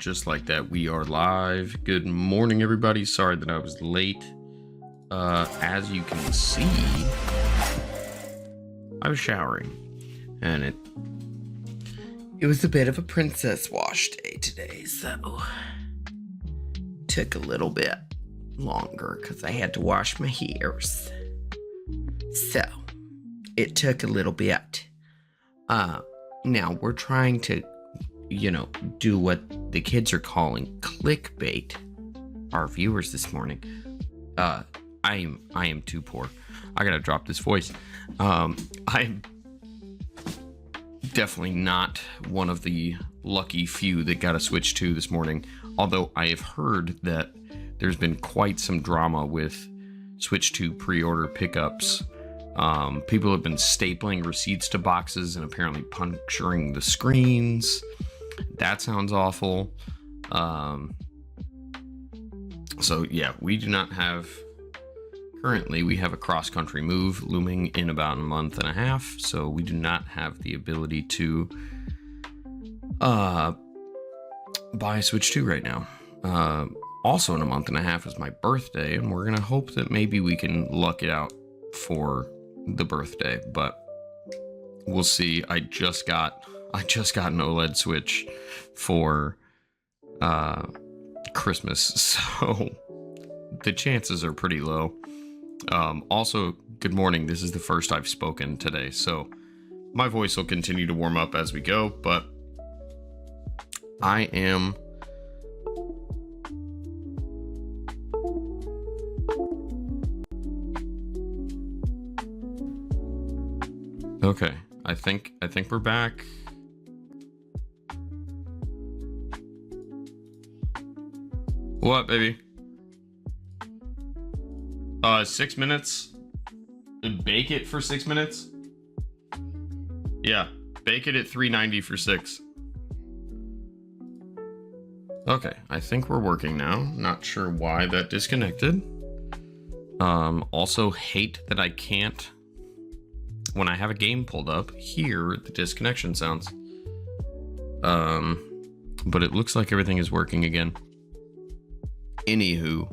just like that, we are live. Good morning, everybody. Sorry that I was late. As you can see, I was showering, and it was a bit of a princess wash day today, so took a little bit longer because I had to wash my hairs. So it took a little bit. Now we're trying to, do what the kids are calling clickbait our viewers this morning. I am too poor. I gotta drop this voice. I'm definitely not one of the lucky few that got a Switch 2 this morning, although I have heard that there's been quite some drama with Switch 2 pre-order pickups. People have been stapling receipts to boxes and apparently puncturing the screens. That sounds awful. So yeah, we do not have, currently we have a cross-country move looming in about a month and a half, so we do not have the ability to buy a Switch 2 right now. Also in a month and a half is my birthday, and we're gonna hope that maybe we can luck it out for the birthday, but we'll see. I just got an OLED Switch for Christmas, so the chances are pretty low. Also, good morning. This is the first I've spoken today, so my voice will continue to warm up as we go, but I am okay. I think we're back. What, baby? 6 minutes? Bake it for 6 minutes? Yeah, bake it at 390 for 6. Okay, I think we're working now. Not sure why that disconnected. Also hate that I can't, when I have a game pulled up, hear the disconnection sounds. But it looks like everything is working again. Anywho,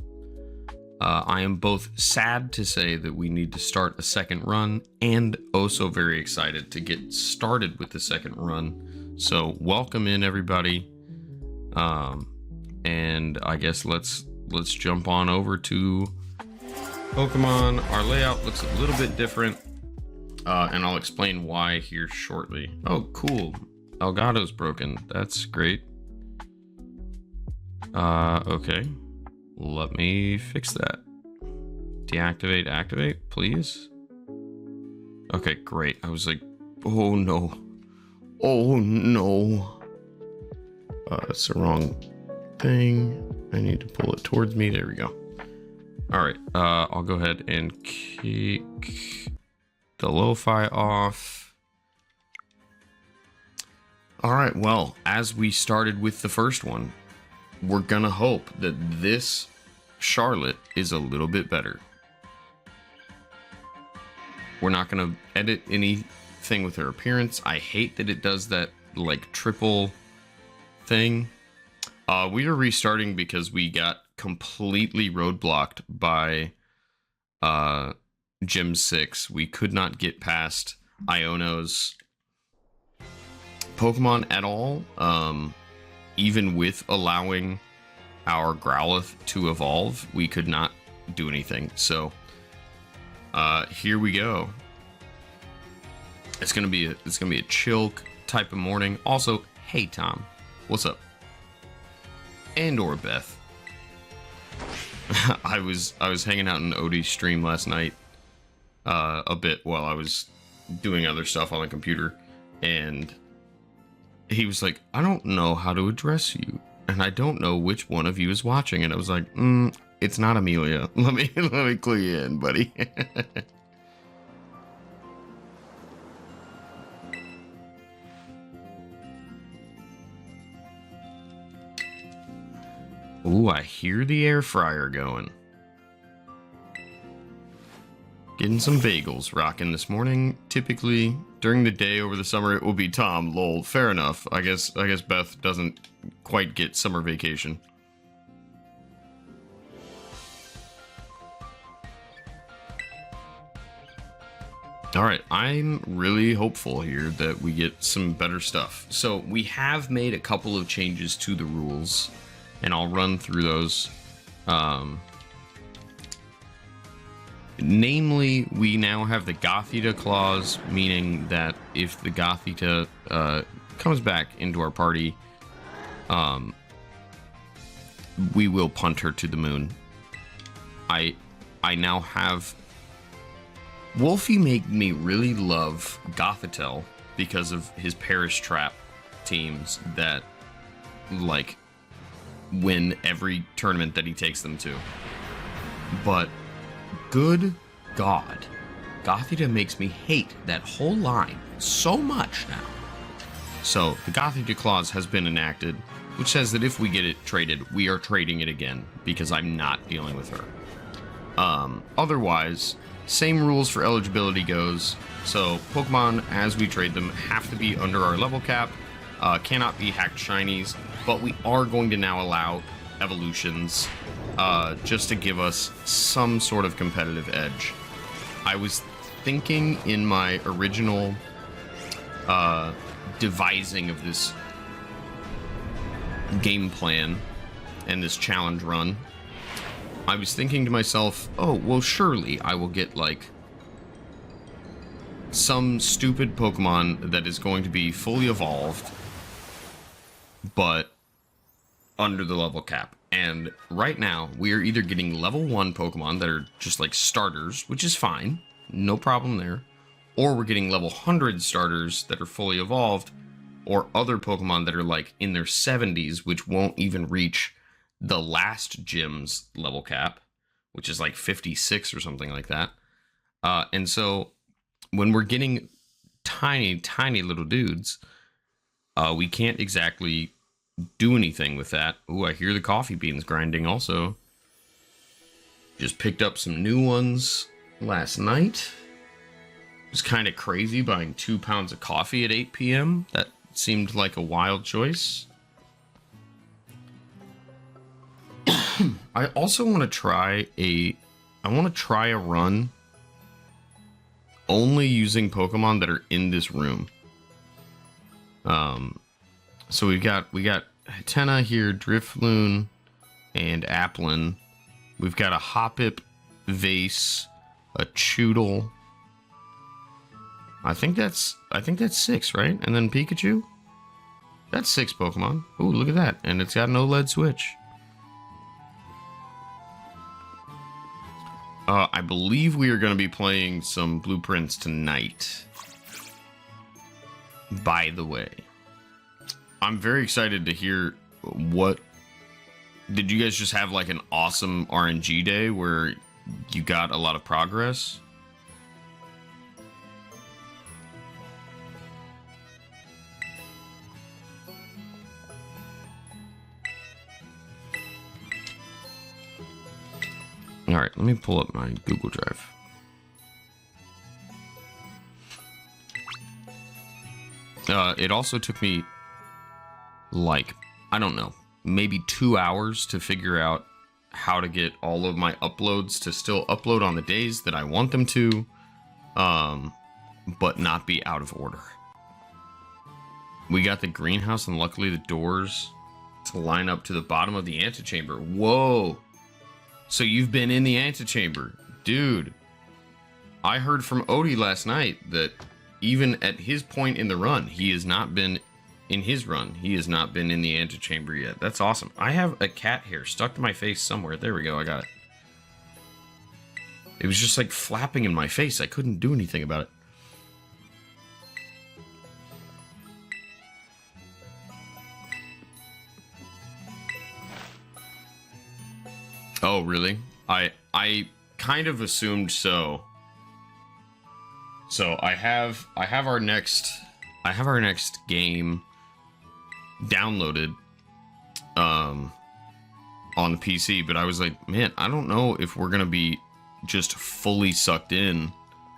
I am both sad to say that we need to start a second run and also very excited to get started with the second run. So welcome in, everybody. And I guess let's jump on over to Pokemon. Our layout looks a little bit different, and I'll explain why here shortly. Oh, cool. Elgato's broken. That's great. Okay. Let me fix that. Deactivate, activate, please. Okay, great. I was like, oh no. Oh no. That's the wrong thing. I need to pull it towards me. There we go. All right. I'll go ahead and kick the lo-fi off. All right. Well, as we started with the first one, we're gonna hope that this Charlotte is a little bit better. We're not gonna edit anything with her appearance. I hate that it does that like triple thing. We are restarting because we got completely roadblocked by Gym 6. We could not get past Iono's Pokemon at all. Even with allowing our Growlithe to evolve, we could not do anything. So here we go. It's gonna be a chill type of morning. Also, hey Tom, what's up? And or Beth. I was hanging out in Odie's stream last night a bit while I was doing other stuff on the computer, and he was like, I don't know how to address you, and I don't know which one of you is watching. And I was like, it's not Amelia. Let me clue you in, buddy. Ooh, I hear the air fryer going. Getting some bagels rocking this morning. Typically during the day over the summer it will be Tom. Lol. Fair enough. I guess Beth doesn't quite get summer vacation. Alright, I'm really hopeful here that we get some better stuff. So we have made a couple of changes to the rules, and I'll run through those. Namely, we now have the Gothita clause, meaning that if the Gothita comes back into our party, we will punt her to the moon. I now have... Wolfie made me really love Gothitelle because of his Parish Trap teams that, like, win every tournament that he takes them to. But, good God, Gothita makes me hate that whole line so much now. So, the Gothita clause has been enacted, which says that if we get it traded, we are trading it again, because I'm not dealing with her. Otherwise... Same rules for eligibility goes, so Pokemon, as we trade them, have to be under our level cap, cannot be hacked shinies, but we are going to now allow evolutions, just to give us some sort of competitive edge. I was thinking in my original devising of this game plan and this challenge run, I was thinking to myself, oh, well, surely I will get, like, some stupid Pokemon that is going to be fully evolved, but under the level cap. And right now, we are either getting level 1 Pokemon that are just, like, starters, which is fine, no problem there, or we're getting level 100 starters that are fully evolved, or other Pokemon that are, like, in their 70s, which won't even reach the last gym's level cap, which is like 56 or something like that. And so when we're getting tiny little dudes, we can't exactly do anything with that. Ooh, I hear the coffee beans grinding also. Just picked up some new ones last night. It was kind of crazy buying 2 pounds of coffee at 8 p.m. That seemed like a wild choice. I also want to try a run only using Pokemon that are in this room. So we got Hatena here, Drifloon, and Applin. We've got a Hoppip, Vase, a Choodle. I think that's 6, right? And then Pikachu. That's 6 Pokemon. Ooh, look at that, and it's got an OLED switch. I believe we are going to be playing some Blueprints tonight. By the way, I'm very excited to hear what... Did you guys just have like an awesome RNG day where you got a lot of progress? All right, let me pull up my Google Drive. It also took me, like, I don't know, maybe 2 hours to figure out how to get all of my uploads to still upload on the days that I want them to, but not be out of order. We got the greenhouse and luckily the doors to line up to the bottom of the antechamber. Whoa! So you've been in the antechamber. Dude, I heard from Odie last night that even at his point in the run, he has not been in his run. He has not been in the antechamber yet. That's awesome. I have a cat hair stuck to my face somewhere. There we go. I got it. It was just like flapping in my face. I couldn't do anything about it. Oh, really? I kind of assumed so. So I have our next game downloaded on the PC, but I was like, man, I don't know if we're gonna be just fully sucked in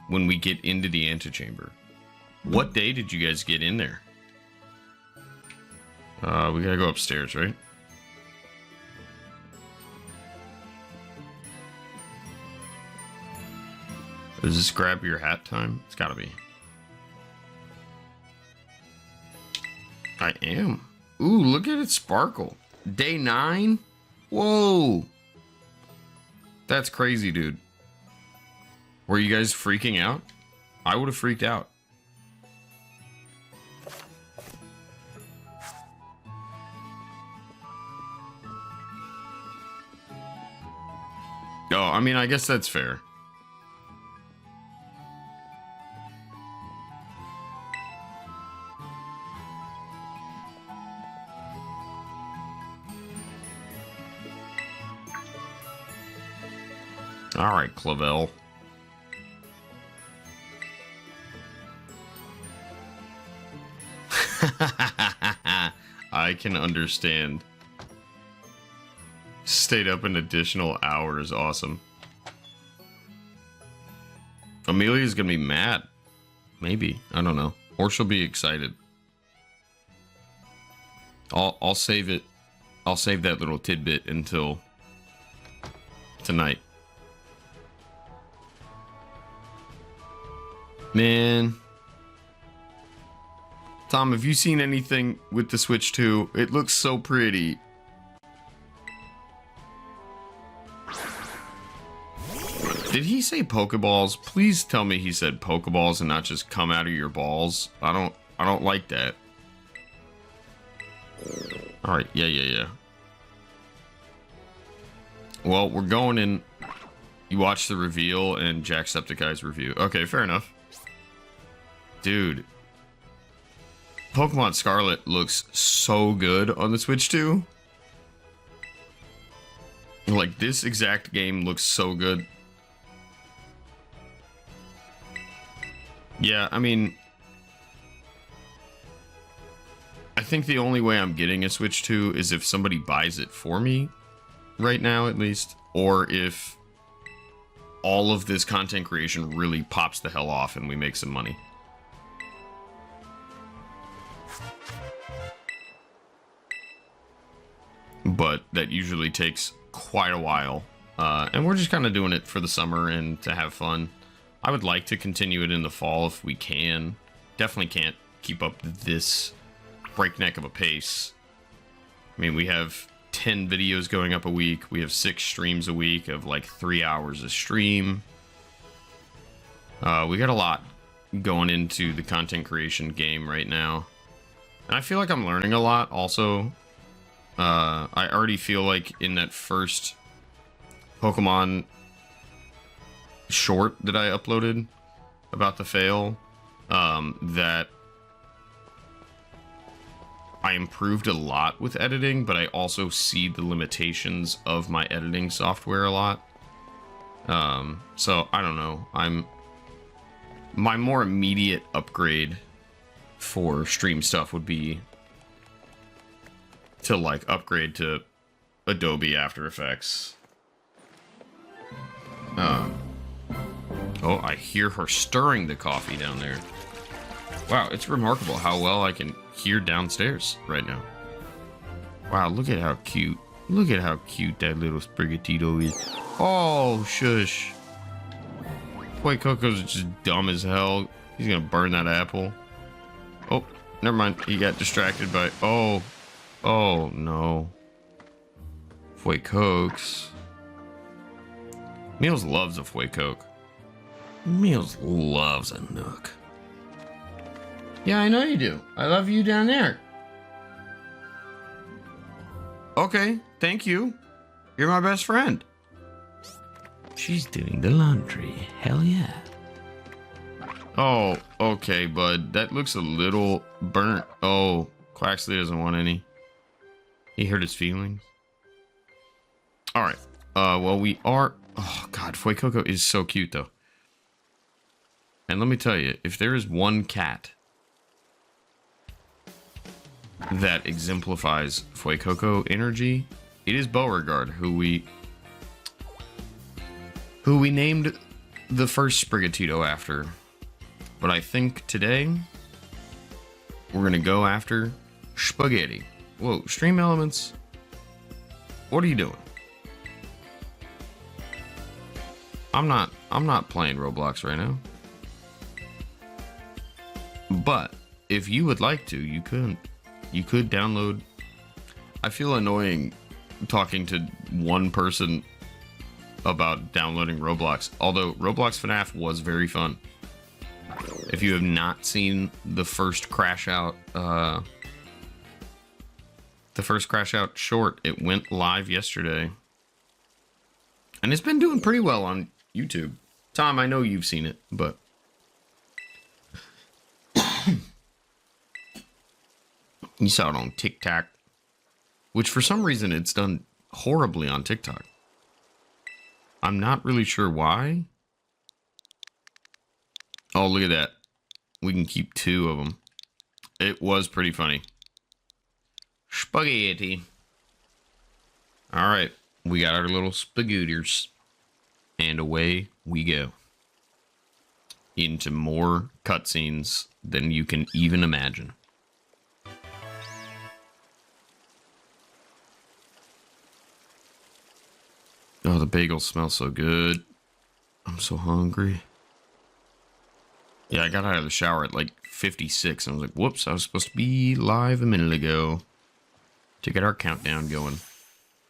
when we get into the antechamber. What day did you guys get in there? We gotta go upstairs, right? Is this grab your hat time? It's gotta be. I am. Ooh, look at it sparkle. Day 9? Whoa. That's crazy, dude. Were you guys freaking out? I would have freaked out. Oh, I mean, I guess that's fair. All right, Clavel. I can understand. Stayed up an additional hour is awesome. Amelia's gonna be mad. Maybe. I don't know. Or she'll be excited. I'll save it. I'll save that little tidbit until tonight. Man. Tom, have you seen anything with the Switch 2? It looks so pretty. Did he say Pokeballs? Please tell me he said Pokeballs and not just come out of your balls. I don't like that. Alright, yeah. Well, we're going in. You watched the reveal and Jacksepticeye's review. Okay, fair enough. Dude. Pokemon Scarlet looks so good on the Switch 2. Like, this exact game looks so good. Yeah, I mean, I think the only way I'm getting a Switch 2 is if somebody buys it for me, right now at least, or if all of this content creation really pops the hell off and we make some money. But that usually takes quite a while, and we're just kind of doing it for the summer and to have fun. I would like to continue it in the fall if we can. Definitely can't keep up this breakneck of a pace. I mean, we have 10 videos going up a week. We have 6 streams a week of like 3 hours a stream. We got a lot going into the content creation game right now. And I feel like I'm learning a lot also. I already feel like in that first Pokemon short that I uploaded about the fail, that I improved a lot with editing, but I also see the limitations of my editing software a lot. So I don't know. My more immediate upgrade for stream stuff would be to like upgrade to Adobe After Effects. Oh, I hear her stirring the coffee down there. Wow, it's remarkable how well I can hear downstairs right now. Wow, look at how cute. Look at how cute that little Sprigatito is. Oh, shush. Boy, Coco's just dumb as hell. He's gonna burn that apple. Oh, never mind. He got distracted by... Oh, no. Foy Cokes. Meals loves a Foy Coke. Meals loves a Nook. Yeah, I know you do. I love you down there. Okay, thank you. You're my best friend. She's doing the laundry. Hell yeah. Oh, okay, bud. That looks a little burnt. Oh, Quaxley doesn't want any. He hurt his feelings. All right. Well, we are... Oh, God. Fuecoco is so cute, though. And let me tell you, if there is one cat that exemplifies Fuecoco energy, it is Beauregard, who we named the first Sprigatito after. But I think today we're going to go after Spaghetti. Whoa, Stream Elements. What are you doing? I'm not playing Roblox right now. But if you would like to, you could download. I feel annoying talking to one person about downloading Roblox, although Roblox FNAF was very fun. If you have not seen the first Crash Out short, it went live yesterday. And it's been doing pretty well on YouTube. Tom, I know you've seen it, but you saw it on TikTok, which for some reason it's done horribly on TikTok. I'm not really sure why. Oh, look at that. We can keep 2 of them. It was pretty funny. Spaghetti. All right. We got our little spagooters. And away we go. Into more cutscenes than you can even imagine. Oh, the bagels smell so good. I'm so hungry. Yeah, I got out of the shower at like 56. And I was like, whoops, I was supposed to be live a minute ago. To get our countdown going.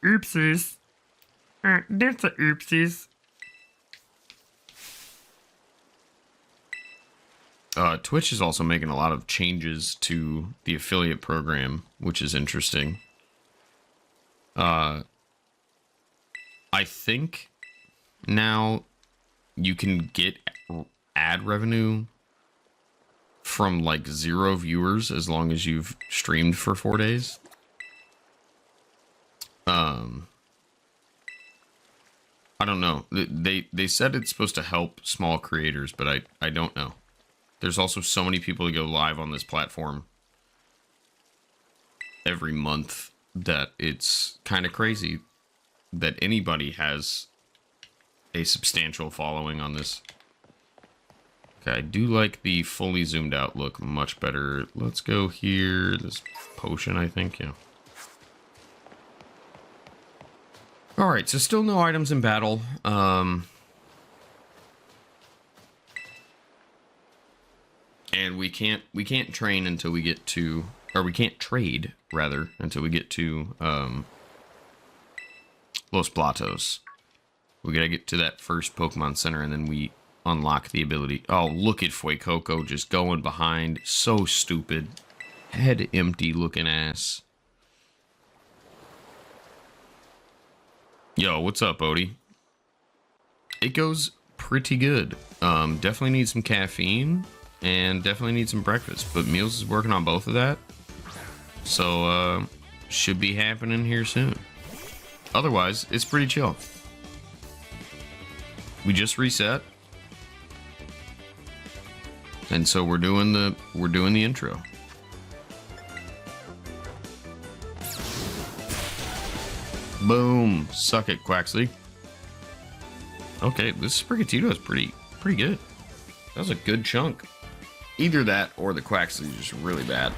Oopsies. That's a oopsies. Twitch is also making a lot of changes to the affiliate program, which is interesting. I think now you can get ad revenue from like 0 viewers as long as you've streamed for 4 days. I don't know. They said it's supposed to help small creators, but I don't know. There's also so many people that go live on this platform every month that it's kind of crazy that anybody has a substantial following on this. Okay, I do like the fully zoomed out look much better. Let's go here. This potion, I think, yeah. Alright, so still no items in battle. And we can't train until we get to, or we can't trade rather until we get to Los Platos. We gotta get to that first Pokemon Center and then we unlock the ability. Oh, look at Fuecoco just going behind. So stupid. Head empty looking ass. Yo, what's up, Odie? It goes pretty good. Definitely need some caffeine and definitely need some breakfast, but Meals is working on both of that. So, should be happening here soon. Otherwise, it's pretty chill. We just reset. And so we're doing the intro. Boom. Suck it, Quaxley. Okay, this Sprigatito is pretty good. That was a good chunk. Either that or the Quaxley is just really bad.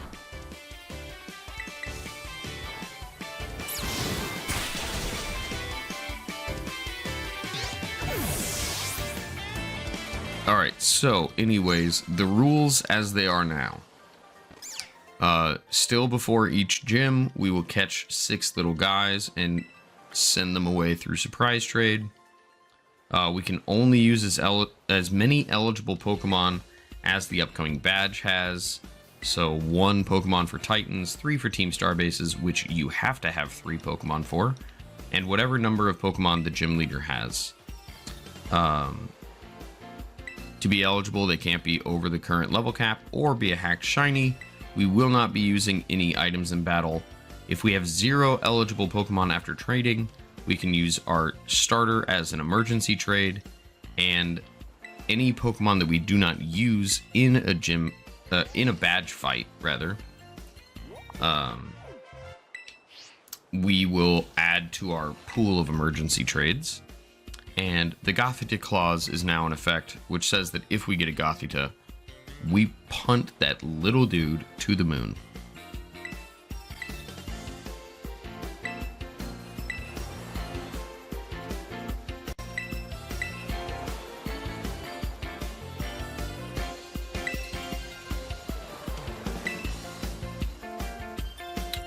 Alright, so anyways, the rules as they are now. Still before each gym, we will catch 6 little guys and send them away through surprise trade. We can only use as many eligible Pokemon as the upcoming badge has. So 1 Pokemon for Titans, 3 for Team Starbases, which you have to have 3 Pokemon for, and whatever number of Pokemon the gym leader has. To be eligible, they can't be over the current level cap or be a hacked shiny. We will not be using any items in battle. If we have 0 eligible Pokemon after trading, we can use our starter as an emergency trade, and any Pokemon that we do not use in a gym, in a badge fight, rather, we will add to our pool of emergency trades. And the Gothita clause is now in effect, which says that if we get a Gothita, we punt that little dude to the moon.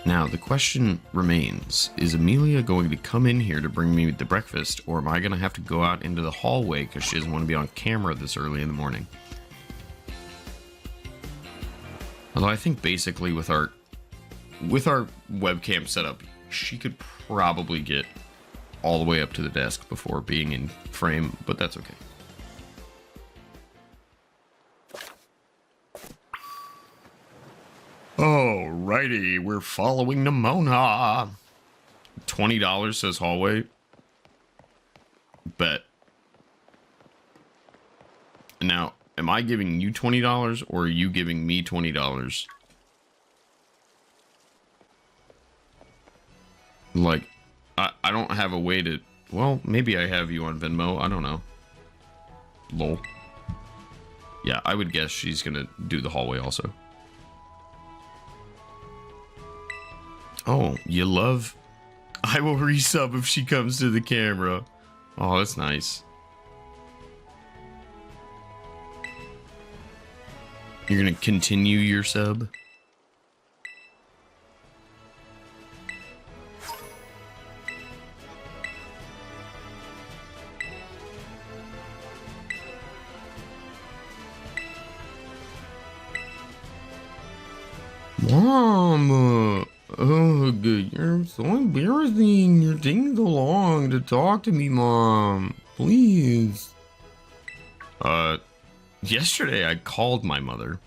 Now, the question remains, is Amelia going to come in here to bring me the breakfast, or am I going to have to go out into the hallway because she doesn't want to be on camera this early in the morning? Although I think basically with our webcam setup, she could probably get all the way up to the desk before being in frame, but that's okay. Alrighty, we're following Nimona. $20 says hallway. Bet. Now, am I giving you $20 or are you giving me $20? Like, I don't have a way to... Well, maybe I have you on Venmo. I don't know. Lol. Yeah, I would guess she's gonna do the hallway also. Oh, you love... I will resub if she comes to the camera. Oh, that's nice. You're gonna continue your sub? Mom! Ugh, you're so embarrassing. You're taking so long to talk to me, Mom. Please. Yesterday I called my mother.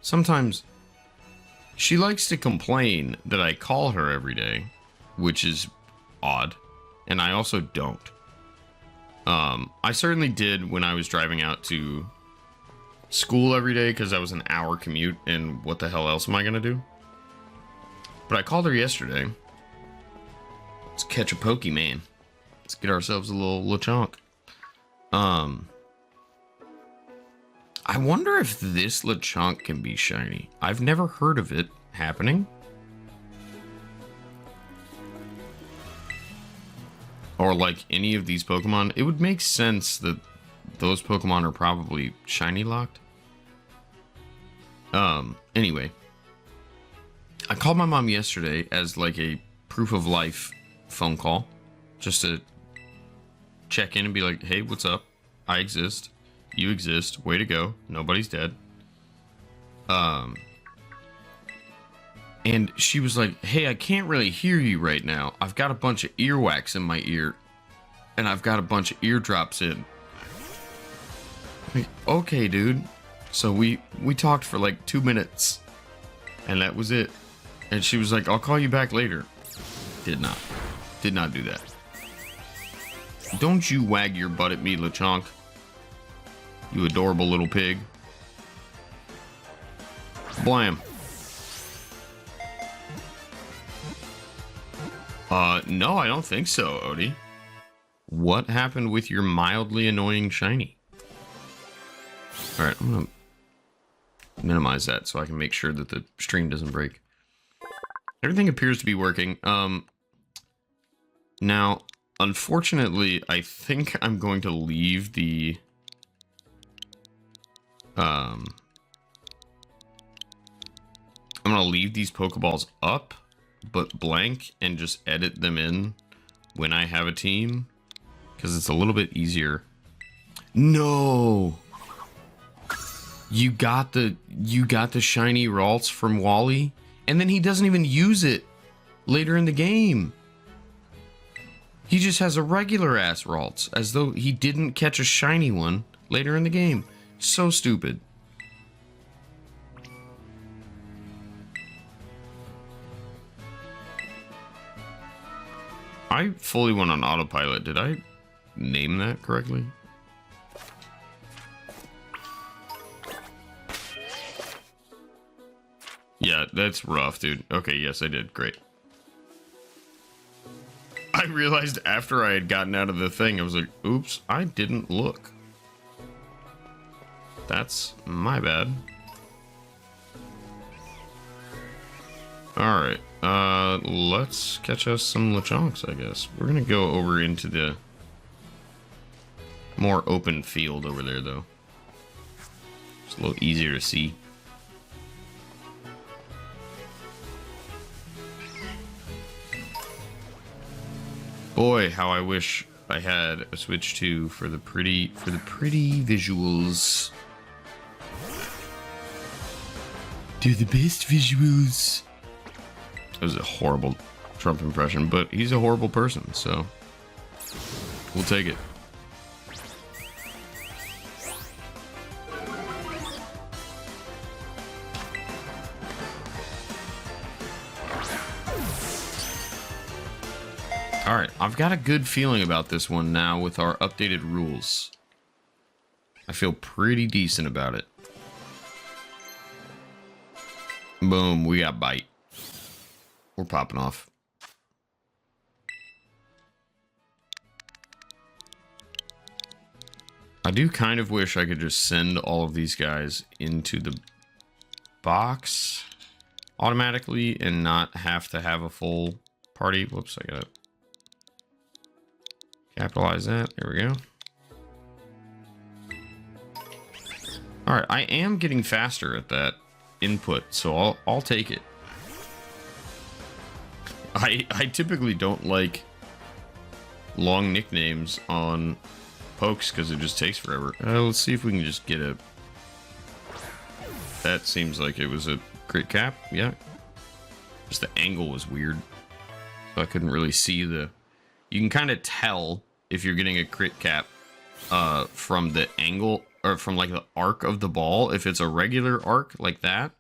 Sometimes she likes to complain that I call her every day, which is odd. And I also don't. I certainly did when I was driving out to school every day because that was an hour commute, and what the hell else am I gonna do? But I called her yesterday. Let's catch a Pokemon. Let's get ourselves a little Lechonk. I wonder if this Lechonk can be shiny. I've never heard of it happening. Or like any of these Pokemon. It would make sense that those Pokemon are probably shiny locked. Anyway. I called my mom yesterday as like a proof of life phone call. Just to check in and be like, hey, what's up? I exist. You exist. Way to go. Nobody's dead. And she was like, hey, I can't really hear you right now. I've got a bunch of earwax in my ear. And I've got a bunch of eardrops in. Like, okay, dude. So we talked for like 2 minutes. And that was it. And she was like, I'll call you back later. Did not do that. Don't you wag your butt at me, Lechonk. You adorable little pig. Blam. No, I don't think so, Odie. What happened with your mildly annoying shiny? Alright, I'm gonna minimize that so I can make sure that the stream doesn't break. Everything appears to be working. Now, unfortunately, I think I'm going to leave the... I'm gonna leave these Pokeballs up, but blank, and just edit them in when I have a team, because it's a little bit easier. No! You got the shiny Ralts from Wally, and then he doesn't even use it later in the game. He just has a regular ass Ralts, as though he didn't catch a shiny one later in the game. So stupid. I fully went on autopilot. Did I name that correctly? Yeah, that's rough, dude. Okay, yes, I did. Great. I realized after I had gotten out of the thing, I was like, oops, I didn't look. That's my bad. Alright, let's catch us some Lechonks, I guess. We're gonna go over into the more open field over there, though. It's a little easier to see. Boy, how I wish I had a Switch 2 for the pretty visuals. Do the best visuals. That was a horrible Trump impression, but he's a horrible person, so we'll take it. All right, I've got a good feeling about this one now with our updated rules. I feel pretty decent about it. Boom, we got bite. We're popping off. I do kind of wish I could just send all of these guys into the box automatically and not have to have a full party. Whoops, I gotta capitalize that. There we go. All right, I am getting faster at that input, so I'll take it. I typically don't like long nicknames on pokes because it just takes forever. Let's see if we can just get a... That seems like it was a crit cap. Yeah. Just the angle was weird. So I couldn't really see the... You can kind of tell if you're getting a crit cap from the angle or from like the arc of the ball. If it's a regular arc like that,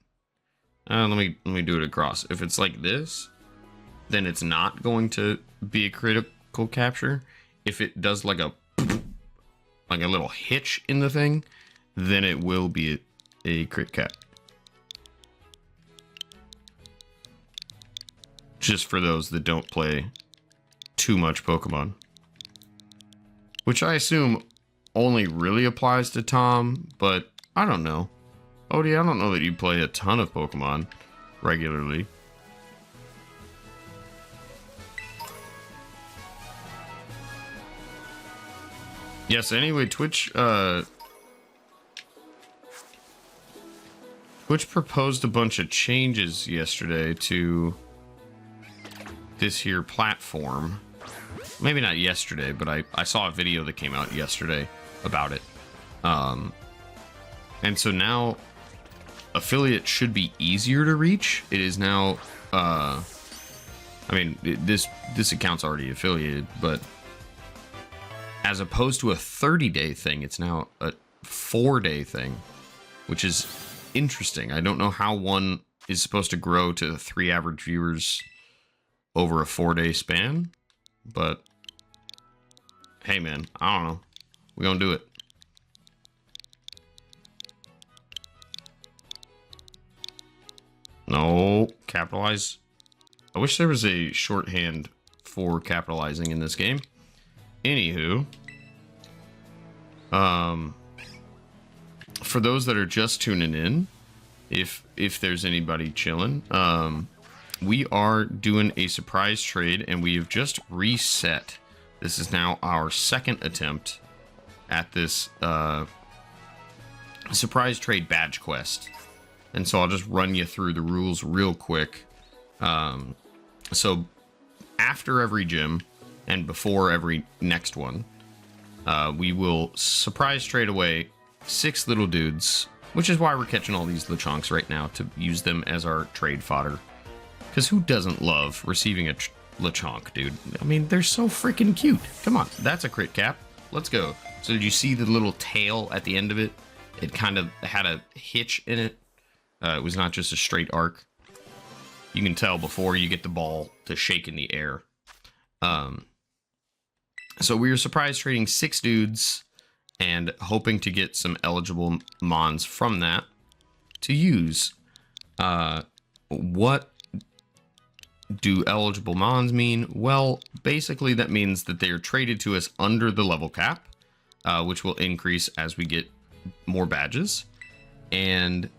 let me do it across. If it's like this, then it's not going to be a critical capture. If it does like a little hitch in the thing, then it will be a crit cap. Just for those that don't play too much Pokemon. Which I assume only really applies to Tom, but I don't know. Odie, I don't know that you play a ton of Pokemon regularly. Yes, anyway, Twitch proposed a bunch of changes yesterday to this here platform. Maybe not yesterday, but I saw a video that came out yesterday about it. And so now affiliate should be easier to reach. It is now, I mean, this account's already affiliated, but as opposed to a 30-day thing, it's now a 4-day thing, which is interesting. I don't know how one is supposed to grow to 3 average viewers over a 4-day span, but hey, man, I don't know. We're gonna do it. No, capitalize. I wish there was a shorthand for capitalizing in this game. Anywho, for those that are just tuning in, if there's anybody chilling, we are doing a surprise trade, and we have just reset. This is now our second attempt at this surprise trade badge quest. And so I'll just run you through the rules real quick. So after every gym and before every next one, we will surprise trade away 6 little dudes, which is why we're catching all these Lechonks right now, to use them as our trade fodder. Because who doesn't love receiving a Lechonk, dude? I mean, they're so freaking cute. Come on, that's a crit cap. Let's go. So did you see the little tail at the end of it? It kind of had a hitch in it. It was not just a straight arc. You can tell before you get the ball to shake in the air. So we were surprise trading 6 dudes and hoping to get some eligible mons from that to use. What do eligible mons mean? Well, basically that means that they are traded to us under the level cap, which will increase as we get more badges. And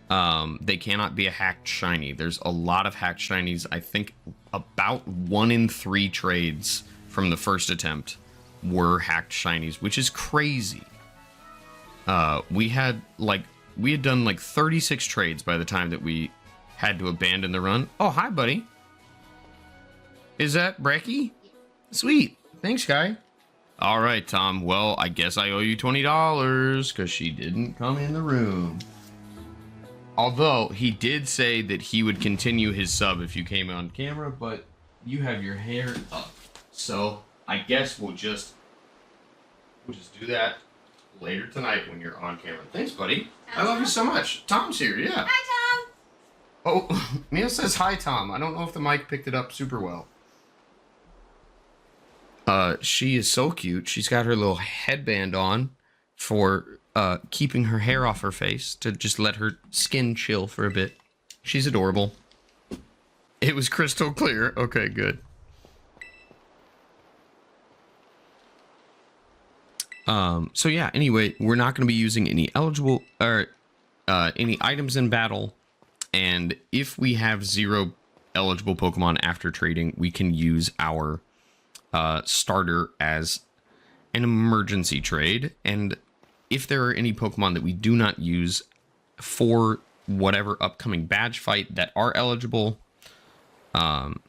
they cannot be a hacked shiny. There's a lot of hacked shinies. I think about 1 in 3 trades from the first attempt were hacked shinies, which is crazy. We had done like 36 trades by the time that we had to abandon the run. Oh, hi, buddy. Is that Brecky? Sweet. Thanks, guy. All right, Tom. Well, I guess I owe you $20 because she didn't come in the room. Although he did say that he would continue his sub if you came on camera, but you have your hair up. So I guess we'll just do that later tonight when you're on camera. Thanks, buddy. I love you so much. Tom's here, yeah. Hi, Tom. Oh, Neil says hi, Tom. I don't know if the mic picked it up super well. She is so cute. She's got her little headband on for keeping her hair off her face to just let her skin chill for a bit. She's adorable. It was crystal clear. Okay, good. So yeah, anyway, we're not going to be using any eligible or any items in battle. And if we have 0 eligible Pokemon after trading, we can use our starter as an emergency trade. And if there are any Pokemon that we do not use for whatever upcoming badge fight that are eligible and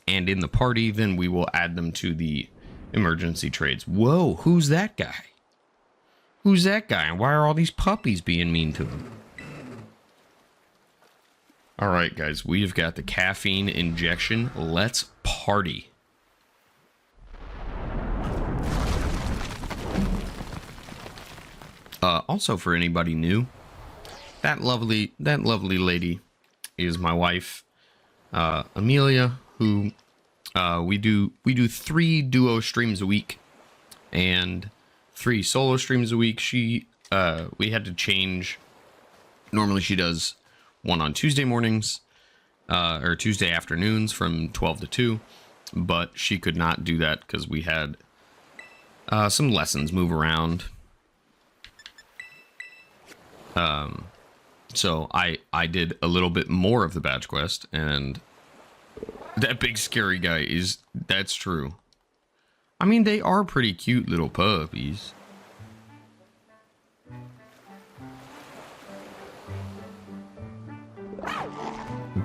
in the party, then we will add them to the emergency trades. Whoa, who's that guy? Who's that guy? And why are all these puppies being mean to him? All right, guys, we've got the caffeine injection. Let's party. Also, for anybody new, that lovely lady is my wife, Amelia, who we do 3 duo streams a week and 3 solo streams a week. We had to change. Normally she does one on Tuesday mornings or Tuesday afternoons from 12 to 2, but she could not do that because we had some lessons move around. So I did a little bit more of the badge quest, and that big scary guy that's true. I mean, they are pretty cute little puppies.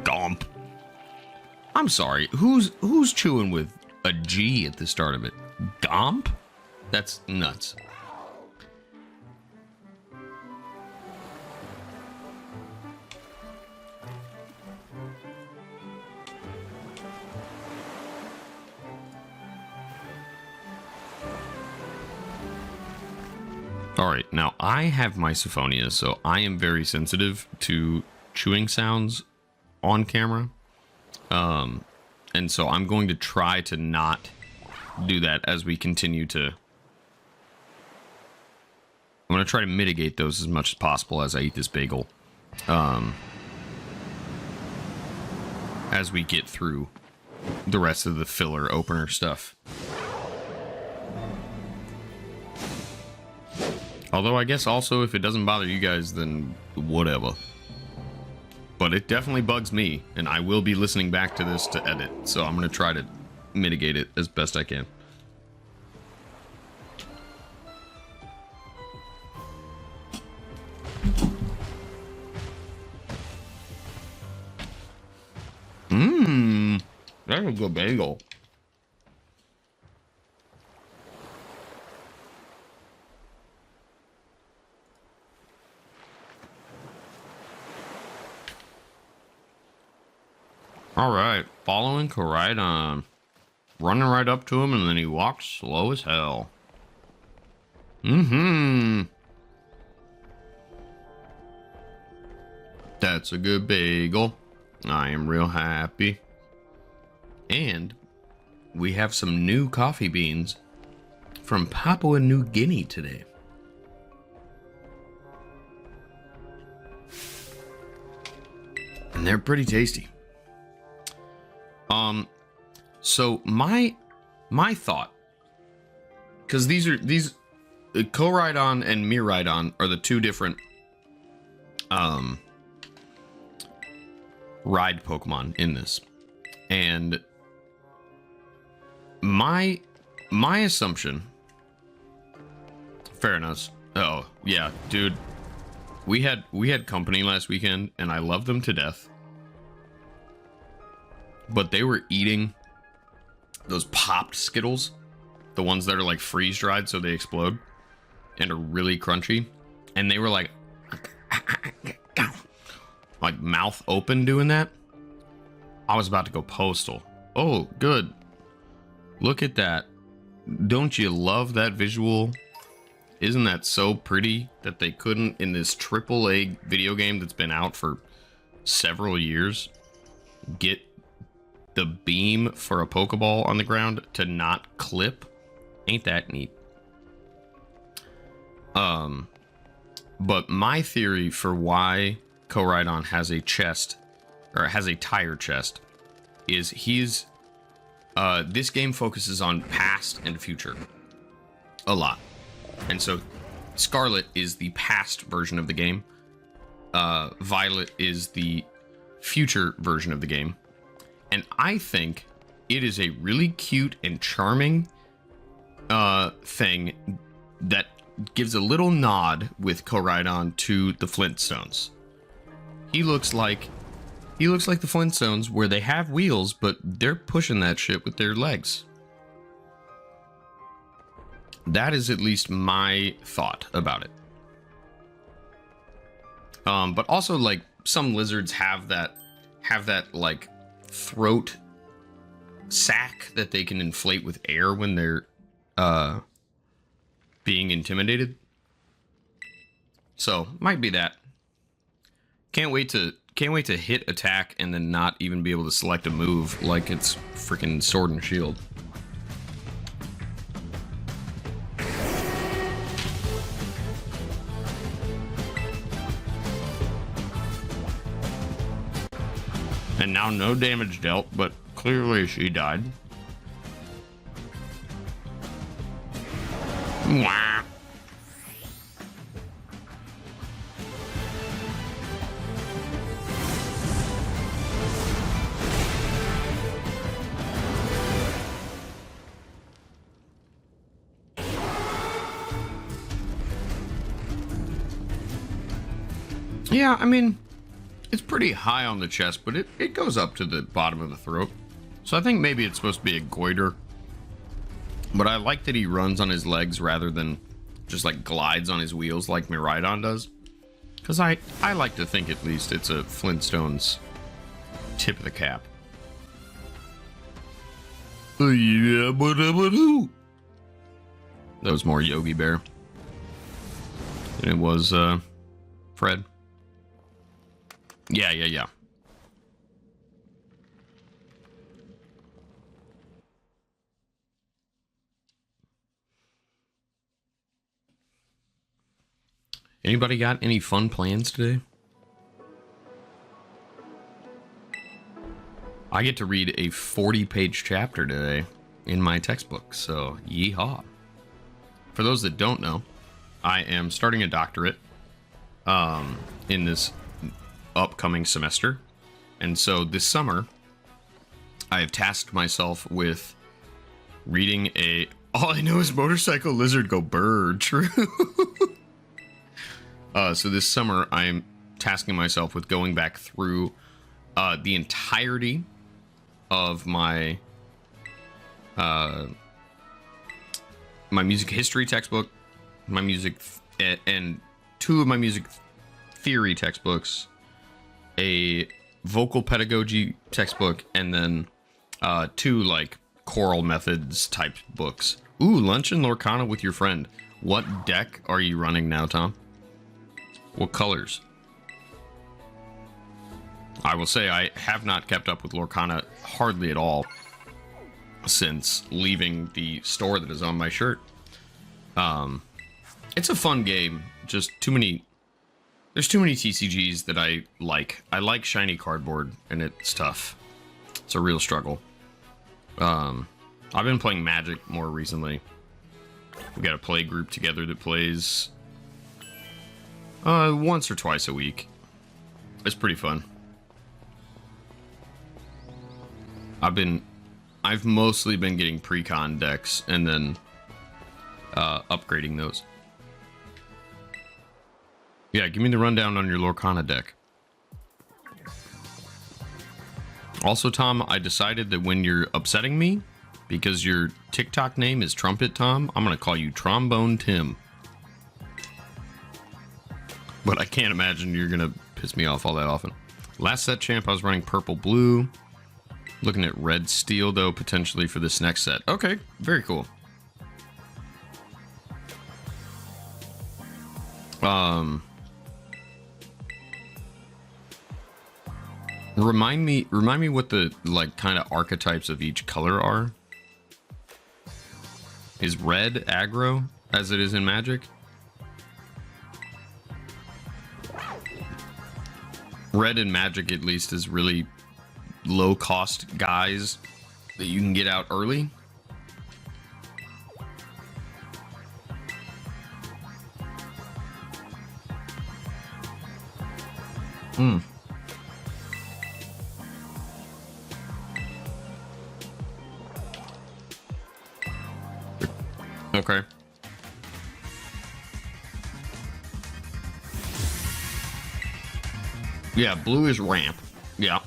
Gomp. I'm sorry, who's chewing with a G at the start of it? Gomp? That's nuts. All right, now I have misophonia, so I am very sensitive to chewing sounds on camera. And so I'm going to try to not do that as we continue to... I'm going to try to mitigate those as much as possible as I eat this bagel. As we get through the rest of the filler opener stuff. Although I guess also if it doesn't bother you guys, then whatever. But it definitely bugs me, and I will be listening back to this to edit, so I'm going to try to mitigate it as best I can. That's a good bagel. All right, following Koraidon. Running right up to him, and then he walks slow as hell. That's a good bagel. I am real happy. And we have some new coffee beans from Papua New Guinea today. And they're pretty tasty. So my thought, because these Koraidon and Miraidon are the 2 different ride Pokemon in this, and my assumption. Fair enough. Oh yeah, dude, we had company last weekend, and I love them to death. But they were eating those popped Skittles, the ones that are like freeze dried so they explode and are really crunchy, and they were like mouth open doing that. I was about to go postal. Oh, good. Look at that. Don't you love that visual? Isn't that so pretty that they couldn't, in this AAA video game that's been out for several years, get the beam for a Pokeball on the ground to not clip? Ain't that neat? But my theory for why Koraidon has a chest, or has a tire chest, is this game focuses on past and future a lot. And so Scarlet is the past version of the game. Violet is the future version of the game. And I think it is a really cute and charming thing that gives a little nod with Koraidon to the Flintstones. He looks like the Flintstones, where they have wheels, but they're pushing that shit with their legs. That is at least my thought about it. But also, like, some lizards have that like throat sac that they can inflate with air when they're being intimidated. So might be that. Can't wait to hit attack and then not even be able to select a move like it's freaking Sword and Shield. And now no damage dealt, but clearly she died. Wah. Yeah, I mean, it's pretty high on the chest, but it goes up to the bottom of the throat. So I think maybe it's supposed to be a goiter. But I like that he runs on his legs rather than just like glides on his wheels like Miraidon does. Because I like to think at least it's a Flintstones tip of the cap. Yeah, that was more Yogi Bear than it was Fred. Yeah. Anybody got any fun plans today? I get to read a 40-page chapter today in my textbook, so yeehaw. For those that don't know, I am starting a doctorate in this upcoming semester, and so this summer I have tasked myself with reading all I know is motorcycle lizard go bird. True. So this summer I'm tasking myself with going back through the entirety of my my music history textbook, my music and two of my music theory textbooks, a vocal pedagogy textbook, and then two like choral methods type books. Ooh, Lunch in Lorcana with your friend. What deck are you running now, Tom? What colors? I will say I have not kept up with Lorcana hardly at all since leaving the store that is on my shirt. It's a fun game, just there's too many TCGs that I like. I like shiny cardboard, and it's tough. It's a real struggle. I've been playing Magic more recently. We got a play group together that plays once or twice a week. It's pretty fun. I've mostly been getting pre-con decks and then upgrading those. Yeah, give me the rundown on your Lorcana deck. Also, Tom, I decided that when you're upsetting me, Because your TikTok name is Trumpet Tom, I'm going to call you Trombone Tim. But I can't imagine you're going to piss me off all that often. Last set champ, I was running purple blue. Looking at red steel, though, potentially for this next set. Okay, very cool. Remind me what the, like, kind of archetypes of each color are. Is red aggro, as it is in Magic? Red in Magic, at least, is really low-cost guys that you can get out early. Okay. Yeah, blue is ramp. Yeah.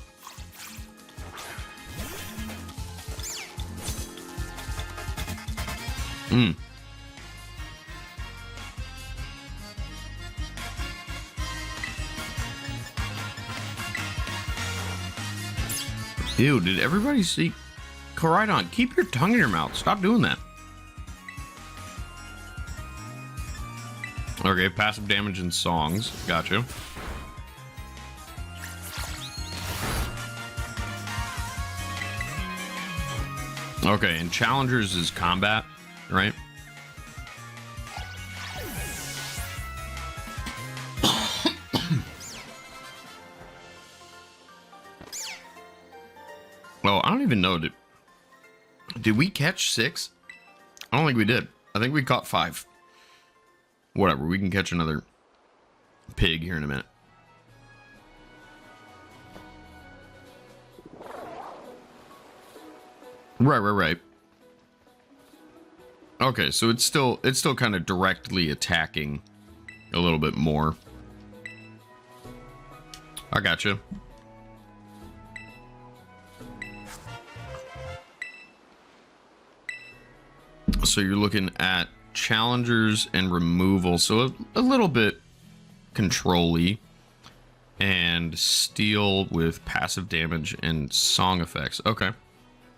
Ew, did everybody see? Koraidon, keep your tongue in your mouth. Stop doing that. Okay, passive damage and songs. Gotcha. Okay, and challengers is combat, right? Oh, I don't even know. Did we catch 6? I don't think we did. I think we caught 5. Whatever, we can catch another pig here in a minute. Right. Okay, so it's still kind of directly attacking a little bit more. I gotcha. So you're looking at challengers and removal, so a little bit control-y, and steel with passive damage and song effects. Okay,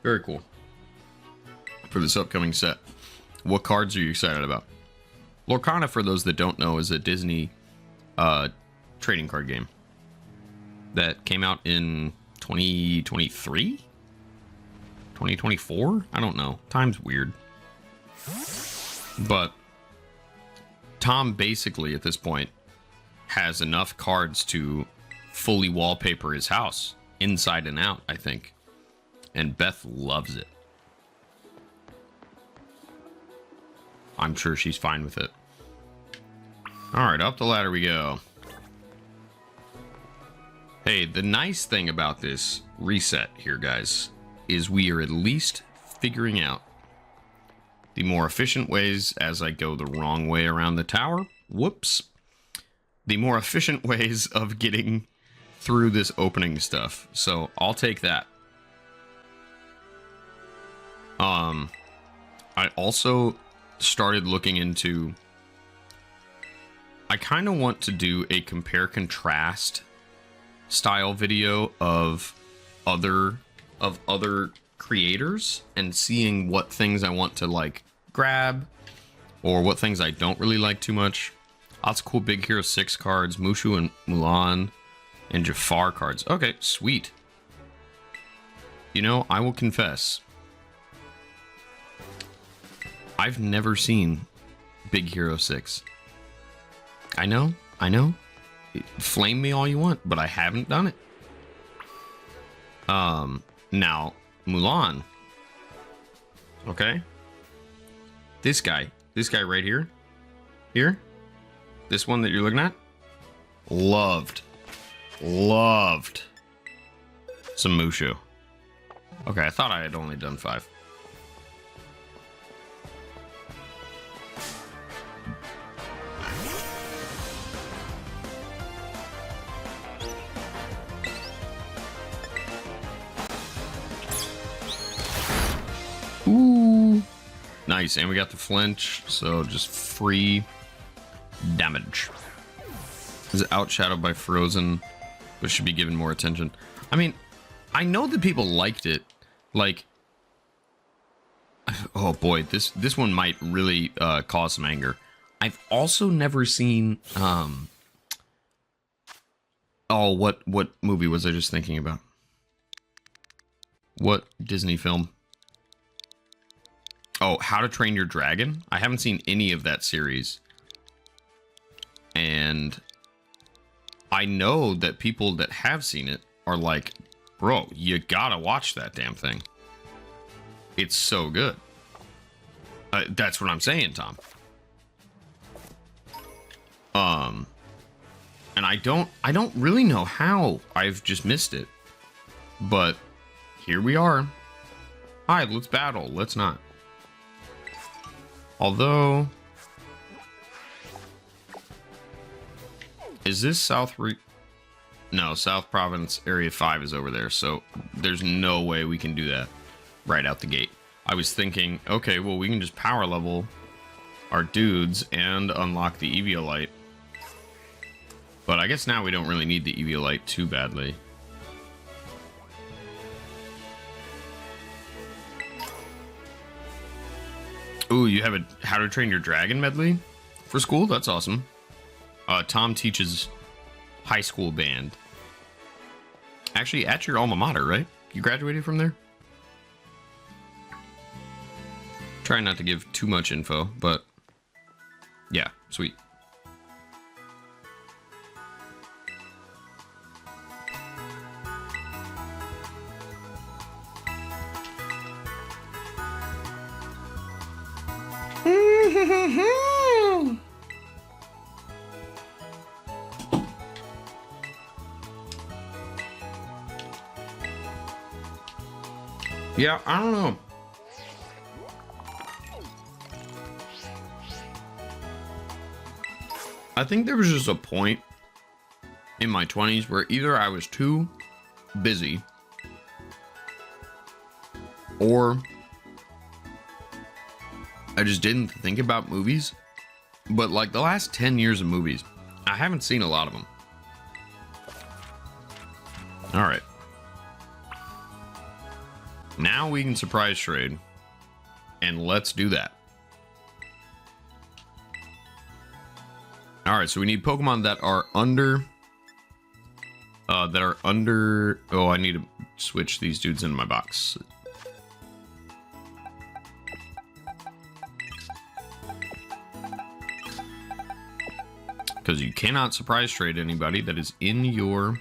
very cool. For this upcoming set, what cards are you excited about? Lorcana, for those that don't know, is a Disney trading card game that came out in 2023? 2024? I don't know. Time's weird. But Tom basically at this point has enough cards to fully wallpaper his house inside and out, I think. And Beth loves it. I'm sure she's fine with it. All right, up the ladder we go. Hey, the nice thing about this reset here, guys, is we are at least figuring out the more efficient ways as I go the wrong way around the tower. Whoops. The more efficient ways of getting through this opening stuff. So I'll take that. I also started looking into... I kind of want to do a compare-contrast style video of other creators and seeing what things I want to like grab or what things I don't really like too much. Lots of cool Big Hero 6 cards, Mushu and Mulan, and Jafar cards. Okay, sweet. You know, I will confess, I've never seen Big Hero 6. I know. Flame me all you want, but I haven't done it. Now, Mulan. Okay. This guy right here. This one that you're looking at. Loved some Mushu. Okay, I thought I had only done 5. Ooh. Nice, and we got the flinch, so just free damage. Is outshadowed by Frozen, but should be given more attention. I mean, I know that people liked it. Like, oh boy, this one might really cause some anger. I've also never seen oh, what movie was I just thinking about? What Disney film? Oh, How to Train Your Dragon? I haven't seen any of that series. And I know that people that have seen it are like, bro, you gotta watch that damn thing. It's so good. That's what I'm saying, Tom. And I don't really know how I've just missed it. But here we are. Alright, let's battle. Let's not. Although, is this no, South Province Area 5 is over there, so there's no way we can do that right out the gate. I was thinking, okay, well, we can just power level our dudes and unlock the Eviolite. But I guess now we don't really need the Eviolite too badly. Ooh, you have a How to Train Your Dragon medley for school? That's awesome. Tom teaches high school band. Actually, at your alma mater, right? You graduated from there? Try not to give too much info, but yeah, sweet. Yeah, I don't know. I think there was just a point in my 20s where either I was too busy or I just didn't think about movies. But like the last 10 years of movies, I haven't seen a lot of them. All right. Now we can surprise trade, and let's do that. All right, so we need Pokemon that are under. Oh, I need to switch these dudes in my box. Because you cannot surprise trade anybody that is in your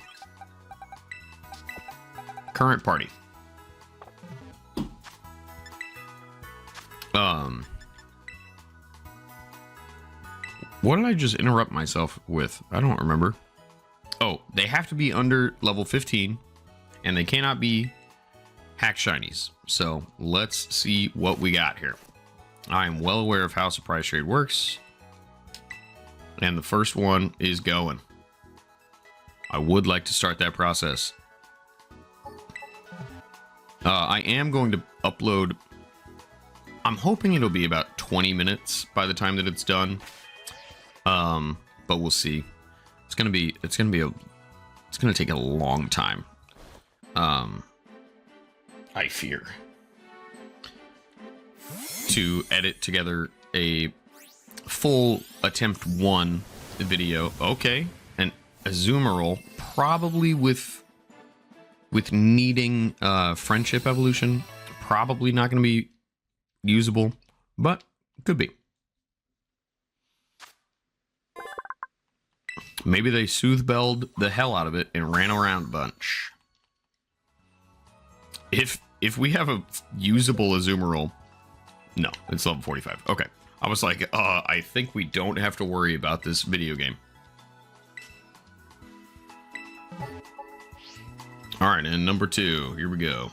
current party. What did I just interrupt myself with? I don't remember. Oh, they have to be under level 15, and they cannot be hack shinies. So let's see what we got here. I am well aware of how surprise trade works, and the first one is going. I would like to start that process. I am going to upload. I'm hoping it'll be about 20 minutes by the time that it's done. But we'll see. It's gonna take a long time. I fear to edit together a full attempt 1 video. Okay, and a Azumarill, probably with needing friendship evolution, probably not going to be usable, but could be. Maybe they soothbelled the hell out of it and ran around a bunch. If we have a usable Azumarill, no, it's level 45. Okay, I was like, I think we don't have to worry about this video game. All right, and number 2, here we go.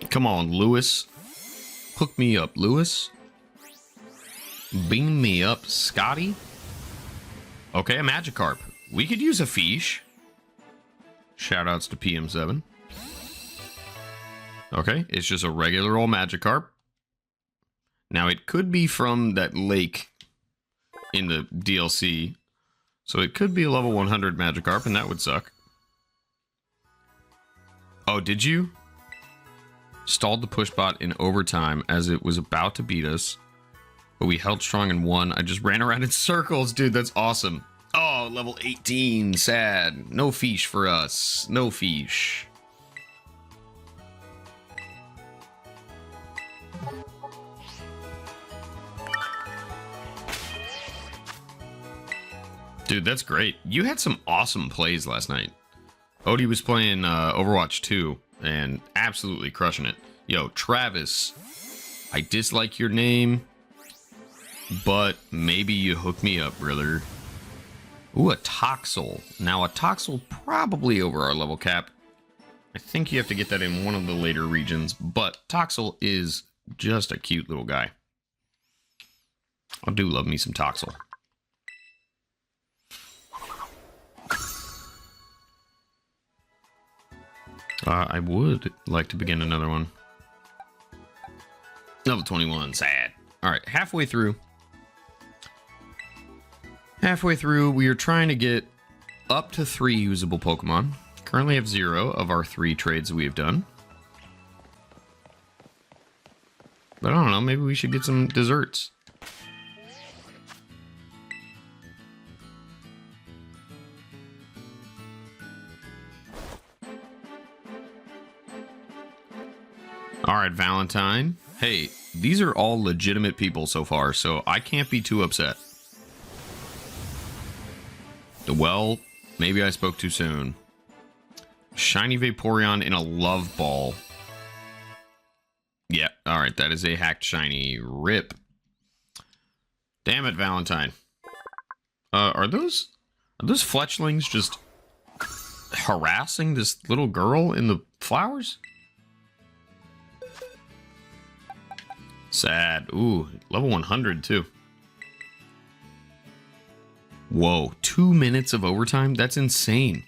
Come on, Lewis. Hook me up, Lewis. Beam me up, Scotty. Okay, a Magikarp. We could use a Fish. Shoutouts to PM7. Okay, it's just a regular old Magikarp. Now, it could be from that lake in the DLC. So it could be a level 100 Magikarp, and that would suck. Oh, did you? Stalled the push bot in overtime as it was about to beat us. But we held strong and won. I just ran around in circles. Dude, that's awesome. Oh, level 18. Sad. No Fish for us. No Fish. Dude, that's great. You had some awesome plays last night. Odie was playing Overwatch 2 and absolutely crushing it. Yo, Travis, I dislike your name, but maybe you hook me up, brother. Ooh, a Toxel. Now, a Toxel probably over our level cap. I think you have to get that in one of the later regions, but Toxel is just a cute little guy. I do love me some Toxel. I would like to begin another one. Level 21, sad. Alright, halfway through. Halfway through, we are trying to get up to 3 usable Pokemon. Currently have 0 of our 3 trades we have done. But I don't know, maybe we should get some desserts. Alright, Valentine. Hey, these are all legitimate people so far, so I can't be too upset. Well, maybe I spoke too soon. Shiny Vaporeon in a Love Ball. Yeah, alright, that is a hacked shiny. Rip. Damn it, Valentine. Are those fletchlings just harassing this little girl in the flowers? Sad. Ooh, level 100 too. Whoa, 2 minutes of overtime? That's insane.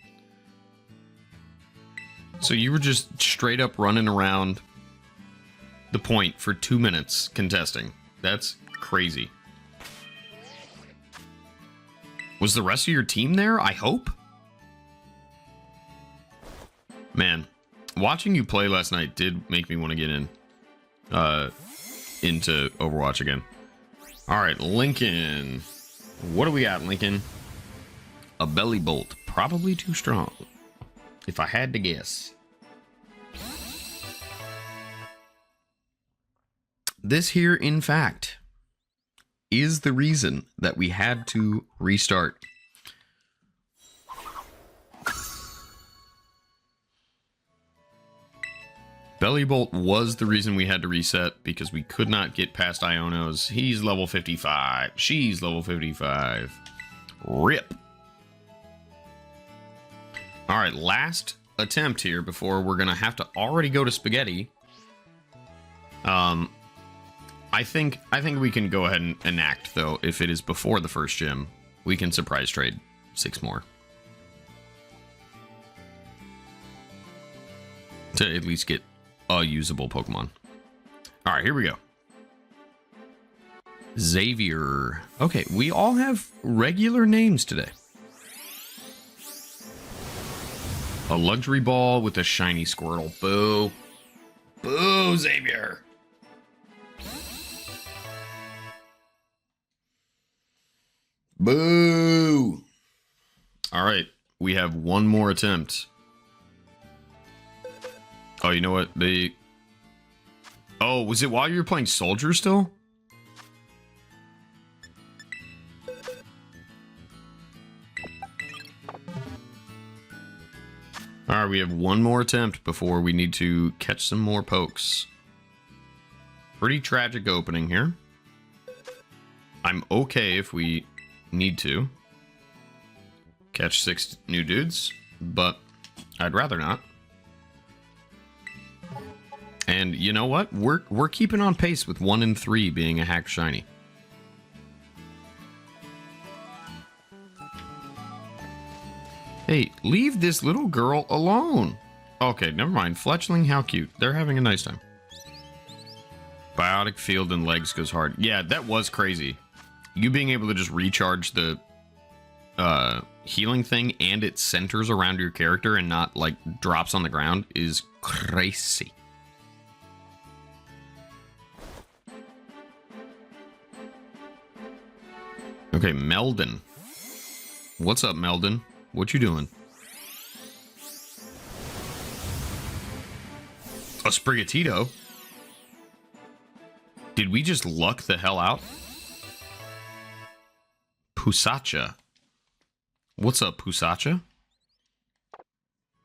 So you were just straight up running around the point for 2 minutes contesting. That's crazy. Was the rest of your team there? I hope? Man, watching you play last night did make me want to get into Overwatch again. Alright, Lincoln. What do we got, Lincoln? A Belly Bolt. Probably too strong, if I had to guess. This here, in fact, is the reason that we had to restart. Belly Bolt was the reason we had to reset, because we could not get past Iono's. He's level 55. She's level 55. Rip. Alright, last attempt here before we're going to have to already go to Spaghetti. I think we can go ahead and enact, though, if it is before the first gym. We can surprise trade 6 more. To at least get a usable Pokemon. Alright, here we go. Xavier. Okay, we all have regular names today. A luxury ball with a shiny Squirtle. Boo. Boo, Xavier. Boo. Alright, we have one more attempt. Oh, you know what? Oh, was it while you were playing Soldier still? Alright, we have one more attempt before we need to catch some more pokes. Pretty tragic opening here. I'm okay if we need to catch 6 new dudes, but I'd rather not. And you know what? We're keeping on pace with 1 in 3 being a hack shiny. Hey, leave this little girl alone. Okay, never mind. Fletchling, how cute. They're having a nice time. Biotic field and legs goes hard. Yeah, that was crazy. You being able to just recharge the healing thing and it centers around your character and not like drops on the ground is crazy. Okay, Meldon. What's up, Meldon? What you doing? A Sprigatito? Did we just luck the hell out? Pusacha. What's up, Pusacha?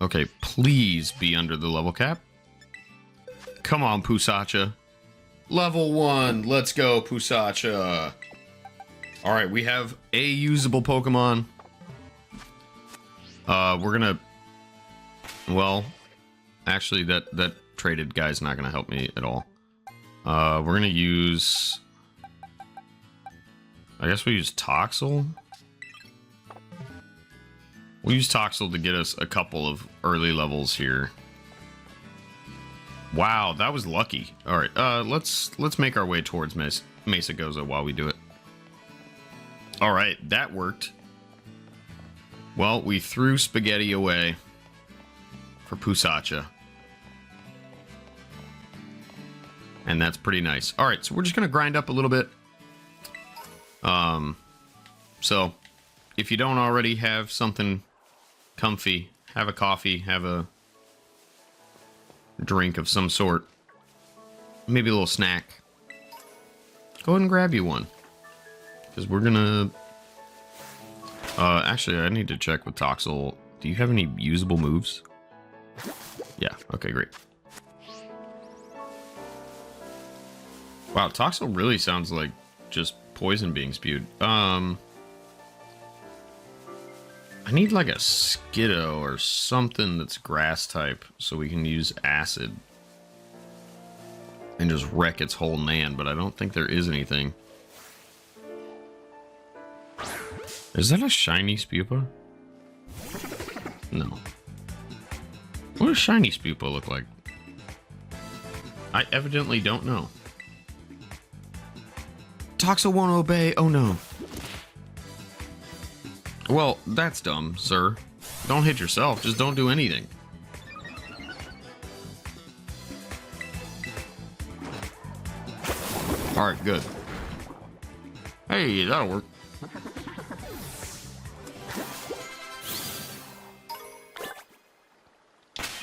Okay, please be under the level cap. Come on, Pusacha. Level 1. Let's go, Pusacha. Alright, we have a usable Pokemon. We're gonna... Well, actually, that traded guy's not gonna help me at all. We're gonna use... I guess we use Toxel. We'll use Toxel to get us a couple of early levels here. Wow, that was lucky. Alright, let's make our way towards Mesa Goza while we do it. Alright, that worked. Well, we threw Spaghetti away for Pusacha. And that's pretty nice. Alright, so we're just going to grind up a little bit. So, if you don't already have something comfy, have a coffee, have a drink of some sort. Maybe a little snack. Go ahead and grab you one. Because we're going to... actually, I need to check with Toxel. Do you have any usable moves? Yeah, okay, great. Wow, Toxel really sounds like just poison being spewed. I need like a Skiddo or something that's grass type so we can use acid and just wreck its whole Nan, but I don't think there is anything. Is that a shiny Spupa? No. What does shiny Spupa look like? I evidently don't know. Toxel won't obey. Oh no. Well, that's dumb, sir. Don't hit yourself. Just don't do anything. Alright, good. Hey, that'll work.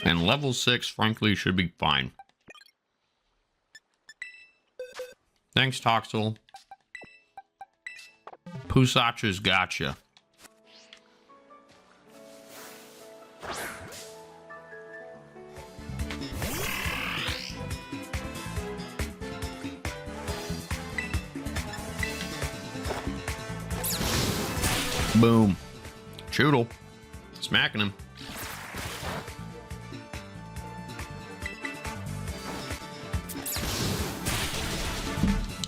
And level 6, frankly, should be fine. Thanks, Toxel. Pusacha's gotcha. Boom. Choodle. Smacking him.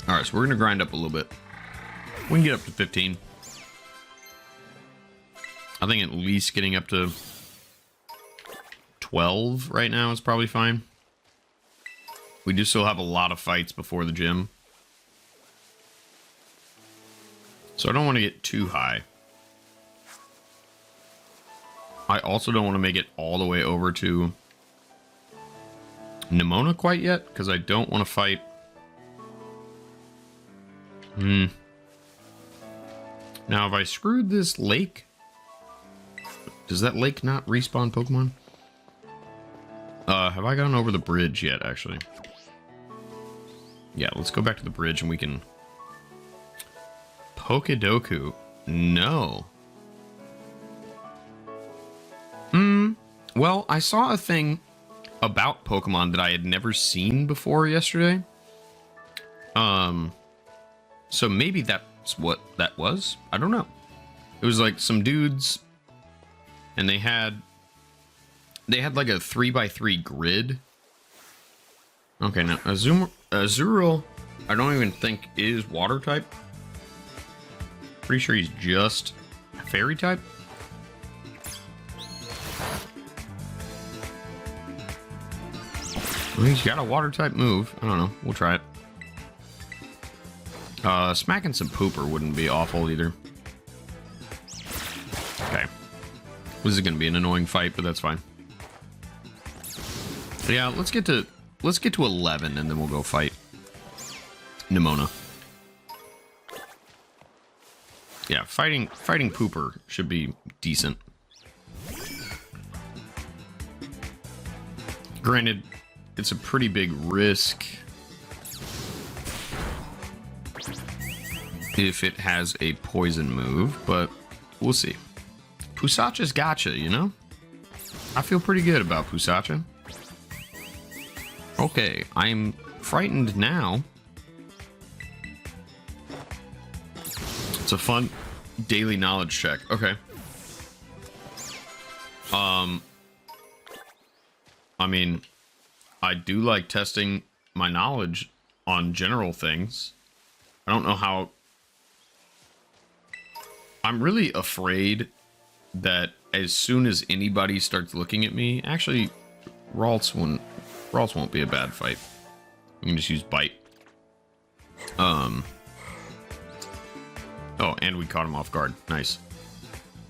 Alright, so we're going to grind up a little bit. We can get up to 15. I think at least getting up to 12 right now is probably fine. We do still have a lot of fights before the gym. So I don't want to get too high. I also don't want to make it all the way over to Nimona quite yet, because I don't want to fight... Now, have I screwed this lake? Does that lake not respawn Pokemon? Have I gone over the bridge yet, actually? Yeah, let's go back to the bridge and we can... Pokedoku. No. Well, I saw a thing about Pokemon that I had never seen before yesterday. So maybe that's what that was. I don't know. It was like some dudes, and they had like a 3x3 grid Okay, now Azurill, I don't even think is water type. Pretty sure he's just fairy type. Well, he's got a water type move. I don't know. We'll try it. Smacking some pooper wouldn't be awful either. Okay. This is going to be an annoying fight, but that's fine. So yeah, let's get to 11 and then we'll go fight Nimona. Yeah, fighting pooper should be decent. Granted, it's a pretty big risk if it has a poison move, but we'll see. Pusacha's gotcha, you know? I feel pretty good about Pusacha. Okay, I'm frightened now. It's a fun daily knowledge check. Okay. I mean, I do like testing my knowledge on general things. I don't know how... I'm really afraid that as soon as anybody starts looking at me... Actually, Ralts won't be a bad fight. We can just use Bite. Oh, and we caught him off guard. Nice.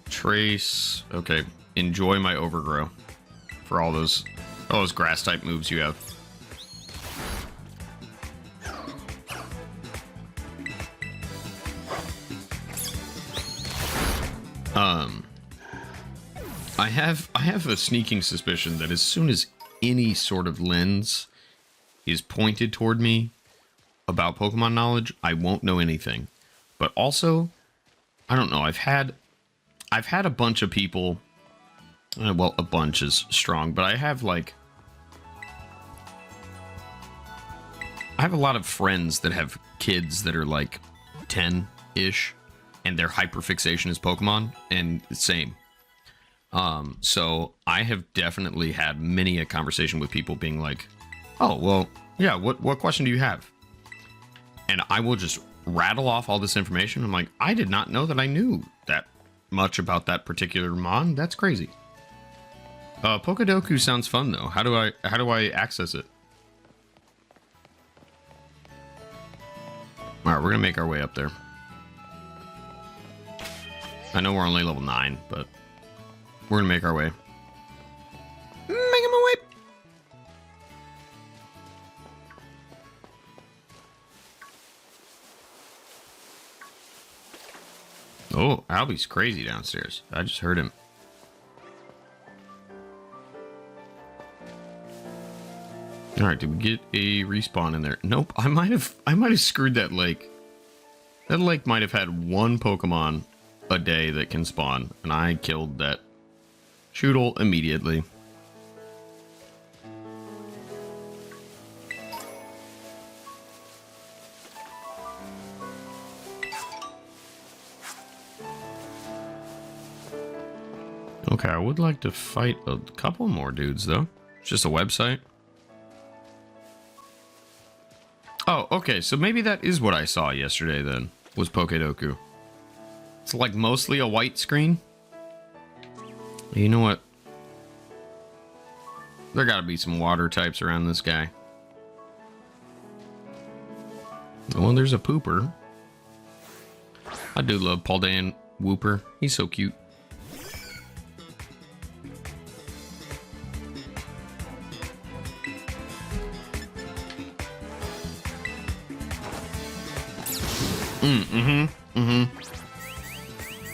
Trace. Okay. Enjoy my overgrow. For all those grass type moves you have. I have a sneaking suspicion that as soon as any sort of lens is pointed toward me about Pokemon knowledge, I won't know anything. But also, I don't know, I've had a bunch of people, well, a bunch is strong, but I have a lot of friends that have kids that are like 10-ish, and their hyperfixation is Pokemon, and same. So I have definitely had many a conversation with people being like, oh, well, yeah, what question do you have? And I will just rattle off all this information. I'm like, I did not know that I knew that much about that particular mon. That's crazy. Pokedoku sounds fun though. How do I access it? All right, we're gonna make our way up there. I know we're only level 9, but we're gonna make our way. Making my way. Oh, Albie's crazy downstairs. I just heard him. All right, did we get a respawn in there? Nope. I might have screwed that lake. That lake might have had one Pokemon a day that can spawn, and I killed that Shoodle immediately. Okay, I would like to fight a couple more dudes, though. It's just a website. Oh, okay, so maybe that is what I saw yesterday, then, was Pokedoku. It's like mostly a white screen. You know what? There gotta be some water types around this guy. Oh, there's a pooper. I do love Paldean Wooper. He's so cute.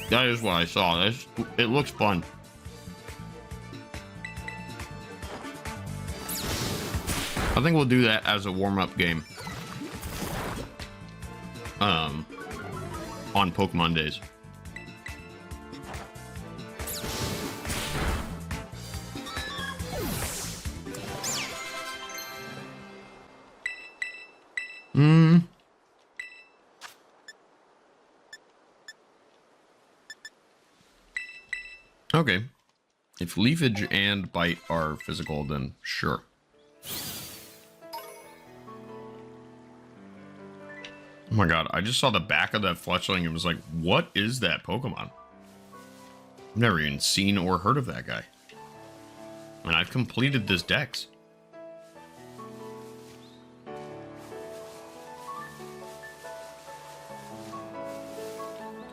That is what I saw. It looks fun. I think we'll do that as a warm-up game. On Pokemon days. Okay. If Leafage and Bite are physical, then sure. Oh my god, I just saw the back of that fletchling and was like, what is that Pokemon? I've never even seen or heard of that guy. And I've completed this dex.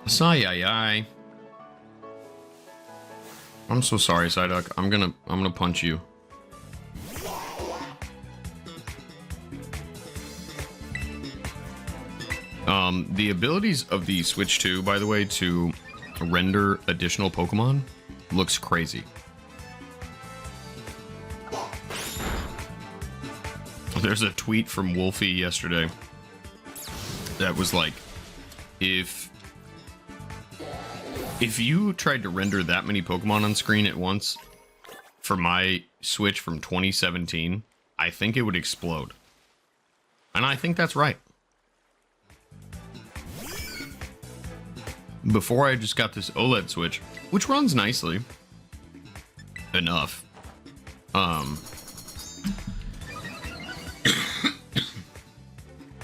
Sigh. I'm so sorry, Psyduck. I'm gonna punch you. The abilities of the Switch 2, by the way, to render additional Pokemon looks crazy. There's a tweet from Wolfie yesterday that was like, if you tried to render that many Pokemon on screen at once for my Switch from 2017, I think it would explode. And I think that's right. Before I just got this OLED Switch, which runs nicely enough.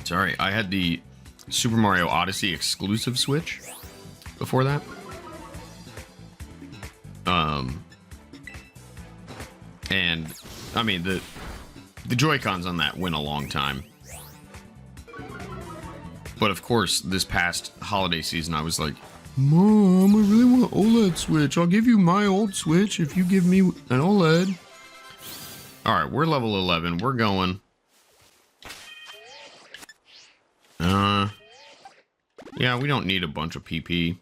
Sorry, I had the Super Mario Odyssey exclusive Switch before that. And I mean the Joy-Cons on that went a long time. But of course, this past holiday season, I was like, Mom, I really want an OLED Switch. I'll give you my old Switch if you give me an OLED. All right, we're level 11. We're going. Yeah, we don't need a bunch of PP.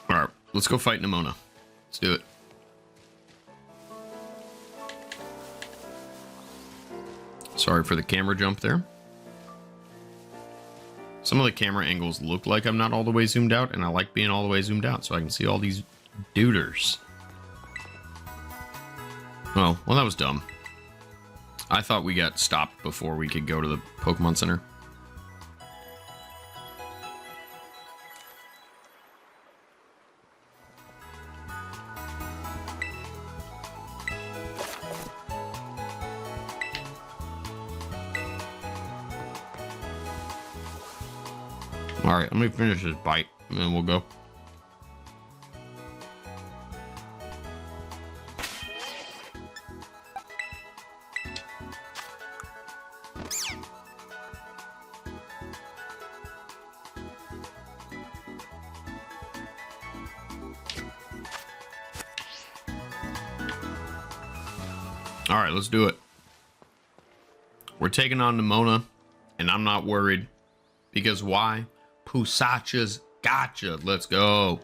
All right, let's go fight Nimona. Let's do it. Sorry for the camera jump there. Some of the camera angles look like I'm not all the way zoomed out, and I like being all the way zoomed out so I can see all these duders. Oh, well, that was dumb. I thought we got stopped before we could go to the Pokemon Center. All right, let me finish this bite, and then we'll go. All right, let's do it. We're taking on Nimona, and I'm not worried. Because why? Pusacha's gotcha. Let's go.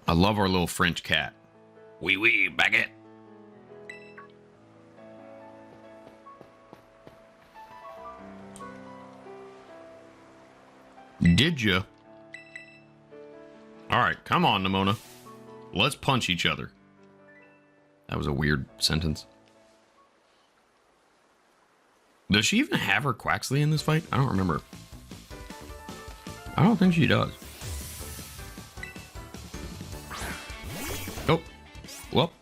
I love our little French cat. Wee wee, baguette. Did ya? All right, come on, Nimona. Let's punch each other. That was a weird sentence. Does she even have her Quaxley in this fight? I don't remember. I don't think she does. Oh. Well.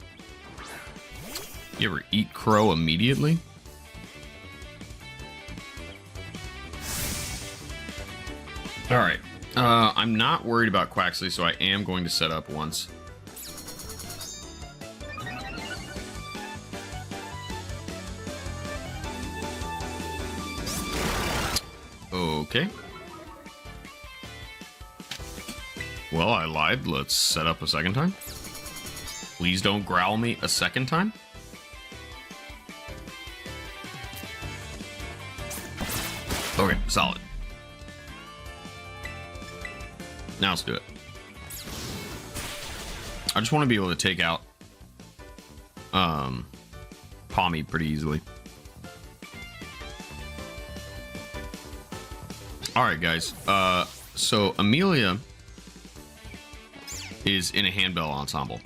You ever eat crow immediately? Alright. I'm not worried about Quaxley, so I am going to set up once. Okay. Well, I lied. Let's set up a second time. Please don't growl me a second time. Okay, solid. Now let's do it. I just want to be able to take out Pommy pretty easily. Alright, guys. So Amelia is in a handbell ensemble.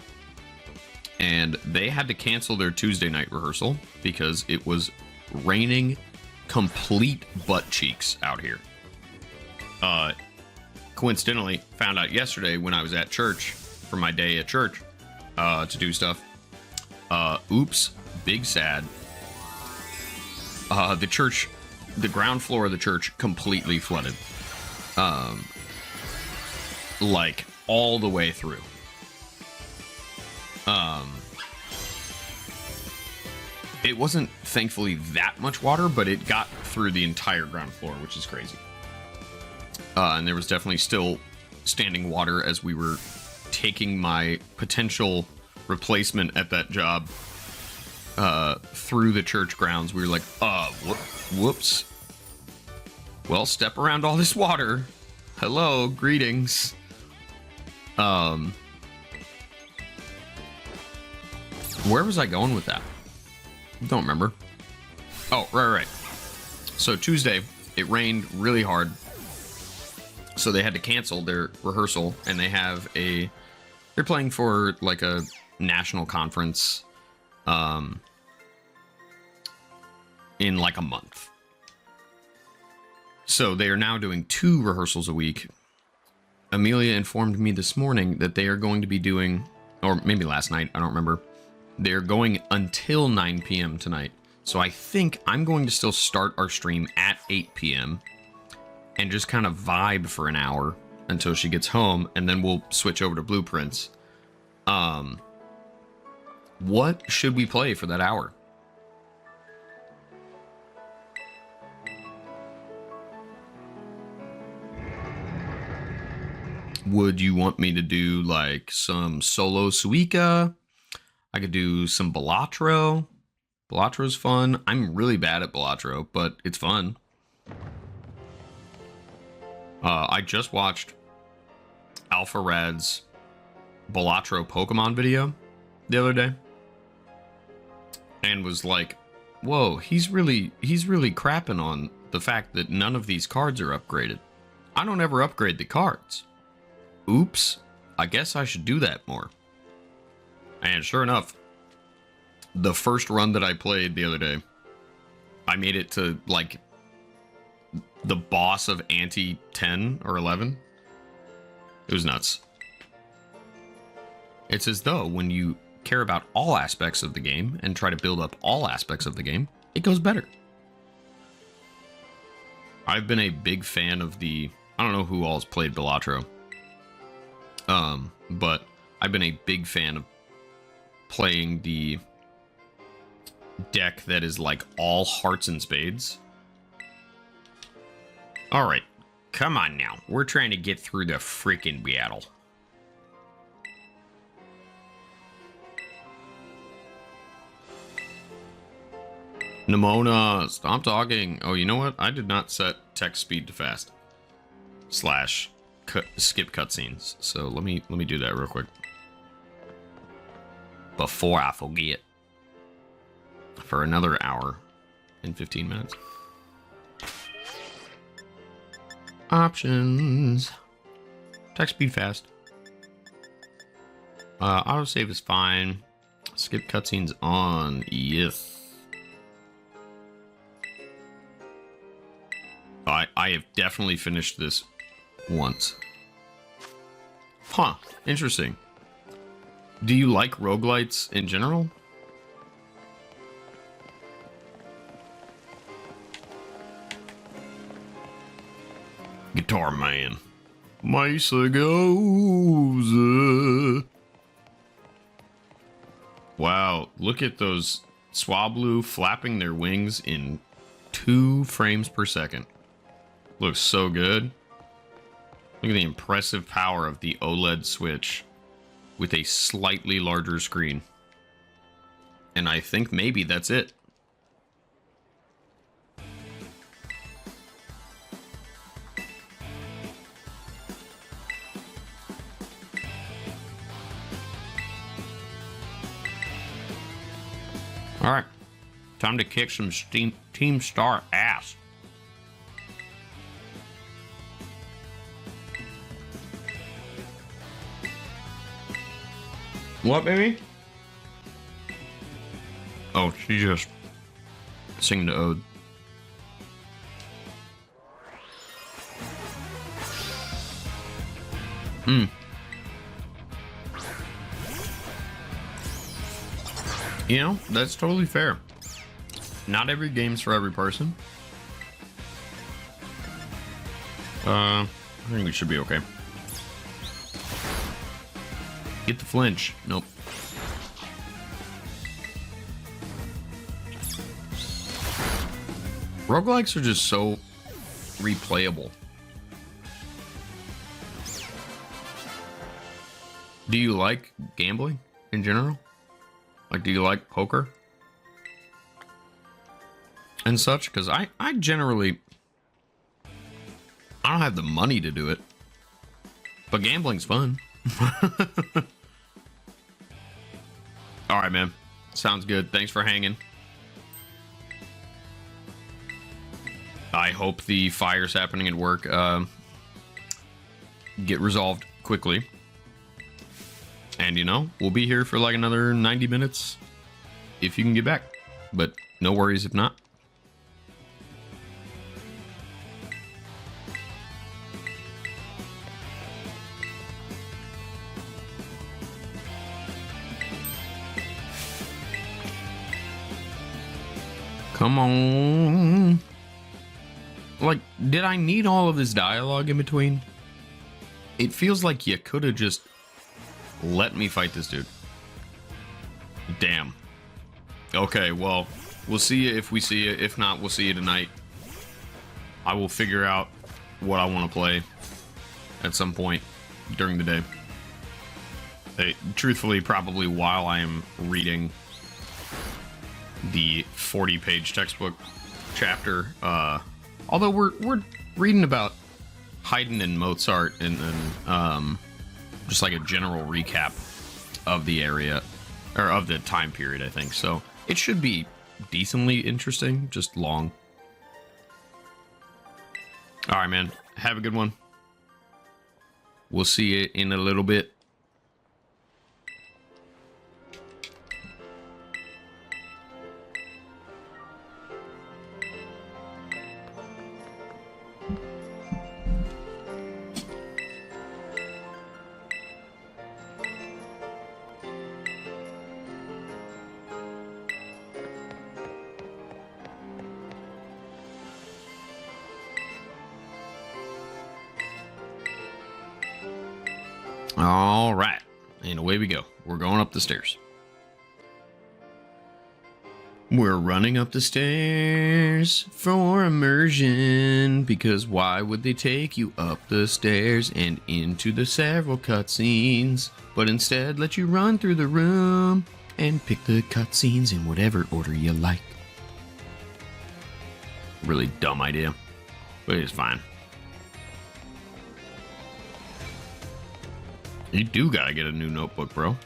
And they had to cancel their Tuesday night rehearsal because it was raining complete butt cheeks out here. Coincidentally, found out yesterday when I was at church for my day at church to do stuff. Oops, big sad. the church, the ground floor of the church completely flooded. Like all the way through. It wasn't thankfully that much water, but it got through the entire ground floor, which is crazy. And there was definitely still standing water as we were taking my potential replacement at that job through the church grounds. We were like, whoops. Well, step around all this water. Hello, greetings. Where was I going with that? Don't remember. Oh, right. So Tuesday, it rained really hard. So they had to cancel their rehearsal, and they're playing for like a national conference in like a month. So they are now doing 2 rehearsals a week. Amelia informed me this morning that they are going to be doing, or maybe last night, I don't remember. They're going until 9 p.m. tonight. So I think I'm going to still start our stream at 8 p.m. and just kind of vibe for an hour until she gets home, and then we'll switch over to Blueprints. What should we play for that hour? Would you want me to do like some solo Suika? I could do some Balatro. Balatro's fun. I'm really bad at Balatro, but it's fun. I just watched Alpha Rad's Balatro Pokemon video the other day, and was like, whoa, he's really crapping on the fact that none of these cards are upgraded. I don't ever upgrade the cards. Oops, I guess I should do that more. And sure enough, the first run that I played the other day, I made it to like the boss of Ante 10 or 11. It was nuts. It's as though when you care about all aspects of the game and try to build up all aspects of the game, it goes better. I've been a big fan of I don't know who all's played Balatro. But I've been a big fan of playing the deck that is like all hearts and spades. All right, come on now. We're trying to get through the freaking battle. Nimona, stop talking. Oh, you know what? I did not set text speed to fast. / skip cutscenes. So let me do that real quick before I forget. For another hour and 15 minutes. Options. Text speed fast. Autosave is fine. Skip cutscenes on. Yes. I have definitely finished this once. Huh. Interesting. Do you like roguelites in general? Guitar Man. Mesa goes. Wow, look at those Swablu flapping their wings in 2 frames per second. Looks so good. Look at the impressive power of the OLED Switch with a slightly larger screen. And I think maybe that's it. All right, time to kick some Team Star ass. What, baby? Oh, she just singing the ode. You know, that's totally fair. Not every game's for every person. I think we should be okay. Get the flinch. Nope. Roguelikes are just so replayable. Do you like gambling in general? Like, do you like poker and such? Because I generally, I don't have the money to do it, but gambling's fun. All right, man. Sounds good. Thanks for hanging. I hope the fires happening at work get resolved quickly. And, you know, we'll be here for like another 90 minutes if you can get back. But no worries if not. Come on. Like, did I need all of this dialogue in between? It feels like you could have just let me fight this dude. Damn. Okay, well, we'll see you if we see you. If not, we'll see you tonight. I will figure out what I want to play at some point during the day. Truthfully, probably while I am reading the 40-page textbook chapter. Although we're reading about Haydn and Mozart and just like a general recap of the area or of the time period, I think. So it should be decently interesting, just long. All right, man. Have a good one. We'll see you in a little bit. All right, and away we go. We're going up the stairs. We're running up the stairs for immersion, because why would they take you up the stairs and into the several cutscenes, but instead let you run through the room and pick the cutscenes in whatever order you like. Really dumb idea, but it's fine. You do gotta get a new notebook, bro. You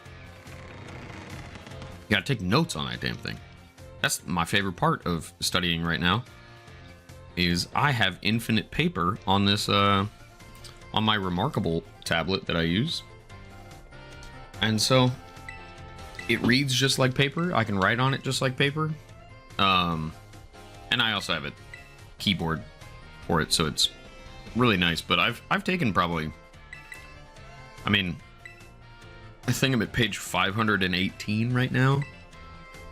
gotta take notes on that damn thing. That's my favorite part of studying right now, is I have infinite paper on this, on my Remarkable tablet that I use. And so, it reads just like paper. I can write on it just like paper. And I also have a keyboard for it, so it's really nice. But I've taken probably, I mean, I think I'm at page 518 right now.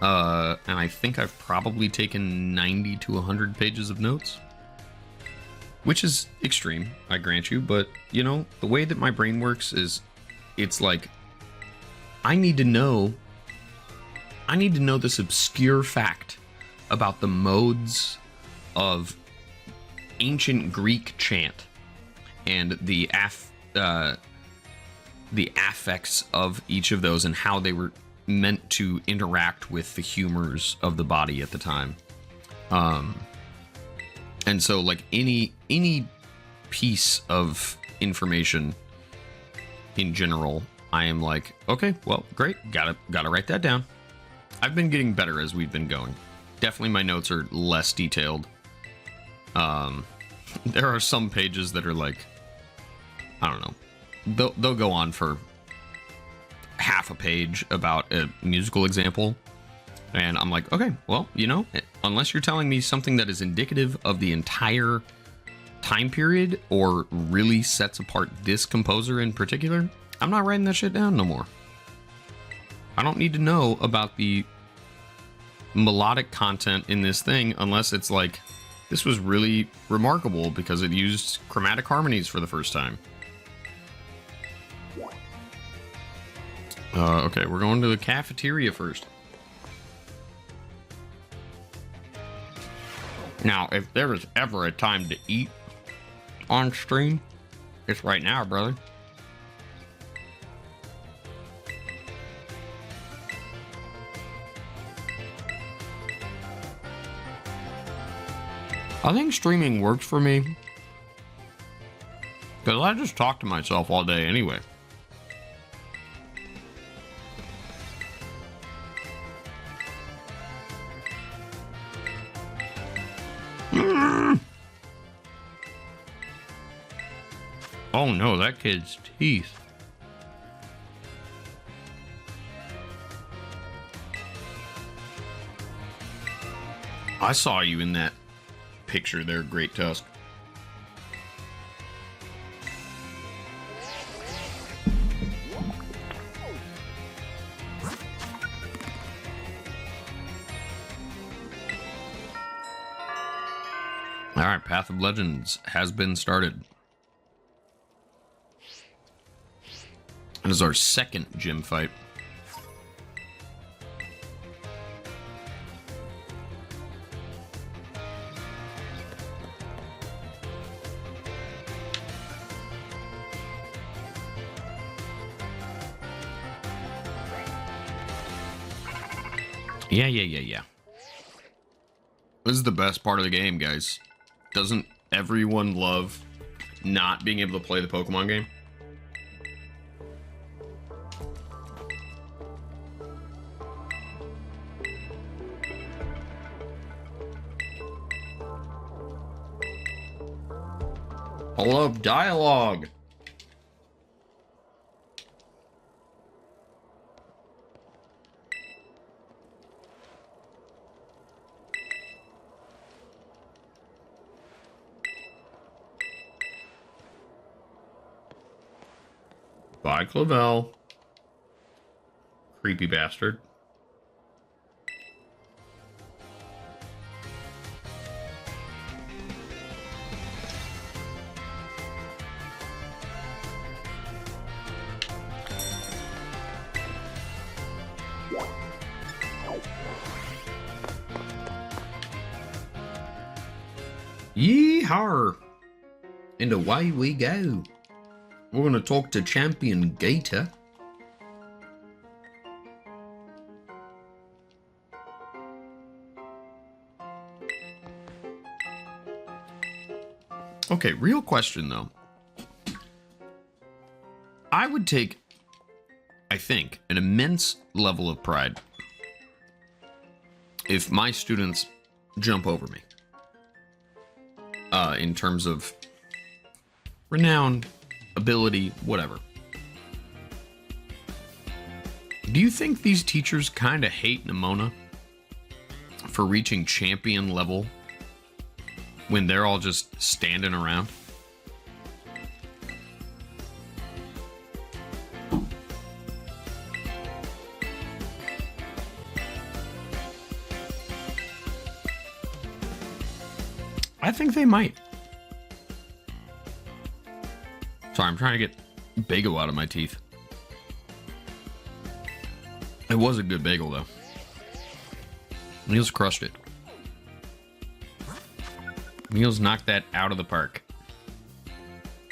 And I think I've probably taken 90 to 100 pages of notes. Which is extreme, I grant you. But, you know, the way that my brain works is, it's like, I need to know this obscure fact about the modes of ancient Greek chant and the affects of each of those and how they were meant to interact with the humors of the body at the time. And so, like, any piece of information in general, I am like, okay, well, great, gotta write that down. I've been getting better as we've been going. Definitely my notes are less detailed. There are some pages that are like, I don't know, they'll go on for half a page about a musical example, and I'm like, okay, well, you know, unless you're telling me something that is indicative of the entire time period or really sets apart this composer in particular, I'm not writing that shit down no more. I don't need to know about the melodic content in this thing unless it's like, this was really remarkable because it used chromatic harmonies for the first time. Okay, we're going to the cafeteria first. Now, if there was ever a time to eat on stream, it's right now, brother. I think streaming works for me because I just talk to myself all day anyway. Oh no, that kid's teeth. I saw you in that picture there, Great Tusk. All right, Path of Legends has been started. It is our second gym fight. Yeah. This is the best part of the game, guys. Doesn't everyone love not being able to play the Pokemon game? I love dialogue. Bye, Clavel. Creepy bastard. Yee-haw! And away we go. We're going to talk to Champion Gator. Okay, real question though. I would take, I think, an immense level of pride if my students jump over me. In terms of renown, ability, whatever. Do you think these teachers kind of hate Nimona for reaching champion level when they're all just standing around? I think they might. Sorry, I'm trying to get bagel out of my teeth. It was a good bagel, though. Niels crushed it. Niels knocked that out of the park.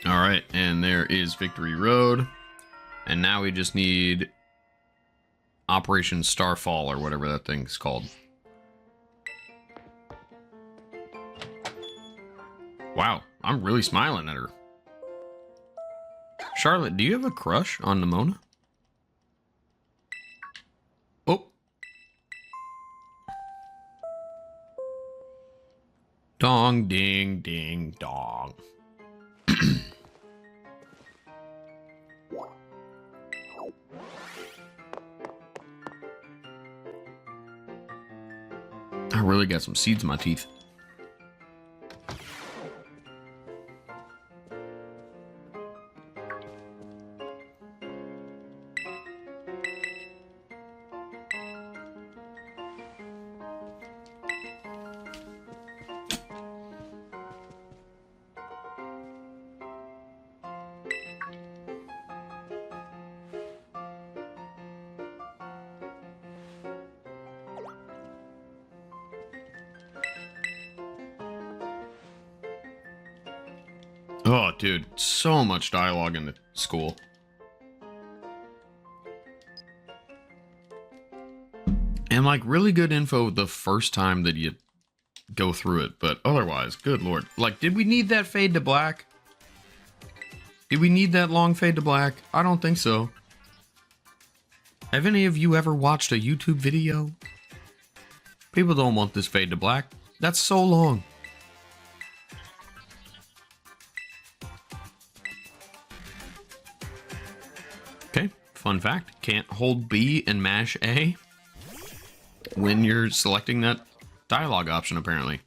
All right, and there is Victory Road. And now we just need Operation Starfall, or whatever that thing's called. Wow, I'm really smiling at her. Charlotte, do you have a crush on Nimona? Oh. Dong, ding, ding, dong. I really got some seeds in my teeth. Oh, dude, so much dialogue in the school. And like really good info the first time that you go through it, but otherwise, good lord. Like, did we need that fade to black? Did we need that long fade to black? I don't think so. Have any of you ever watched a YouTube video? People don't want this fade to black. That's so long. Okay, fun fact. Can't hold B and mash A when you're selecting that dialogue option, apparently.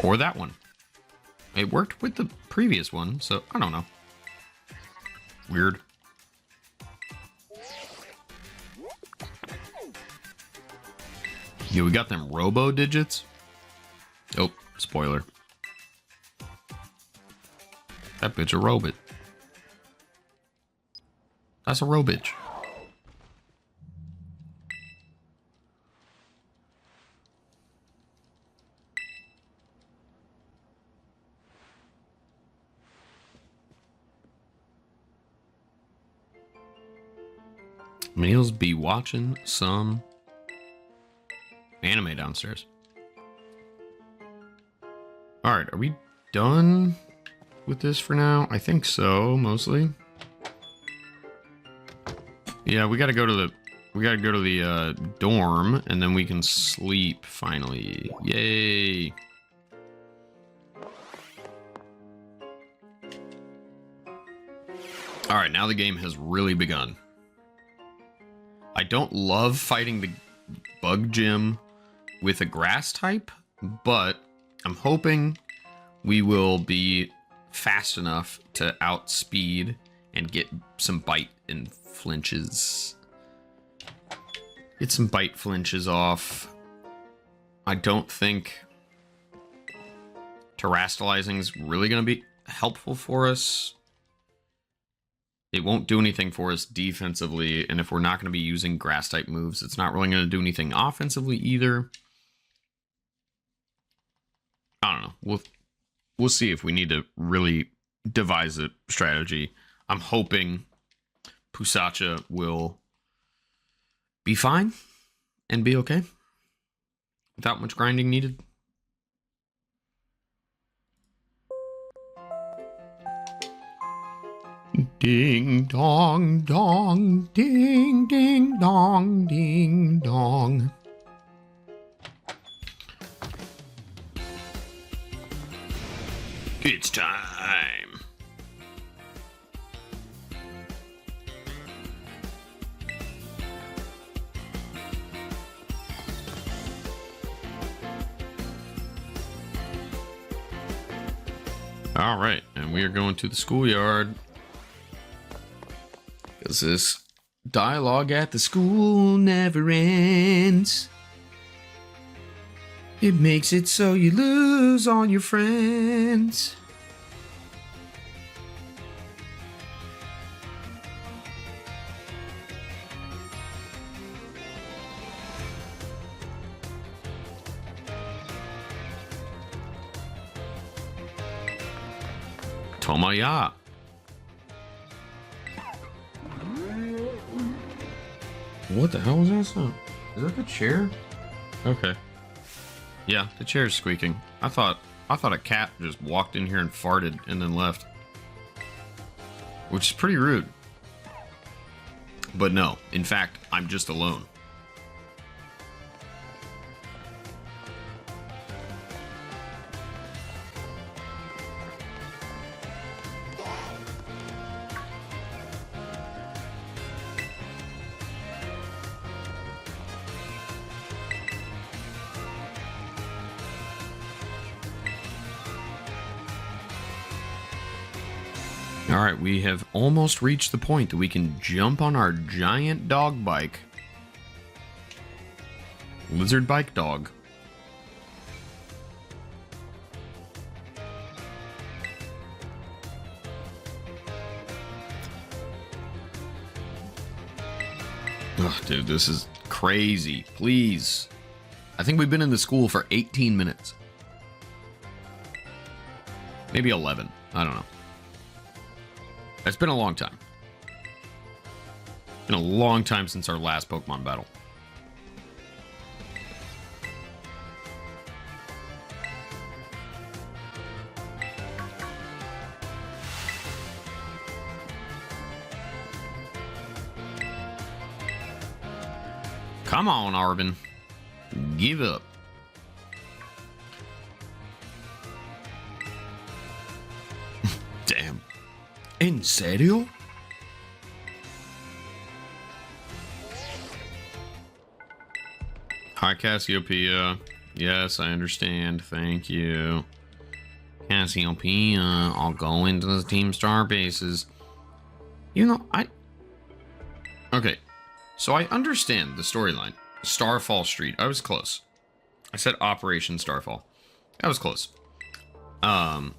Or that one. It worked with the previous one, so I don't know. Weird. Yeah, we got them robo digits. Oh, spoiler. That bitch a robot. That's a robitch. Meals be watching some anime downstairs. Alright, are we done with this for now? I think so, mostly. Yeah, we gotta go to the dorm, and then we can sleep finally. Yay! Alright, now the game has really begun. I don't love fighting the bug gym with a grass type, but I'm hoping we will be fast enough to outspeed and get some bite and flinches. Get some bite flinches off. I don't think terastallizing is really going to be helpful for us. It won't do anything for us defensively, and if we're not going to be using grass type moves, it's not really going to do anything offensively either. I don't know. We'll see if we need to really devise a strategy. I'm hoping Pusacha will be fine and be okay without much grinding needed. Ding dong dong, ding ding dong, ding dong. It's time. All right, and we are going to the schoolyard. Because this dialogue at the school never ends. It makes it so you lose all your friends. Tomaya. What the hell was that sound? Is that the chair? Okay. Yeah, the chair's squeaking. I thought a cat just walked in here and farted and then left. Which is pretty rude. But no, in fact, I'm just alone. Alright, we have almost reached the point that we can jump on our giant dog bike. Lizard bike dog. Oh, dude, this is crazy. Please. I think we've been in the school for 18 minutes. Maybe 11. I don't know. It's been a long time. Been a long time since our last Pokemon battle. Come on, Arvin. Give up. Damn. ¿En serio? Hi, Cassiopeia. Yes, I understand. Thank you. Cassiopeia, I'll go into the Team Star bases. You know, Okay. So I understand the storyline. Starfall Street. I was close. I said Operation Starfall. I was close. I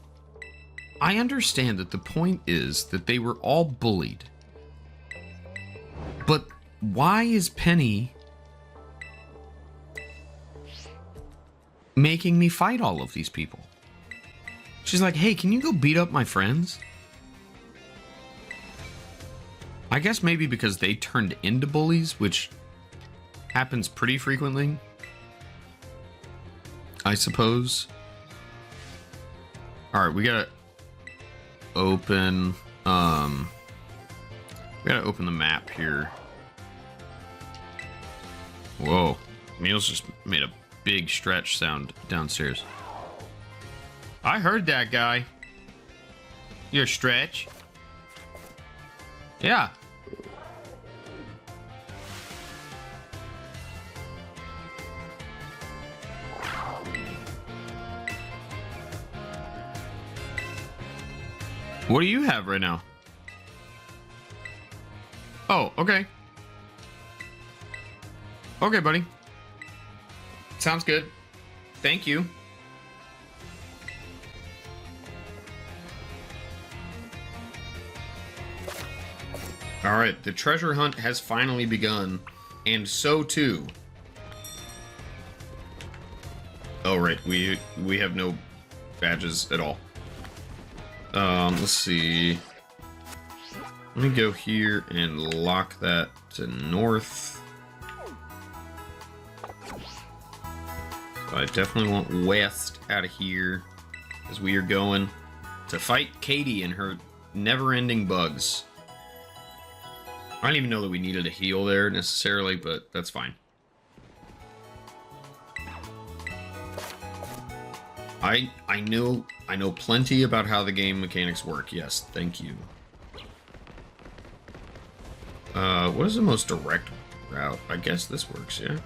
understand that the point is that they were all bullied. But why is Penny making me fight all of these people? She's like, hey, can you go beat up my friends? I guess maybe because they turned into bullies, which happens pretty frequently. I suppose. Alright, we gotta open the map here. Whoa. Meals just made a big stretch sound downstairs. I heard that guy. You're a stretch. Yeah. What do you have right now? Oh, okay. Okay, buddy. Sounds good. Thank you. All right, the treasure hunt has finally begun, and so too. Oh, right, we have no badges at all. Let's see. Let me go here and lock that to north. I definitely want west out of here, as we are going to fight Katie and her never-ending bugs. I don't even know that we needed a heal there necessarily, but that's fine. I know plenty about how the game mechanics work. Yes, thank you. What is the most direct route? I guess this works, yeah.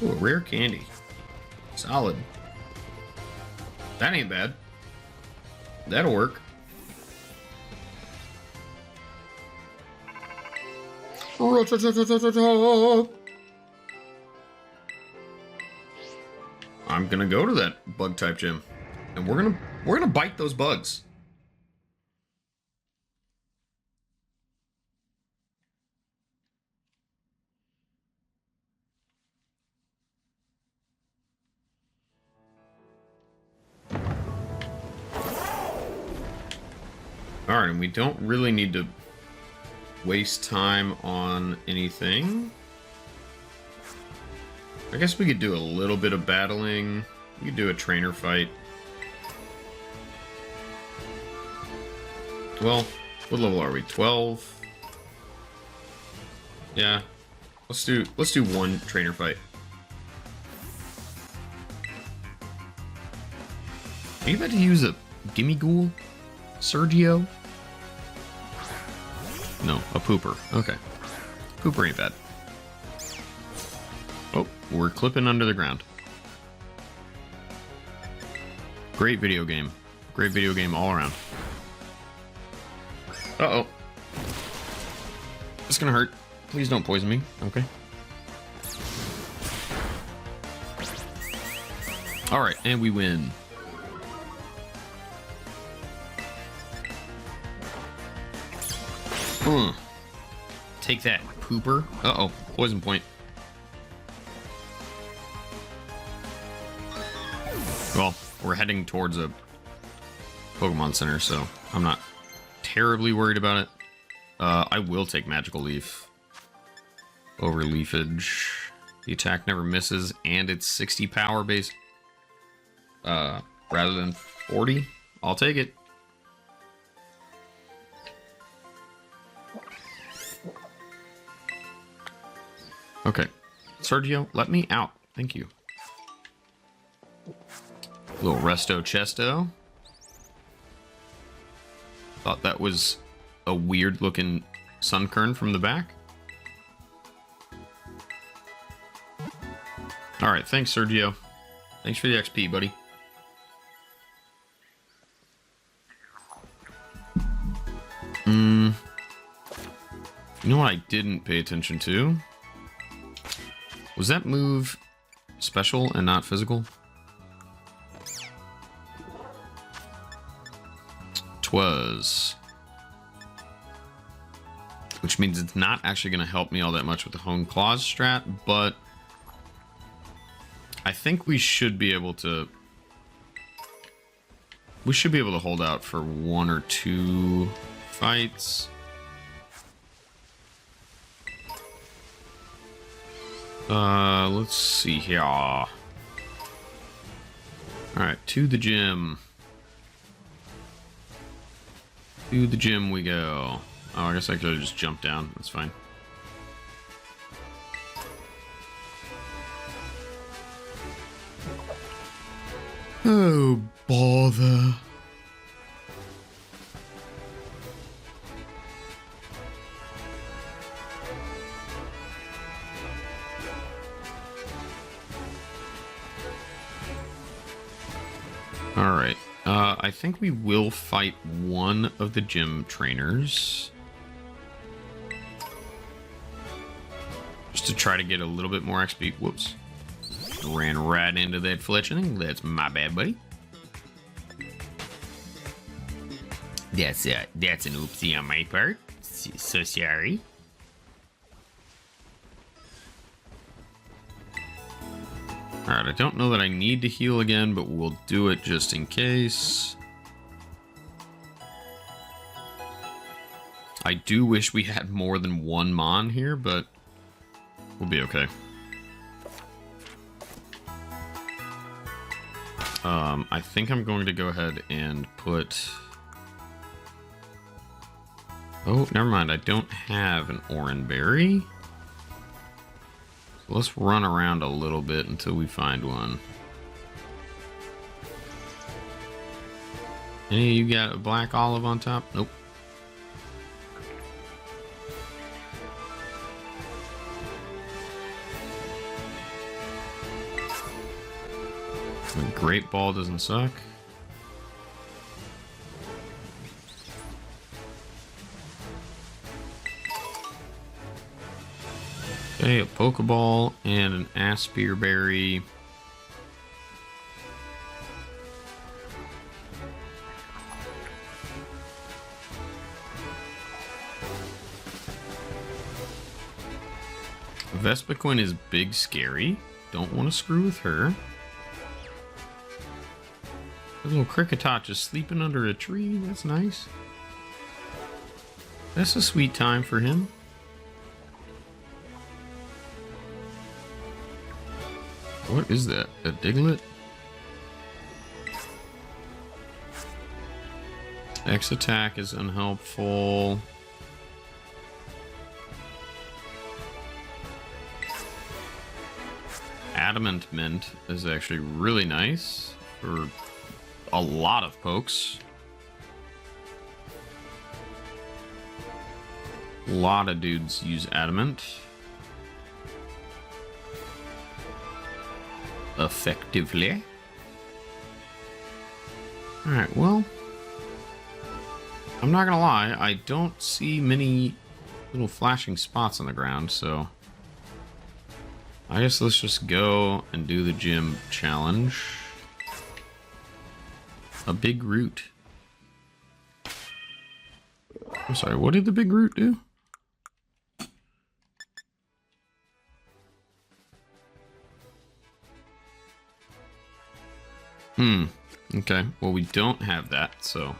Ooh, a rare candy. Solid. That ain't bad. That'll work. I'm gonna go to that bug type gym, and we're gonna bite those bugs. All right, and we don't really need to waste time on anything. I guess we could do a little bit of battling. We could do a trainer fight. Well, what level are we? 12? Yeah. Let's do one trainer fight. Are you about to use a gimme ghoul? Sergio? No, a pooper. Okay. Pooper ain't bad. Oh, we're clipping under the ground. Great video game. Great video game all around. Uh-oh. It's gonna hurt. Please don't poison me. Okay. Alright, and we win. Take that, pooper. Uh-oh, poison point. Well, we're heading towards a Pokemon Center, so I'm not terribly worried about it. I will take Magical Leaf over Leafage. The attack never misses, and it's 60 power base. Rather than 40. I'll take it. Okay. Sergio, let me out. Thank you. Little Resto Chesto. Thought that was a weird looking Sunkern from the back. Alright, thanks Sergio. Thanks for the XP, buddy. You know what I didn't pay attention to? Was that move special and not physical? Twas. Which means it's not actually going to help me all that much with the Hone Claws strat, but I think we should be able to... We should be able to hold out for 1 or 2 fights. Let's see here. Alright, to the gym. To the gym we go. Oh, I guess I could have just jumped down. That's fine. Oh, bother. Alright, I think we will fight one of the gym trainers. Just to try to get a little bit more XP. Whoops. Ran right into that fletching. That's my bad, buddy. That's an oopsie on my part. So sorry. Alright, I don't know that I need to heal again, but we'll do it just in case. I do wish we had more than one Mon here, but we'll be okay. I think I'm going to go ahead and put... Oh, never mind. I don't have an Oranberry. Let's run around a little bit until we find one. Hey, you got a black olive on top? Nope. The Great Ball doesn't suck. Okay, a Pokeball and an Aspir Berry. Vespiquen is big scary. Don't want to screw with her. A little Kricketot just sleeping under a tree. That's nice. That's a sweet time for him. What is that? A Diglett? X attack is unhelpful. Adamant Mint is actually really nice for a lot of pokes. A lot of dudes use Adamant. Effectively. Alright, well, I'm not gonna lie, I don't see many little flashing spots on the ground, so I guess let's just go and do the gym challenge. A big root. I'm sorry, what did the big root do? Okay, well, we don't have that, so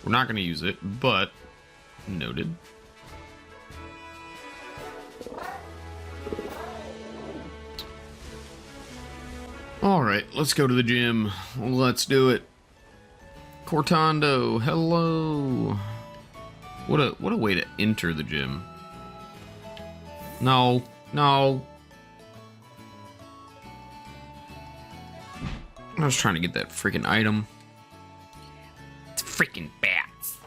we're not going to use it, but noted. Alright, let's go to the gym. Let's do it. Cortando, hello. What a way to enter the gym. No, no. I was trying to get that freaking item. It's freaking bats.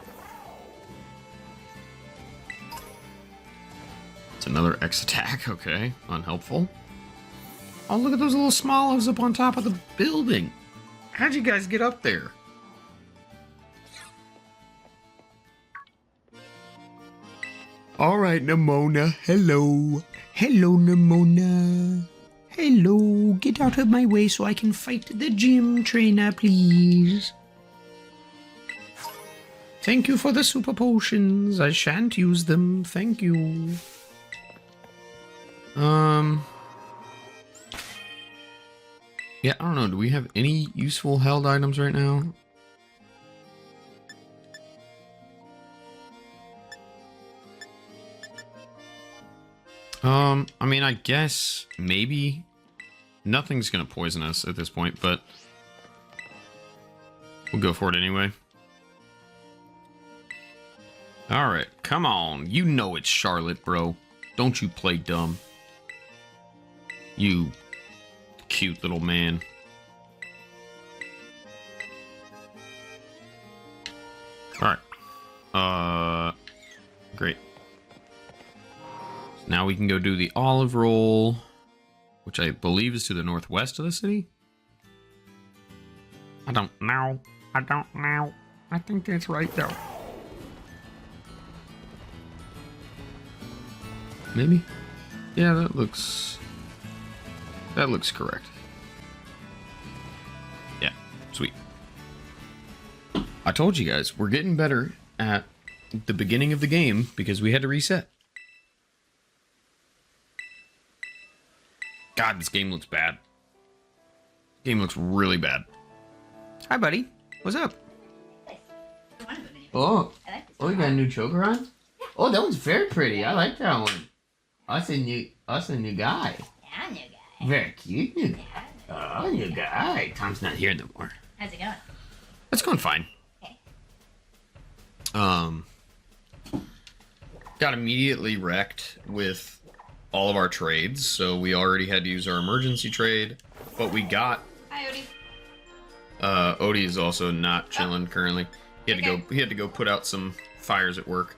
It's another X attack, okay. Unhelpful. Oh, look at those little swallows up on top of the building. How'd you guys get up there? All right, Nimona. Hello. Hello, Nimona. Hello. Get out of my way so I can fight the gym trainer, please. Thank you for the super potions. I shan't use them. Thank you. Yeah, I don't know. Do we have any useful held items right now? I mean, I guess maybe nothing's gonna poison us at this point, but we'll go for it anyway. Alright, come on. You know it's Charlotte, bro. Don't you play dumb. You cute little man. Alright. Great. Now we can go do the olive roll, which I believe is to the northwest of the city. I don't know. I don't know. I think that's right though. Maybe? Yeah, that looks correct. Yeah, sweet. I told you guys, we're getting better at the beginning of the game because we had to reset. God, this game looks bad. This game looks really bad. Hi, buddy. What's up? Oh, you got a new choker on? Oh, that one's very pretty. I like that one. Us a new guy. Yeah, new guy. Very cute new guy. Oh, new guy. Tom's not here no more. How's it going? It's going fine. Okay. Got immediately wrecked with all of our trades, so we already had to use our emergency trade, but we got... Hi, Odie. Odie is also not chilling currently. He had to go put out some fires at work.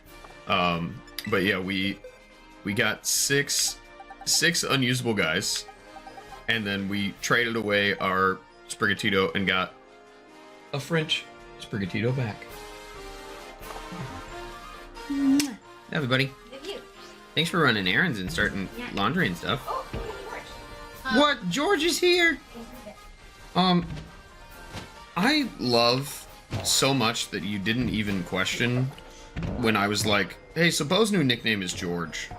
But yeah, we got six unusable guys, and then we traded away our Sprigatito and got a French Sprigatito back. Mwah. Everybody, Good view. thanks for running errands and starting laundry and stuff. Oh, George. What? George is here? I love so much that you didn't even question when I was like, hey, suppose new nickname is George.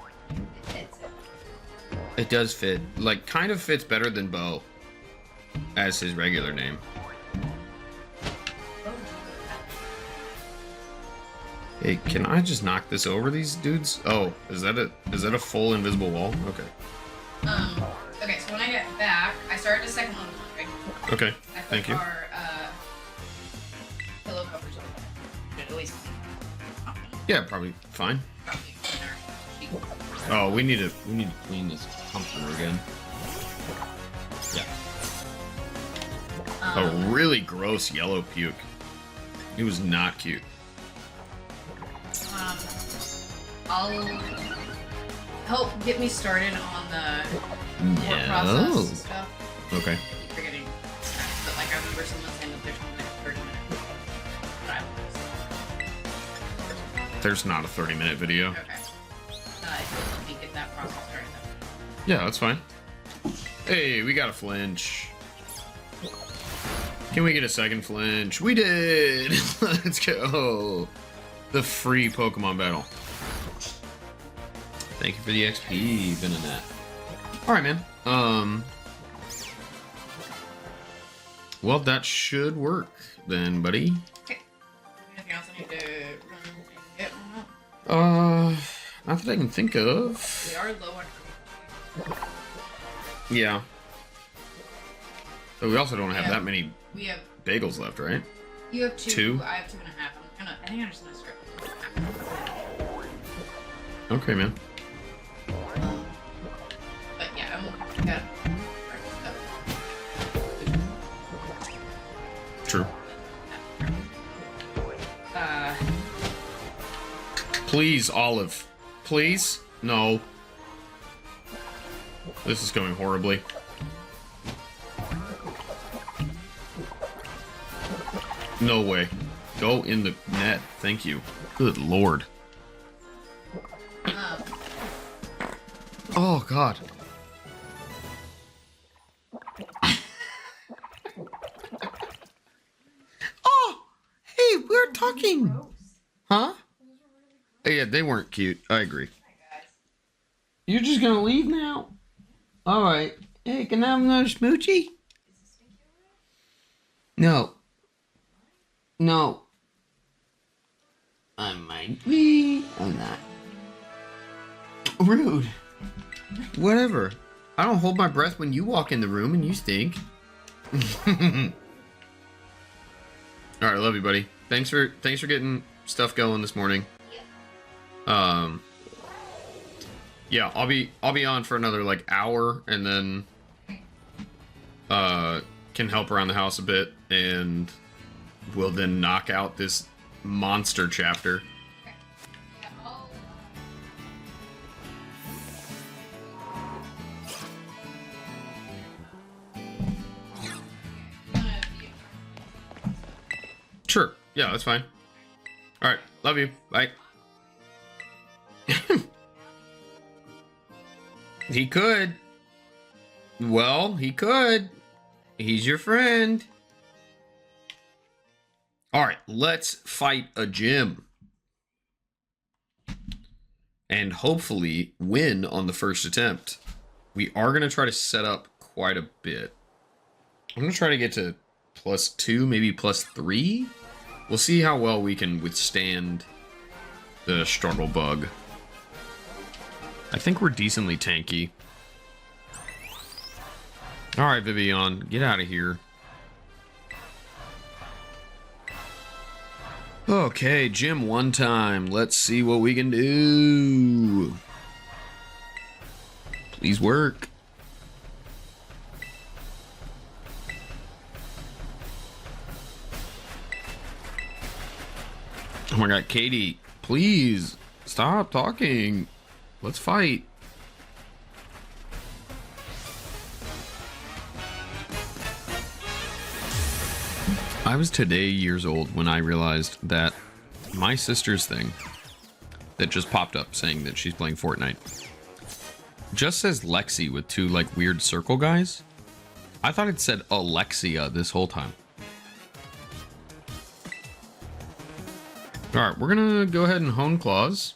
It does fit. Like, kind of fits better than Bo as his regular name. Hey, can I just knock this over these dudes? Oh, is that a full invisible wall? Okay. Okay, so when I get back, I started a second one with laundry. Okay, I put thank you. our pillow covers on. At least Yeah, probably fine. probably clean our sheet. Oh, we need to clean this comforter again. Yeah. A really gross yellow puke. It was not cute. I'll help get me started on the work process stuff. Okay. I keep forgetting. But like I remember someone saying that there's only like a 30-minute video. There's not a 30-minute video. Okay. Help me get that process started then. Yeah, that's fine. Hey, we got a flinch. Can we get a second flinch? We did! Let's go. The free Pokemon battle. Thank you for the XP, Venonat. Alright, man. Well, that should work then, buddy. Okay. Anything else I need to run and get one up? Not that I can think of. We are low on. Yeah. But we also don't have that many We have. bagels left, right? You have 2. Two? I have 2.5. I think I'm just gonna start. Okay, man. But yeah, I'm yeah. True. Uh, Please, Olive. Please? No. This is going horribly. No way. Go in the net. Thank you. Good lord. Oh, God. Oh! Hey, we're talking. Huh? Yeah, they weren't cute. I agree. You're just gonna leave now? Alright. Hey, can I have another smoochie? No. No. I might be. I'm not. Rude. Whatever. I don't hold my breath when you walk in the room and you stink. Alright, love you, buddy. Thanks for getting stuff going this morning. Yeah, I'll be on for another like hour and then can help around the house a bit and we'll then knock out this monster chapter. Sure. Yeah, that's fine. All right. Love you. Bye. He could. Well, he could. He's your friend. All right. Let's fight a gym. And hopefully win on the first attempt. We are going to try to set up quite a bit. I'm going to try to get to +2, maybe +3. We'll see how well we can withstand the struggle bug. I think we're decently tanky. Alright, Vivian, get out of here. Okay, gym one time. Let's see what we can do. Please work. Oh my god, Katie, please stop talking. Let's fight. I was today years old when I realized that my sister's thing that just popped up saying that she's playing Fortnite just says Lexi with 2 like weird circle guys. I thought it said Alexia this whole time. Alright, we're gonna go ahead and hone claws.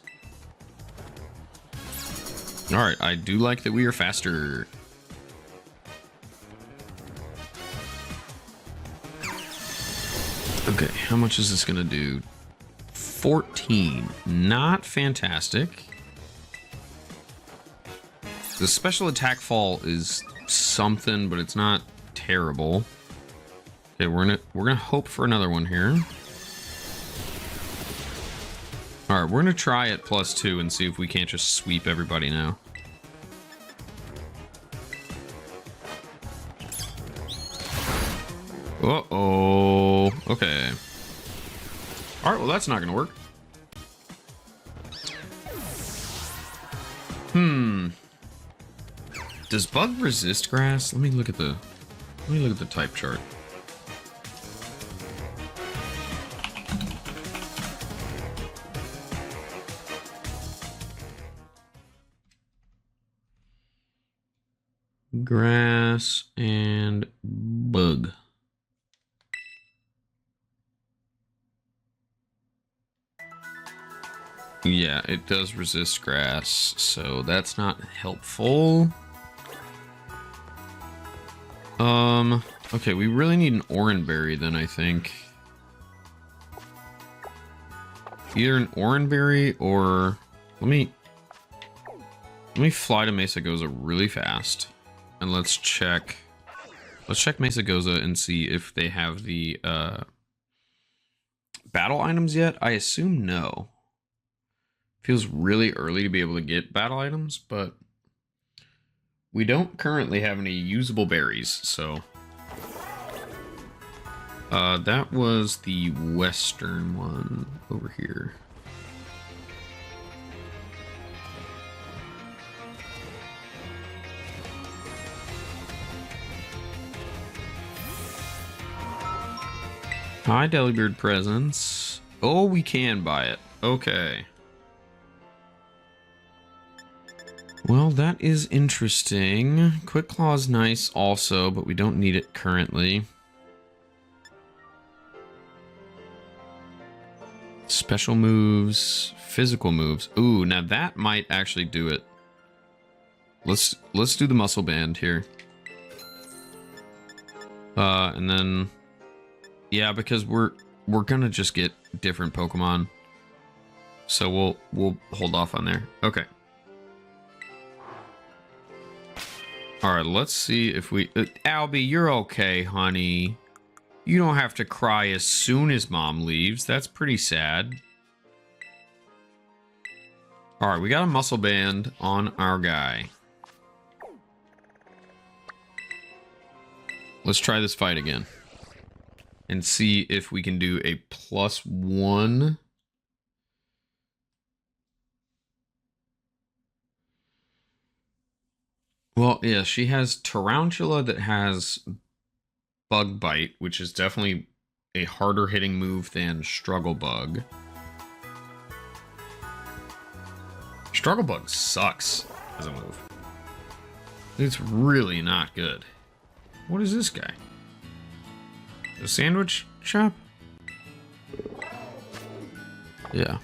Alright, I do like that we are faster. Okay, how much is this gonna do? 14. Not fantastic. The special attack fall is something, but it's not terrible. Okay, we're gonna hope for another one here. Alright, we're gonna try at +2 and see if we can't just sweep everybody now. Uh-oh. Okay. Alright, well that's not gonna work. Does bug resist grass? Let me look at the type chart. Grass and bug. Yeah, it does resist grass, so that's not helpful. Okay, we really need an Oranberry then, I think. Either an Oranberry or... Let me fly to Mesa Goza really fast. And let's check Mesa Goza and see if they have the battle items yet. I assume no. Feels really early to be able to get battle items, but we don't currently have any usable berries, so that was the western one over here. Hi, Delibird presents. Oh, we can buy it. Okay. Well, that is interesting. Quick Claw's nice also, but we don't need it currently. Special moves, physical moves. Ooh, now that might actually do it. Let's do the muscle band here. And then yeah, because we're gonna just get different Pokemon. So we'll hold off on there. Okay. Alright, let's see if we... Albie, you're okay, honey. You don't have to cry as soon as Mom leaves. That's pretty sad. Alright, we got a muscle band on our guy. Let's try this fight again. And see if we can do a +1. Well, yeah, she has Tarantula that has Bug Bite, which is definitely a harder hitting move than Struggle Bug. Struggle Bug sucks as a move. It's really not good. What is this guy? A sandwich shop? Yeah.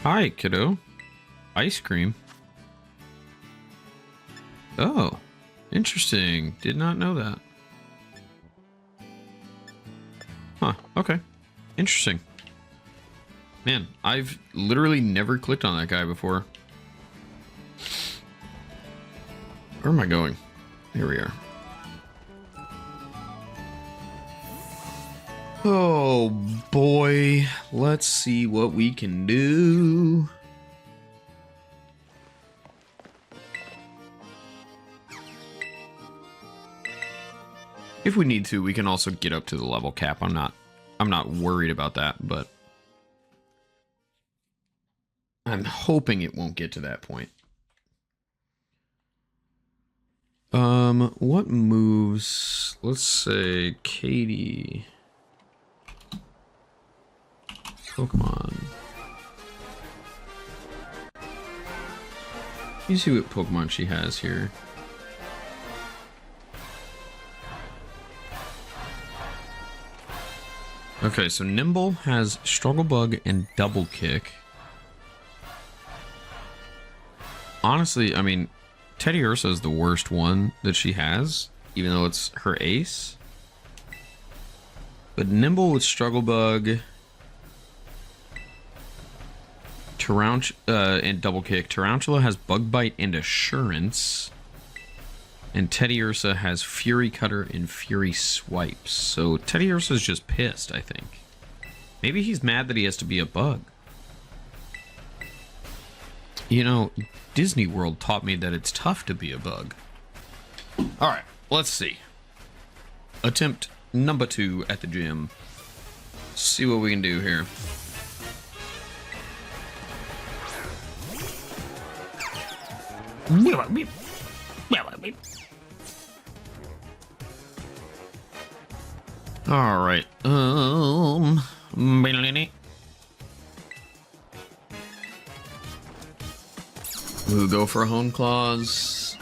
Hi, kiddo. Ice cream. Oh, interesting. Did not know that. Huh, okay. Interesting. Man, I've literally never clicked on that guy before. Where am I going? Here we are. Oh boy, let's see what we can do. If we need to, we can also get up to the level cap. I'm not worried about that, but I'm hoping it won't get to that point. What moves? Let's say Katie. Pokemon. Let me see what Pokemon she has here. Okay, so Nimble has Struggle Bug and Double Kick. Honestly, I mean, Teddy Ursa is the worst one that she has, even though it's her ace. But Nimble with Struggle Bug, and Double Kick. Tarantula has Bug Bite and Assurance. And Teddy Ursa has Fury Cutter and Fury Swipes. So Teddy Ursa's just pissed, I think. Maybe he's mad that he has to be a bug. You know, Disney World taught me that it's tough to be a bug. Alright, let's see. Attempt number 2 at the gym. See what we can do here. All right. We'll go for a Hone Claws.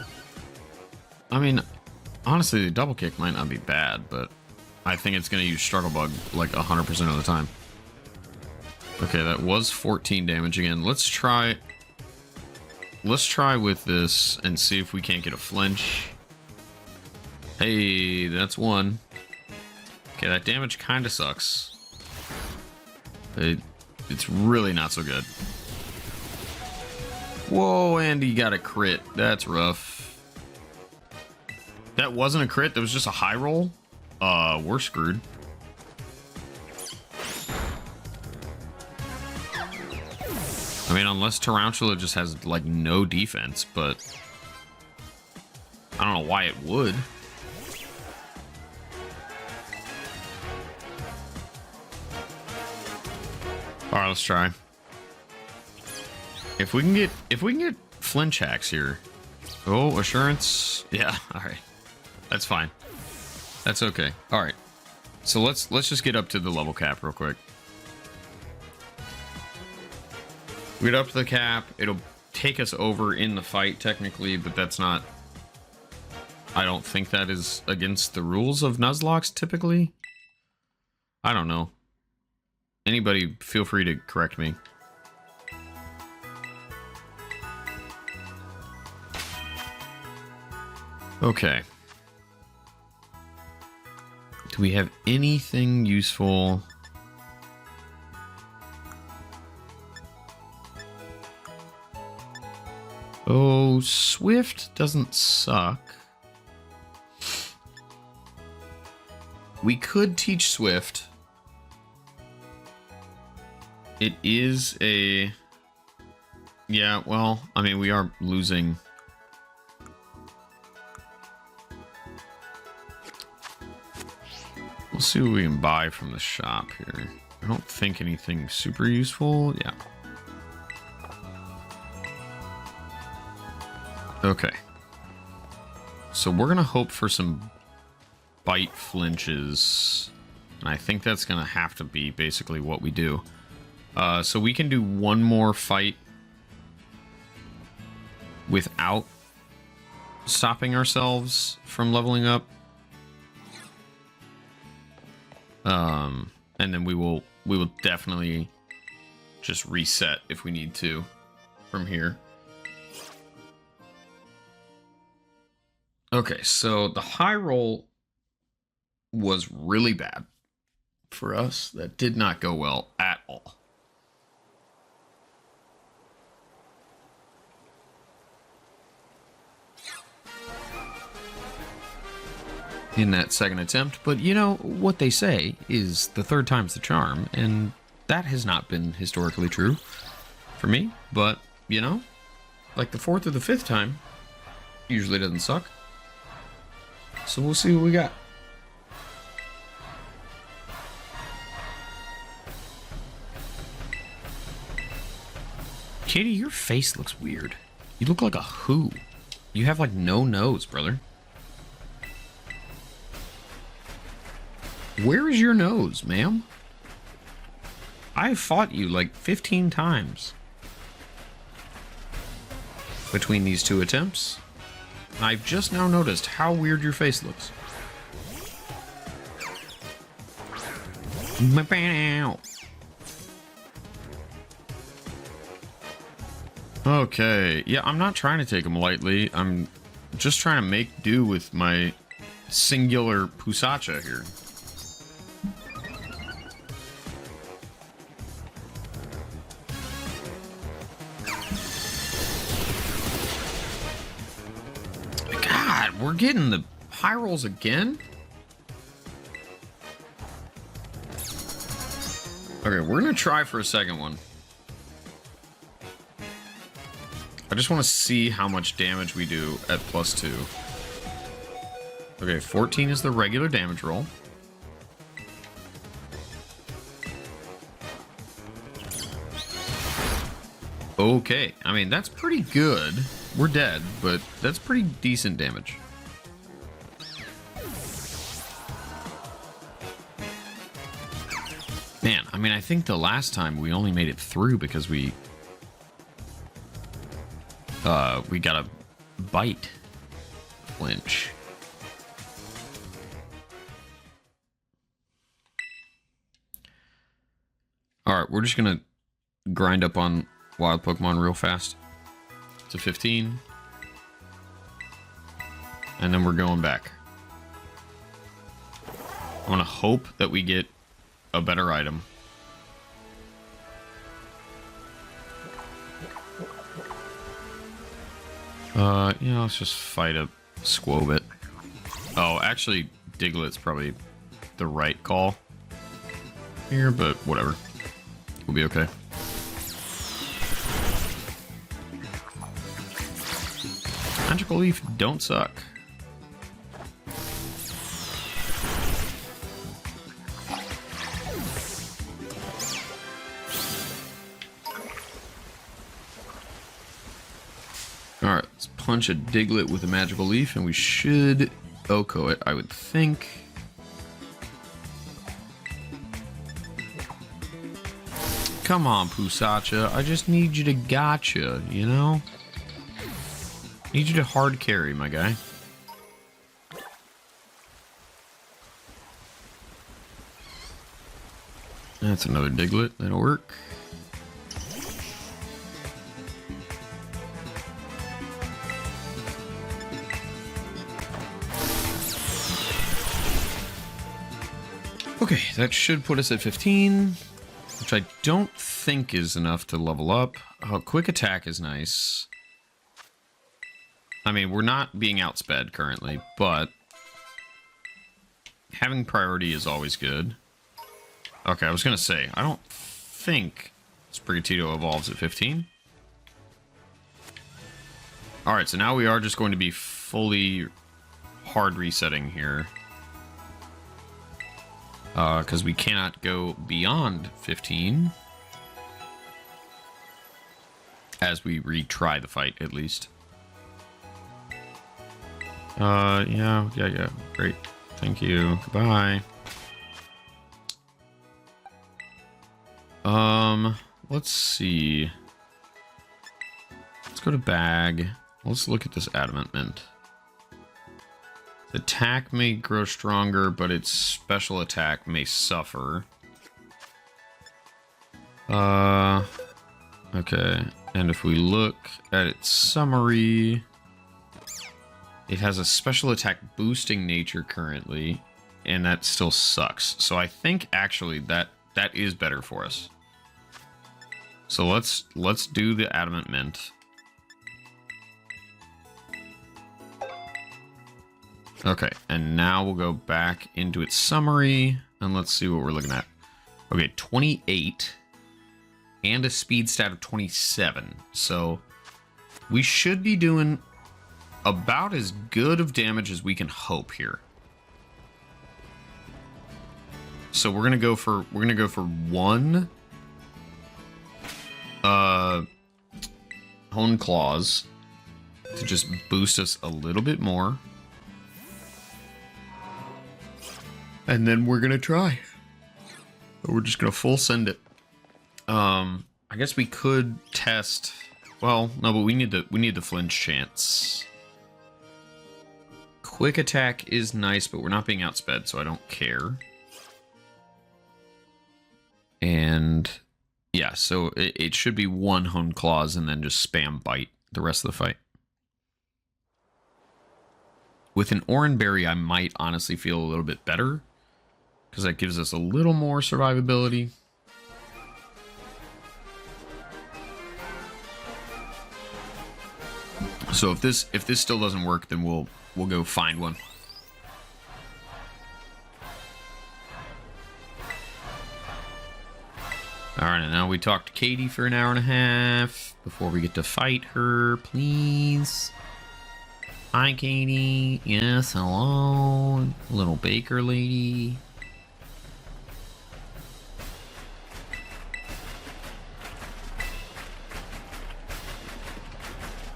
I mean, honestly, the Double Kick might not be bad, but I think it's going to use Struggle Bug like 100% of the time. Okay, that was 14 damage again. Let's try with this and see if we can't get a flinch. Hey, that's one. Okay, that damage kind of sucks. It's really not so good. Whoa, Andy got a crit. That's rough. That wasn't a crit. That was just a high roll. We're screwed. I mean, unless Tarantula just has, like, no defense, but I don't know why it would. All right, let's try. If we can get flinch hacks here. Oh, assurance. Yeah, all right. That's fine. That's okay. All right. So let's just get up to the level cap real quick. We get up to the cap. It'll take us over in the fight technically, but that's not. I don't think that is against the rules of Nuzlocke typically. I don't know. Anybody, feel free to correct me. Okay. Do we have anything useful? Oh, Swift doesn't suck. We could teach Swift. It is a... Yeah, well, I mean, we are losing... We'll see what we can buy from the shop here. I don't think anything super useful. Yeah. Okay. So we're going to hope for some bite flinches. And I think that's going to have to be basically what we do. So we can do one more fight without stopping ourselves from leveling up. And then we will definitely just reset if we need to from here. Okay, so the high roll was really bad for us. That did not go well at all. In that second attempt, but you know what they say is the third time's the charm, and that has not been historically true for me, but you know, like the fourth or the fifth time usually doesn't suck. So we'll see what we got. Katie, your face looks weird. You look like a who. You have like no nose, brother. Where is your nose, ma'am? I've fought you like 15 times between these two attempts. I've just now noticed how weird your face looks. Okay, yeah, I'm not trying to take them lightly. I'm just trying to make do with my singular Pusacha here. We're getting the high rolls again? Okay, we're gonna try for a second one. I just want to see how much damage we do at +2. Okay, 14 is the regular damage roll. Okay, I mean, that's pretty good. We're dead, but that's pretty decent damage. Man, I mean, I think the last time we only made it through because we got a bite flinch. All right, Alright, we're just gonna grind up on wild Pokemon real fast. To 15. And then we're going back. I want to hope that we get a better item. Yeah, let's just fight a Squobit. Oh, actually, Diglett's probably the right call here, but whatever. We'll be okay. Magical Leaf don't suck. Alright, let's punch a Diglett with a Magical Leaf, and we should OHKO it, I would think. Come on, Pusacha. I just need you to gotcha, you know? Need you to hard carry, my guy. That's another Diglett. That'll work. Okay, that should put us at 15, which I don't think is enough to level up. Oh, quick attack is nice. I mean, we're not being outsped currently, but having priority is always good. Okay, I was going to say, I don't think Sprigatito evolves at 15. Alright, so now we are just going to be fully hard resetting here. Because we cannot go beyond 15. As we retry the fight, at least. Yeah, great. Thank you. Goodbye. Let's see. Let's go to bag. Let's look at this adamant mint. The attack may grow stronger, but its special attack may suffer. Okay. And if we look at its summary, it has a special attack boosting nature currently, and that still sucks. So I think actually that is better for us. So let's do the adamant mint. Okay, and now we'll go back into its summary, and let's see what we're looking at. Okay, 28, and a speed stat of 27. So we should be doing about as good of damage as we can hope here. So we're gonna go for one Hone Claws to just boost us a little bit more. And then we're gonna try. We're just gonna full send it. I guess we could test. Well, no, but we need the flinch chance. Quick attack is nice, but we're not being outsped, so I don't care. And yeah, so it should be one Hone Claws and then just spam bite the rest of the fight. With an Oran Berry, I might honestly feel a little bit better, because that gives us a little more survivability. So if this still doesn't work, then we'll go find one. Alright, and now we talk to Katie for an hour and a half before we get to fight her, please. Hi, Katie. Yes, hello. Little baker lady.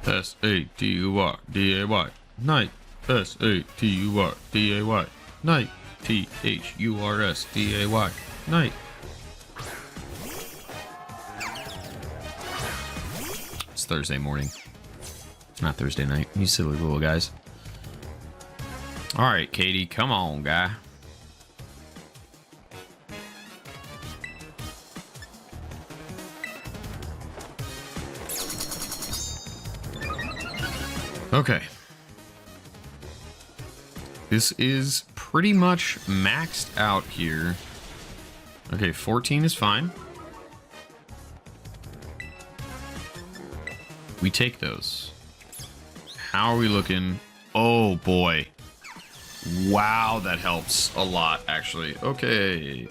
S-A-T-U-R-D-A-Y. Night. S-A-T-U-R-D-A-Y. Night. T-H-U-R-S-D-A-Y. Night. It's Thursday morning. It's not Thursday night. You silly little guys. Alright, Katie. Come on, guy. Okay. This is pretty much maxed out here. Okay, 14 is fine. We take those. How are we looking? Oh boy. Wow, that helps a lot, actually. Okay.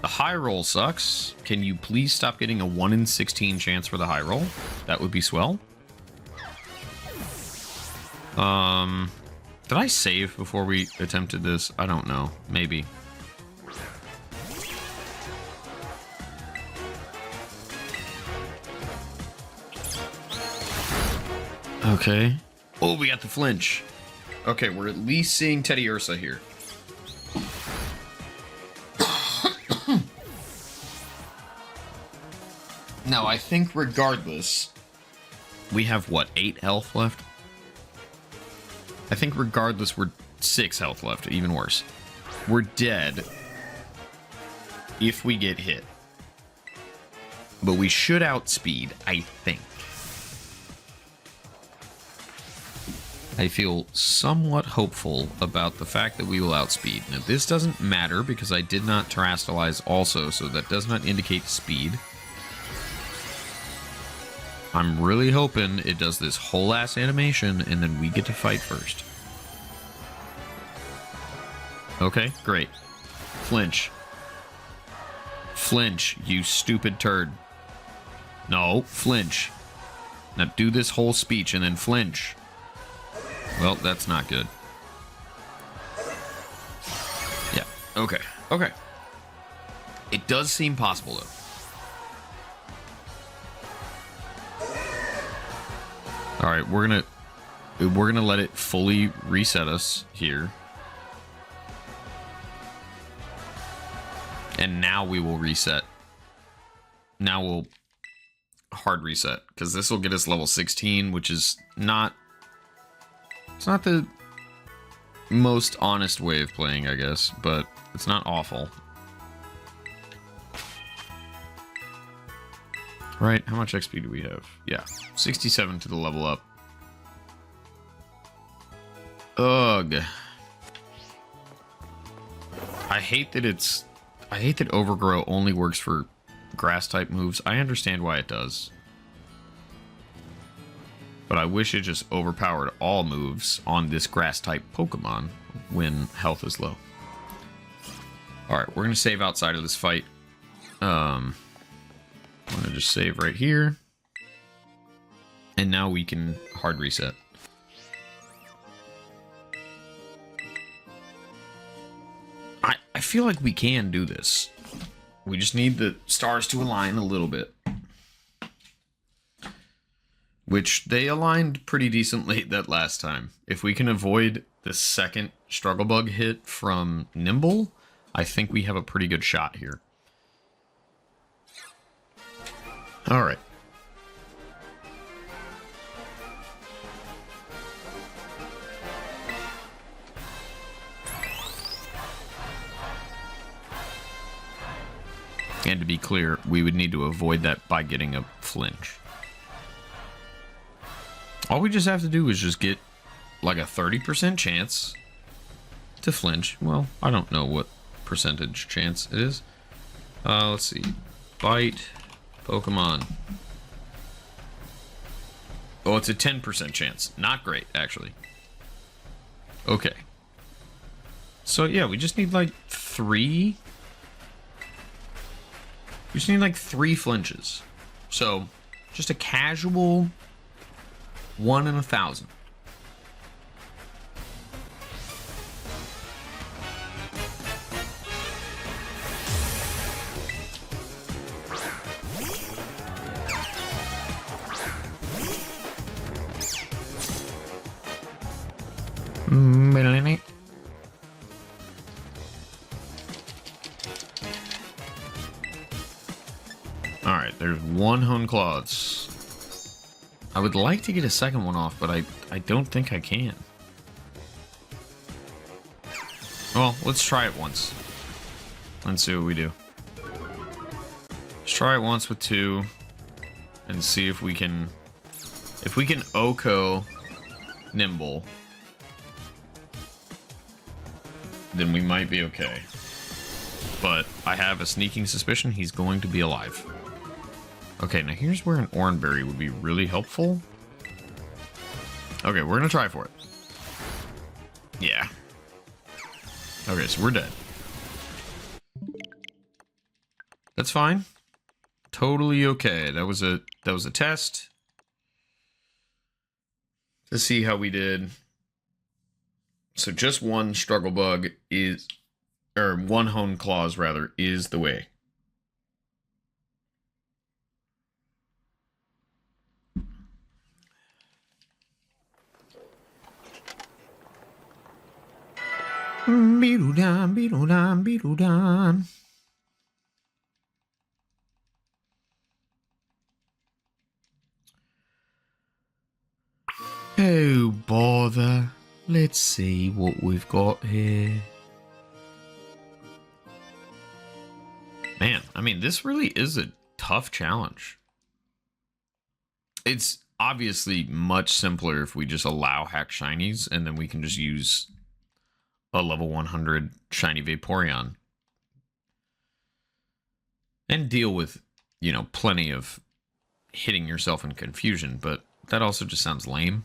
The high roll sucks. Can you please stop getting a 1 in 16 chance for the high roll? That would be swell. Did I save before we attempted this? I don't know. Maybe. Okay. Oh, we got the flinch. Okay, we're at least seeing Teddy Ursa here. Now, I think regardless, we have, what, 8 health left? I think regardless, we're 6 health left, even worse. We're dead if we get hit. But we should outspeed, I think. I feel somewhat hopeful about the fact that we will outspeed. Now, this doesn't matter because I did not terrestrialize also, so that does not indicate speed. I'm really hoping it does this whole ass animation and then we get to fight first. Okay, great. Flinch. Flinch, you stupid turd. No, flinch. Now do this whole speech and then flinch. Well, that's not good. Yeah, okay, okay. It does seem possible, though. All right, we're gonna let it fully reset us here. And now we will reset. Now we'll hard reset, because this will get us level 16, which is not... It's not the most honest way of playing, I guess, but it's not awful. Right, how much XP do we have? Yeah, 67 to the level up. Ugh. I hate that Overgrow only works for grass type moves. I understand why it does. But I wish it just overpowered all moves on this grass type Pokemon when health is low. Alright, we're gonna save outside of this fight. I'm gonna just save right here. And now we can hard reset. I feel like we can do this. We just need the stars to align a little bit. Which they aligned pretty decently that last time. If we can avoid the second Struggle Bug hit from Nimble, I think we have a pretty good shot here. Alright. And to be clear, we would need to avoid that by getting a flinch. All we just have to do is just get like a 30% chance to flinch. Well, I don't know what percentage chance it is. Let's see. Bite Pokemon. Oh, it's a 10% chance. Not great, actually. Okay. So, yeah, we just need like 3... We just need like 3 flinches. So, just a casual 1 in 1,000. Alright, there's 1 Honeclaws. I would like to get a second one off, but I don't think I can. Well, let's try it once. Let's see what we do. Let's try it once with 2 and see if we can... If we can OHKO nimble, then we might be okay. But I have a sneaking suspicion he's going to be alive. Okay, now here's where an Oranberry would be really helpful. Okay, we're gonna try for it. Yeah. Okay, so we're dead. That's fine. Totally okay. That was a test to see how we did. So just one struggle bug is, or one hone clause rather, is the way. Beetle-dum, beetle-dum, beetle-dum. Oh, bother. Let's see what we've got here. Man, I mean, this really is a tough challenge. It's obviously much simpler if we just allow hack shinies, and then we can just use a level 100 shiny Vaporeon. And deal with, you know, plenty of hitting yourself in confusion, but that also just sounds lame.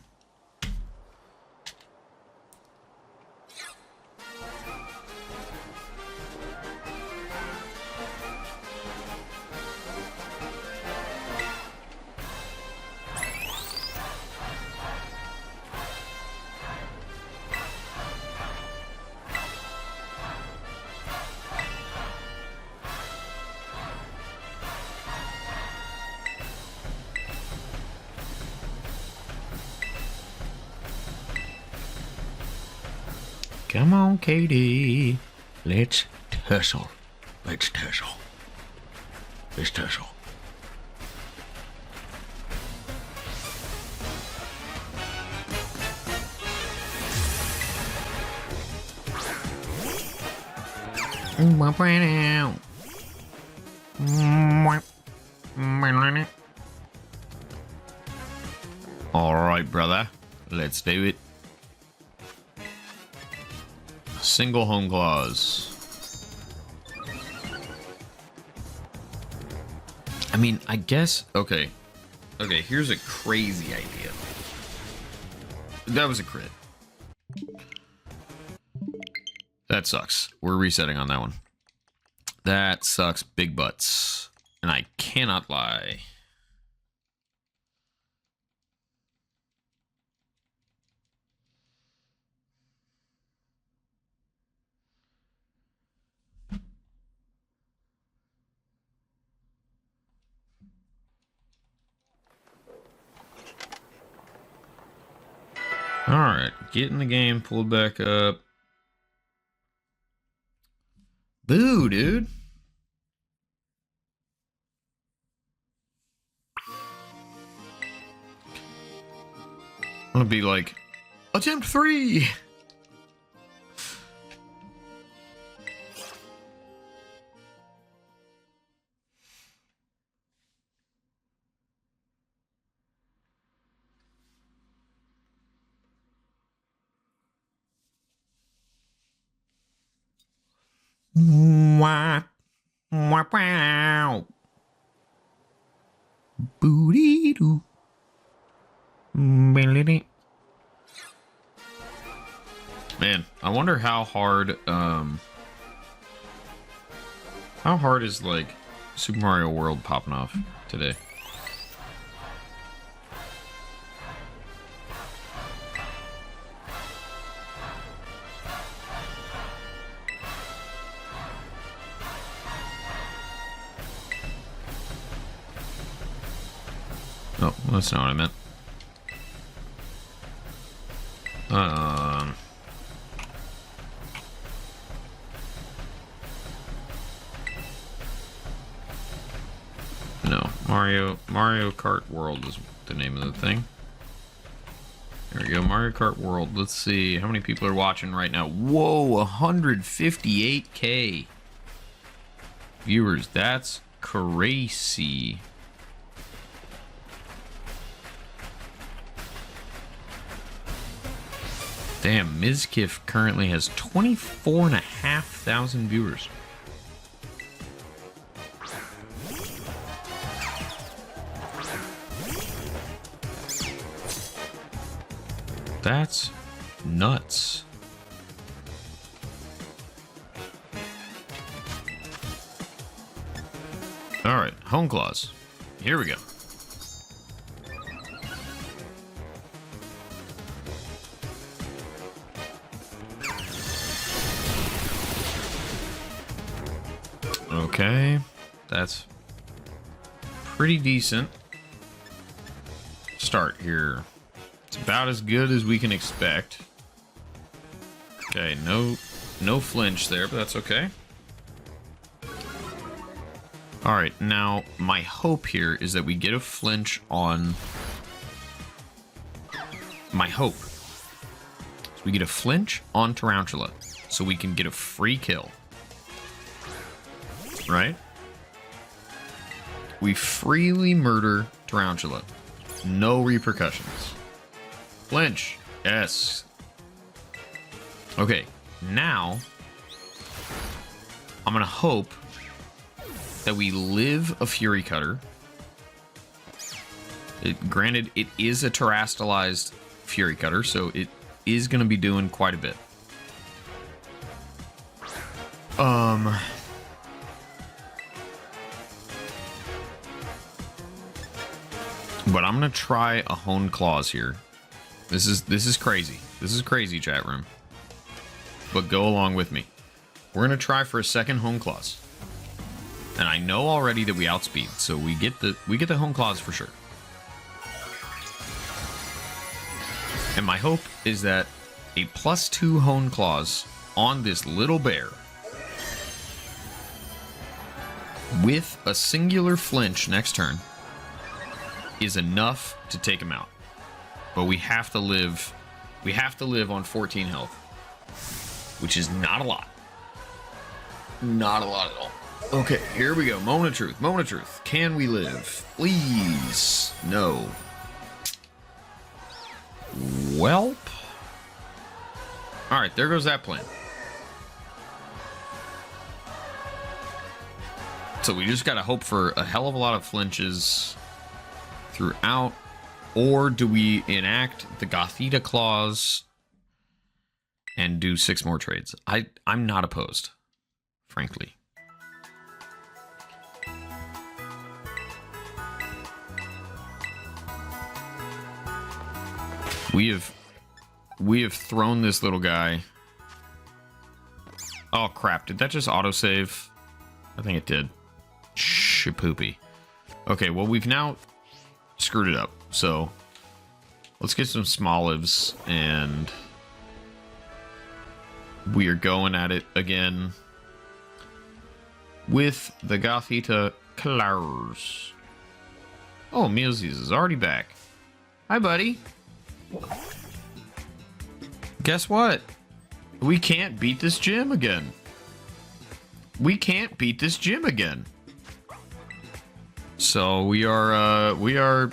Come on, Katie. Let's tussle. Let's tussle. Let's tussle. All right, brother. Let's do it. Single home clause. I mean, I guess. Okay, here's a crazy idea. That was a crit. That sucks. We're resetting on that one. That sucks big butts. And I cannot lie. Alright, get in the game, pull it back up. Boo, dude. I'm gonna be like, attempt 3! Wah, wah, wow. Booty doo. Man, I wonder how hard is like Super Mario World popping off today? Oh, that's not what I meant. No, Mario Kart World is the name of the thing. There we go, Mario Kart World. Let's see how many people are watching right now. Whoa, 158K viewers. That's crazy. Damn, Mizkif currently has 24,500 viewers. That's nuts. Alright, home claws. Here we go. Okay, that's pretty decent start here. It's about as good as we can expect. Okay, no flinch there, but that's okay. All right, now my hope here is that we get a flinch on... My hope is we get a flinch on Tarantula so we can get a free kill. Right? We freely murder Tarantula. No repercussions. Flinch. Yes. Okay, now I'm gonna hope that we live a Fury Cutter. Granted, it is a terastallized Fury Cutter, so it is gonna be doing quite a bit. But I'm gonna try a Hone Claws here. This is crazy. This is crazy, chat room. But go along with me. We're gonna try for a second Hone Claws. And I know already that we outspeed, so we get the Hone Claws for sure. And my hope is that a +2 Hone Claws on this little bear with a singular flinch next turn is enough to take him out. But we have to live on 14 health, which is not a lot. Not a lot at all. Okay, here we go. Moment of truth. Moment of truth. Can we live? Please. No. Welp. Alright, there goes that plan. So we just gotta hope for a hell of a lot of flinches throughout. Or do we enact the Gothita clause and do 6 more trades? I'm not opposed, frankly. We have thrown this little guy. Oh crap, did that just autosave? I think it did. Shapoopy. Okay, well we've now screwed it up. So let's get some small lives and we are going at it again with the Gothita Claws. Oh, Meowsies is already back. Hi, buddy. Guess what? We can't beat this gym again. We can't beat this gym again. So we are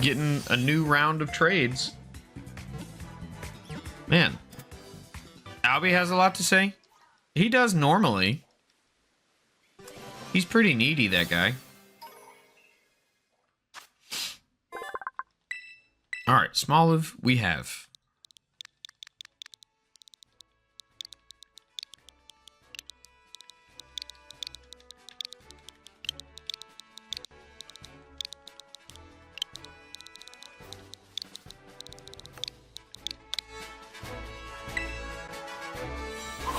getting a new round of trades. Man, Albie has a lot to say. He does normally. He's pretty needy, that guy. All right, Smoliv, we have.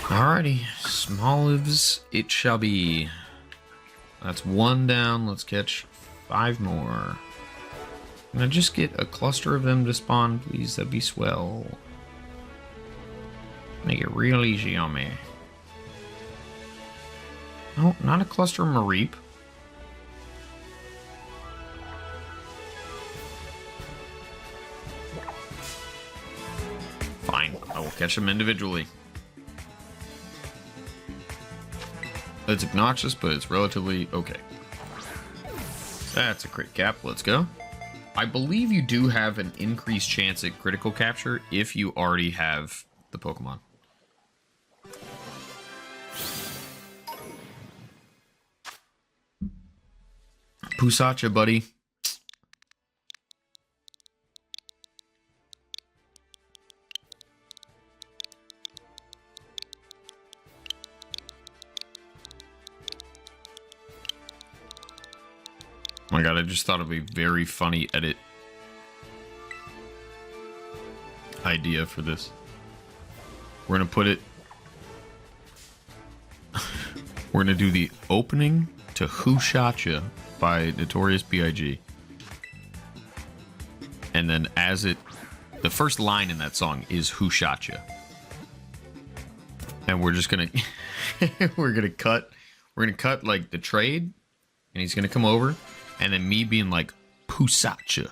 Alrighty, Smolivs, it shall be. That's 1 down. Let's catch 5 more. Can I just get a cluster of them to spawn, please? That'd be swell. Make it real easy on me. Oh, not a cluster of Mareep. Fine, I will catch them individually. It's obnoxious, but it's relatively okay. That's a crit cap. Let's go. I believe you do have an increased chance at critical capture if you already have the Pokemon. Pusacha, buddy. Oh my god, I just thought of a very funny edit idea for this. We're gonna put it... We're gonna do the opening to Who Shot Ya by Notorious B.I.G. And then as it... The first line in that song is Who Shot Ya? And we're just gonna... we're gonna cut like the trade, and he's gonna come over, and then me being like, Pusacha.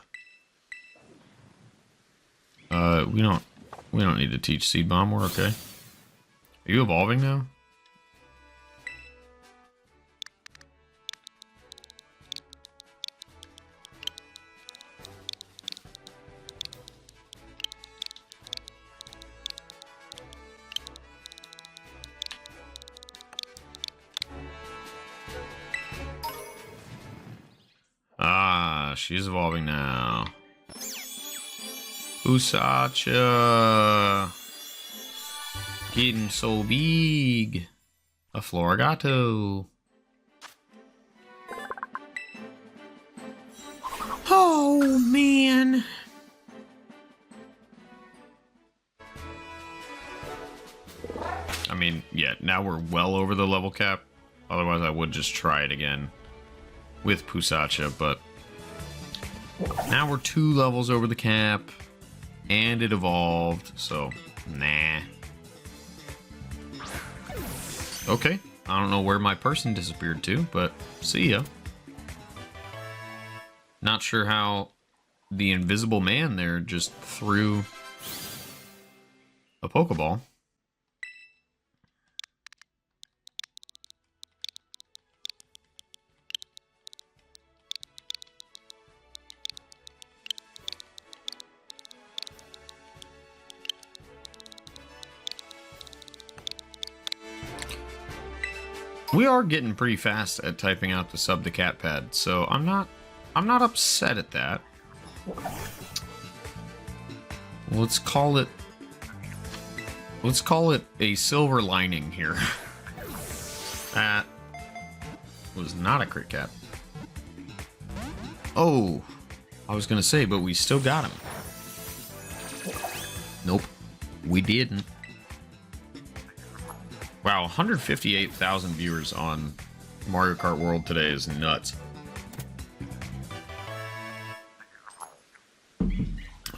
We don't need to teach Seed Bomb, we're okay. Are you evolving now? Ah, she's evolving now. Pusacha. Getting so big. A Florigato. Oh, man. I mean, yeah, now we're well over the level cap. Otherwise, I would just try it again with Pusacha, but now we're 2 levels over the cap, and it evolved, so nah. Okay, I don't know where my person disappeared to, but see ya. Not sure how the invisible man there just threw a Pokeball. We are getting pretty fast at typing out the sub to cat pad, so I'm not upset at that. Let's call it a silver lining here. That was not a crit cap. Oh, I was gonna say, but we still got him. Nope, we didn't. Wow, 158,000 viewers on Mario Kart World today is nuts.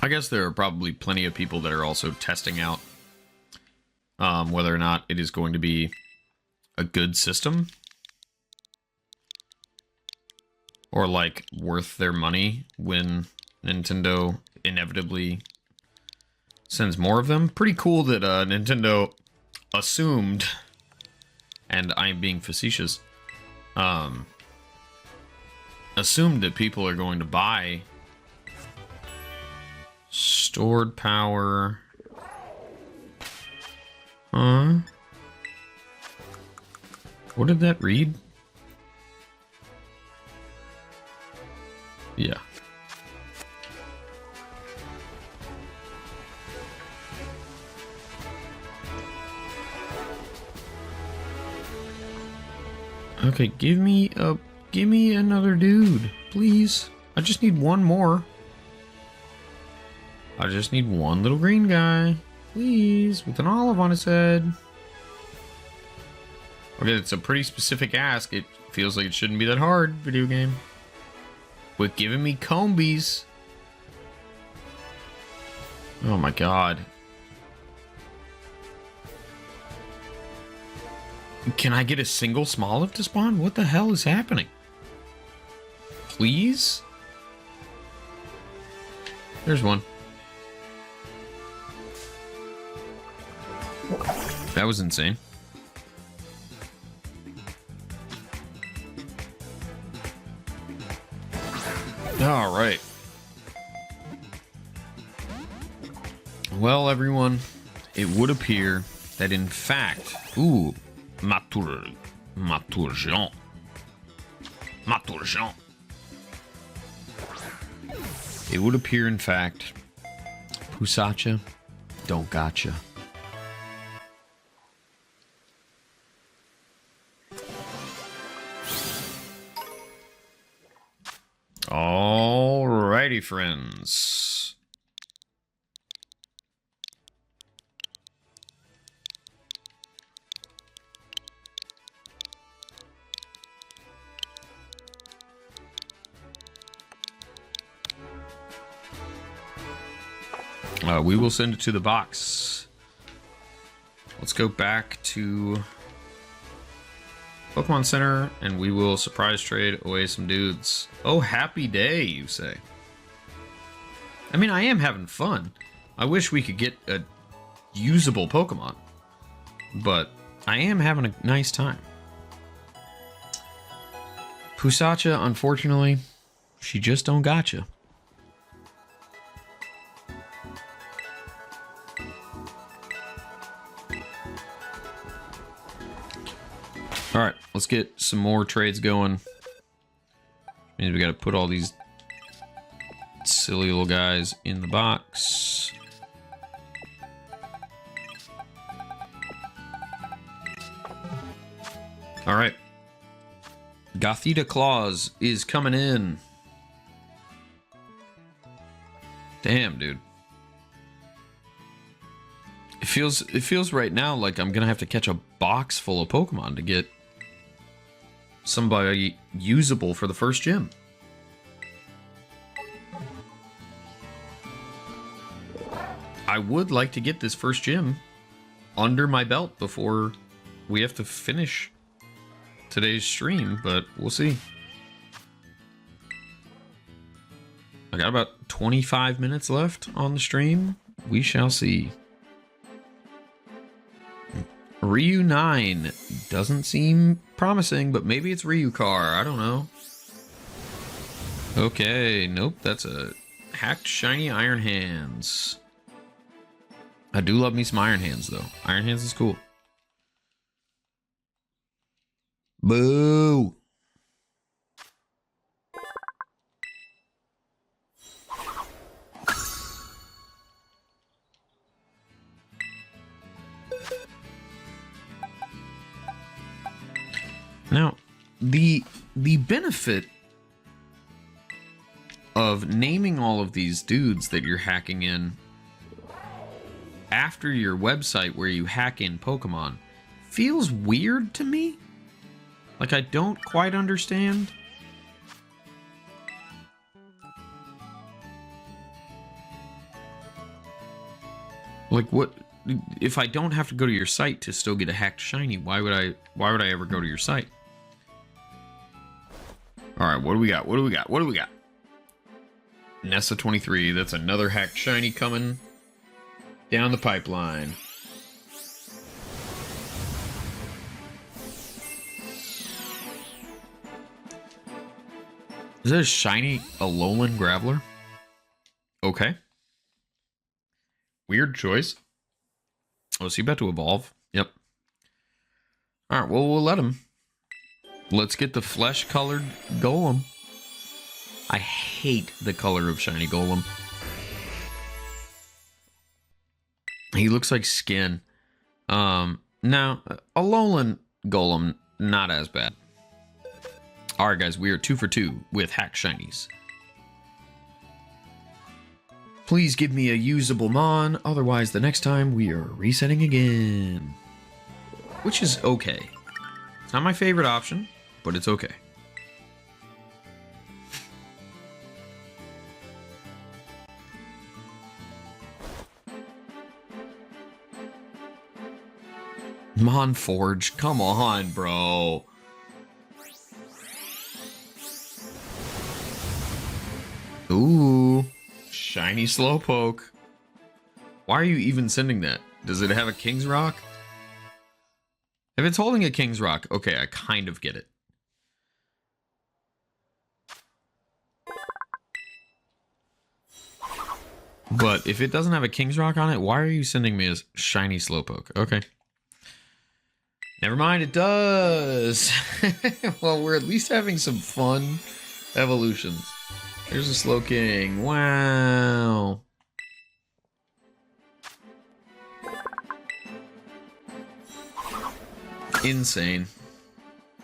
I guess there are probably plenty of people that are also testing out whether or not it is going to be a good system. Or, like, worth their money when Nintendo inevitably sends more of them. Pretty cool that Nintendo assumed, and I'm being facetious, assumed that people are going to buy stored power. Huh? What did that read? Yeah. Okay, give me another dude, please. I just need one more. I just need one little green guy, please, with an olive on his head. Okay, it's a pretty specific ask. It feels like it shouldn't be that hard, video game. With giving me combies. Oh my god. Can I get a single Smoliv to spawn? What the hell is happening? Please? There's one. That was insane. Alright. Well, everyone, it would appear that in fact, ooh, Maturgeon. It would appear, in fact, Pusacha don't gotcha. Alrighty, friends. We will send it to the box. Let's go back to Pokemon Center, and we will surprise trade away some dudes. Oh, happy day, you say. I mean, I am having fun. I wish we could get a usable Pokemon, but I am having a nice time. Pusacha, unfortunately, she just don't gotcha. All right, let's get some more trades going. Means we got to put all these silly little guys in the box. All right. Gothita Claus is coming in. Damn, dude. It feels right now like I'm gonna have to catch a box full of Pokemon to get somebody usable for the first gym. I would like to get this first gym under my belt before we have to finish today's stream, but we'll see. I got about 25 minutes left on the stream. We shall see. Ryu 9 doesn't seem promising, but maybe it's Ryu Car. I don't know. Okay, nope, that's a hacked shiny Iron Hands. I do love me some Iron Hands, though. Iron Hands is cool. Boo! Now, the benefit of naming all of these dudes that you're hacking in after your website where you hack in Pokemon feels weird to me. Like, I don't quite understand. Like, what if I don't have to go to your site to still get a hacked shiny? Why would I ever go to your site? All right, what do we got? What do we got? What do we got? Nessa 23. That's another hacked shiny coming down the pipeline. Is that a shiny Alolan Graveler? Okay. Weird choice. Oh, is he about to evolve? Yep. All right, well, we'll let him. Let's get the flesh-colored Golem. I hate the color of shiny Golem. He looks like skin. Now, Alolan Golem, not as bad. All right, guys, we are 2 for 2 with hack shinies. Please give me a usable Mon, otherwise the next time we are resetting again. Which is okay. It's not my favorite option, but it's okay. Mon Forge, come on, bro. Ooh, shiny Slowpoke. Why are you even sending that? Does it have a King's Rock? If it's holding a King's Rock, okay, I kind of get it. But if it doesn't have a King's Rock on it, why are you sending me a shiny Slowpoke? Okay. Never mind, it does. Well, we're at least having some fun evolutions. There's a Slowking. Wow. Insane.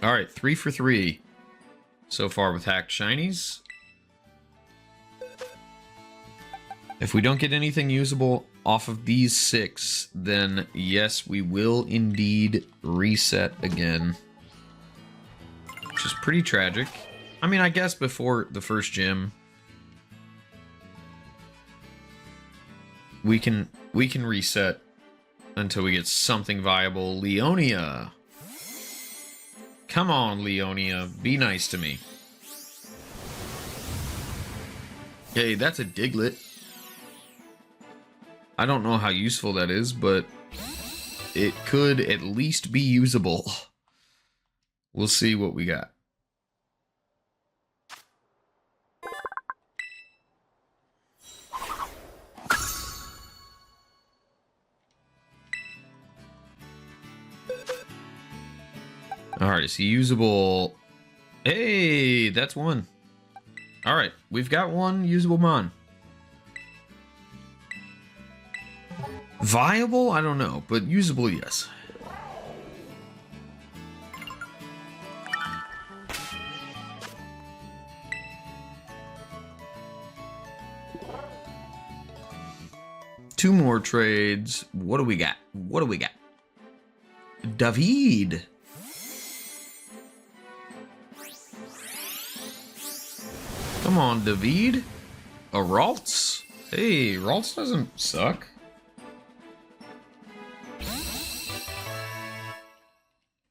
All right, 3 for 3 so far with hacked shinies. If we don't get anything usable off of these 6, then yes, we will indeed reset again. Which is pretty tragic. I mean, I guess before the first gym, we can reset until we get something viable. Leonia. Come on, Leonia. Be nice to me. Hey, that's a Diglett. I don't know how useful that is, but it could at least be usable. We'll see what we got. Alright, is he usable? Hey, that's one. Alright, we've got one usable Mon. Viable? I don't know, but usable, yes. Two more trades. What do we got? What do we got? David. Come on, David. A Ralts? Hey, Ralts doesn't suck.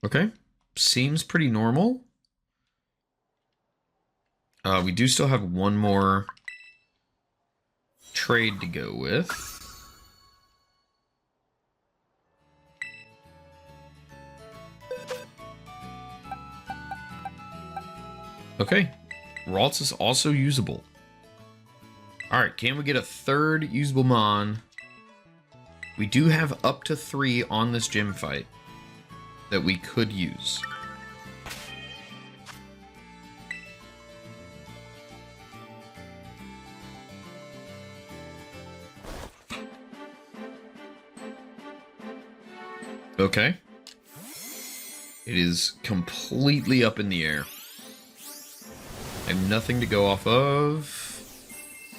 Okay. Seems pretty normal. We do still have one more trade to go with. Okay. Ralts is also usable. Alright, can we get a third usable Mon? We do have up to 3 on this gym fight that we could use. Okay. It is completely up in the air. I have nothing to go off of.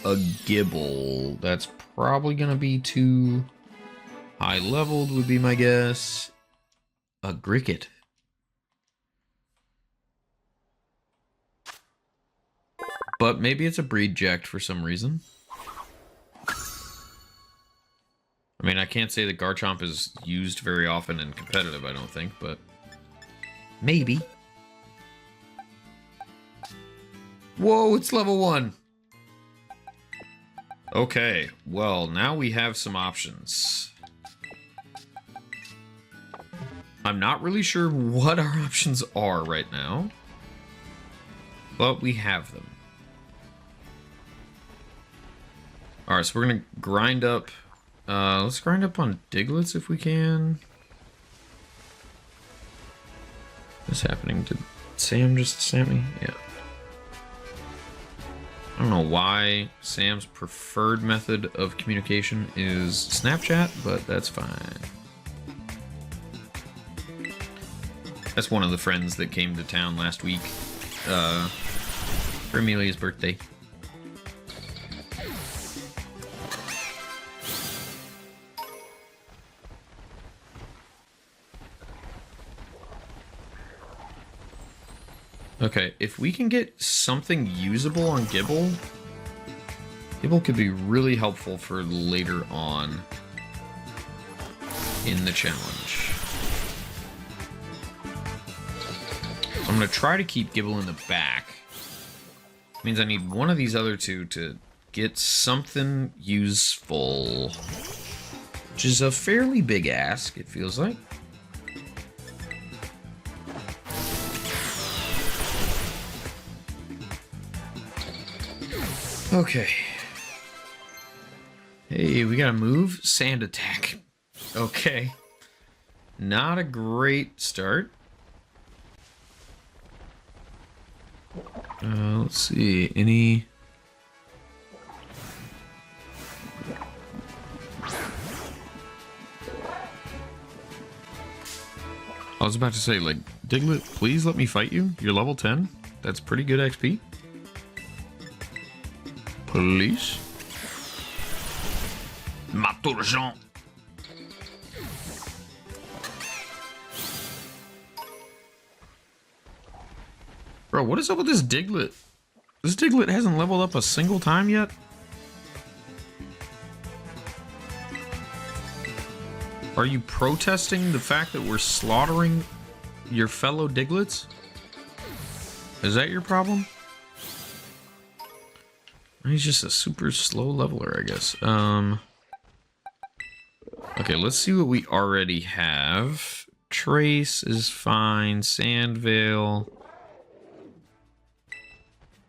A Gibble. That's probably going to be too high leveled, would be my guess. A Gricket. But maybe it's a breed jacked for some reason. I mean, I can't say that Garchomp is used very often in competitive, I don't think, but maybe. Whoa, it's level 1. Okay, well, now we have some options. I'm not really sure what our options are right now, but we have them. Alright, so we're going to grind up. Let's grind up on Digletts if we can. What's happening? Did Sam just send me? Yeah. I don't know why Sam's preferred method of communication is Snapchat, but that's fine. That's one of the friends that came to town last week for Amelia's birthday. Okay, if we can get something usable on Gibble, Gibble could be really helpful for later on in the challenge. So I'm going to try to keep Gibble in the back. Means I need one of these other two to get something useful, which is a fairly big ask, it feels like. Okay. Hey, we gotta move. Sand attack. Okay. Not a great start. Let's see. Any... I was about to say, like, Diglett, please let me fight you. You're level 10. That's pretty good XP. Please. Maturjean. Bro, what is up with this Diglett? This Diglett hasn't leveled up a single time yet? Are you protesting the fact that we're slaughtering your fellow Digletts? Is that your problem? He's just a super slow leveler, I guess. Okay, let's see what we already have. Trace is fine. Sandvale.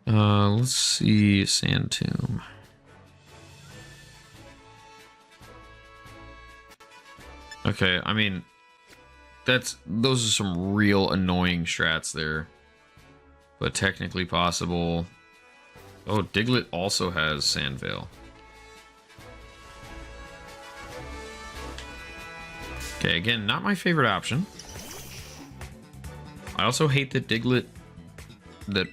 Let's see. Sand Tomb. Okay, I mean, those are some real annoying strats there. But technically possible. Oh, Diglett also has Sandvale. Okay, again, not my favorite option. I also hate that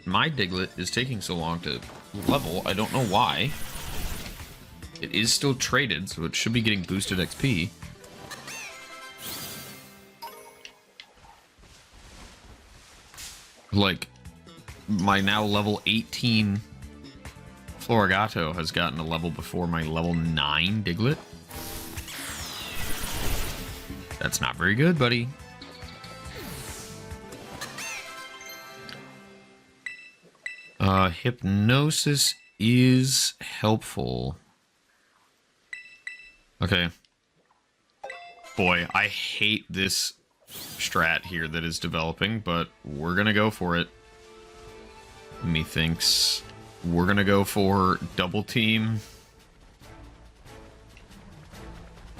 my Diglett is taking so long to level. I don't know why. It is still traded, so it should be getting boosted XP. Like, my now level 18 Florigato has gotten a level before my level 9 Diglett. That's not very good, buddy. Hypnosis is helpful. Okay. Boy, I hate this strat here that is developing, but we're gonna go for it. Methinks we're gonna go for double team,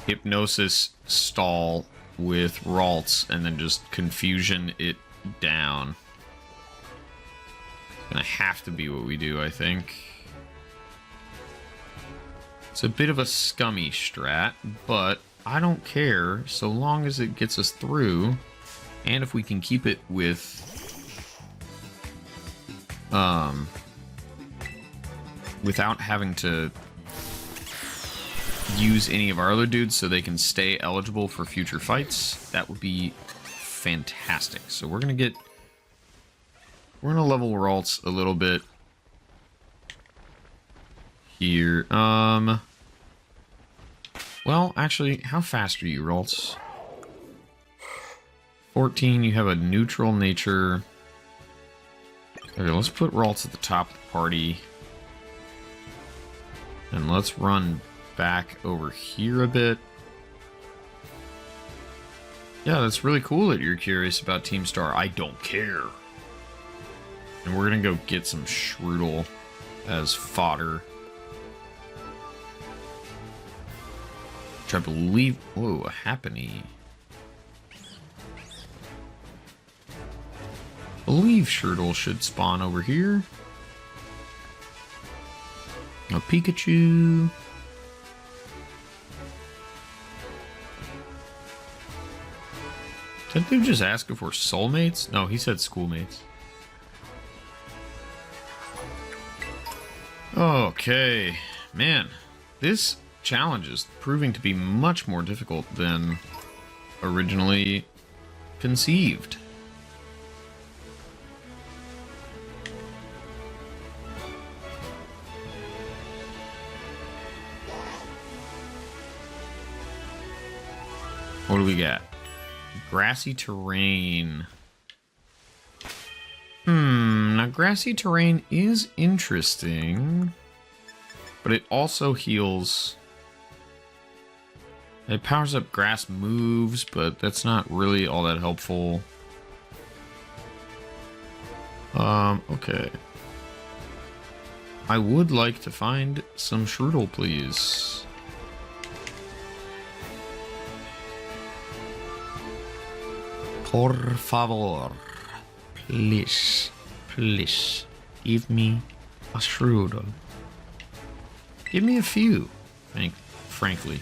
hypnosis, stall with Ralts, and then just confusion it down. It's gonna have to be what we do, I think. It's a bit of a scummy strat, but I don't care so long as it gets us through, and if we can keep it with without having to use any of our other dudes so they can stay eligible for future fights, that would be fantastic. So we're gonna level Ralts a little bit here. Well, actually, how fast are you, Ralts? 14, you have a neutral nature. Okay, let's put Ralts at the top of the party. And let's run back over here a bit. Yeah, that's really cool that you're curious about Team Star. I don't care. And we're gonna go get some Shroodle as fodder. Which I believe... Whoa, a Happiny. I believe Shroodle should spawn over here. A Pikachu. Didn't they just ask if we're soulmates? No, he said schoolmates. Okay. Man, this challenge is proving to be much more difficult than originally conceived. What do we got? Grassy terrain. Now grassy terrain is interesting, but it also heals. It powers up grass moves, but that's not really all that helpful. Okay. I would like to find some Shroodle, please. Por favor. Please. Please. Give me a Strudel. Give me a few. Frankly.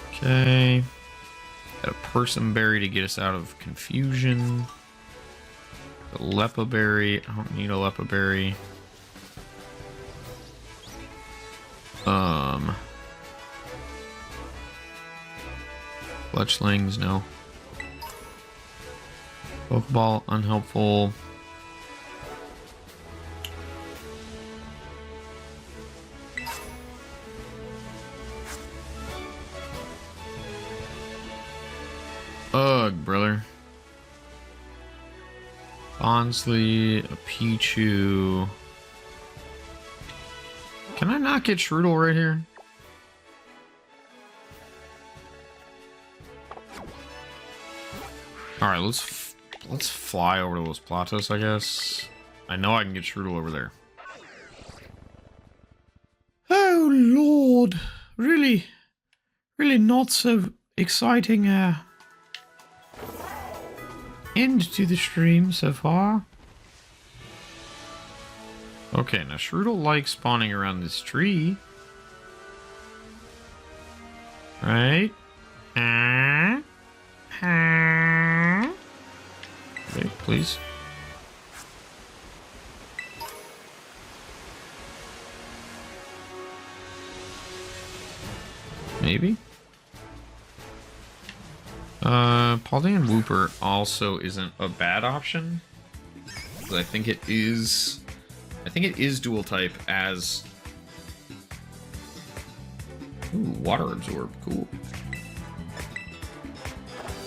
Okay. Got a Person Berry to get us out of confusion. The Lepa Berry. I don't need a Lepa Berry. Fletchlings, no. Pokeball, unhelpful. Ugh, brother. Bonsly, a Pichu. Can I not get Strudel right here? Alright, let's fly over to Los Platos, I guess. I know I can get Strudel over there. Oh, Lord. Really not so exciting, end to the stream so far. Okay, now Strudel likes spawning around this tree. Right? Okay, please. Maybe? Paldean Wooper also isn't a bad option. I think it is dual type as... Ooh, water absorb, cool.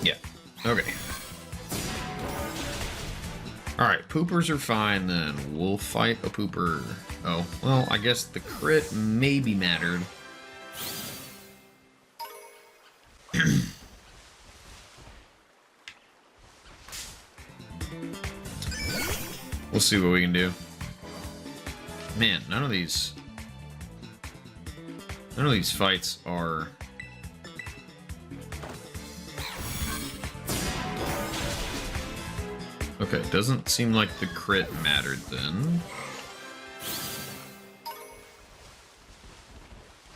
Yeah, okay. Alright, poopers are fine then. We'll fight a pooper. Oh, well, I guess the crit maybe mattered. We'll see what we can do. Man, none of these fights are... Okay, doesn't seem like the crit mattered then.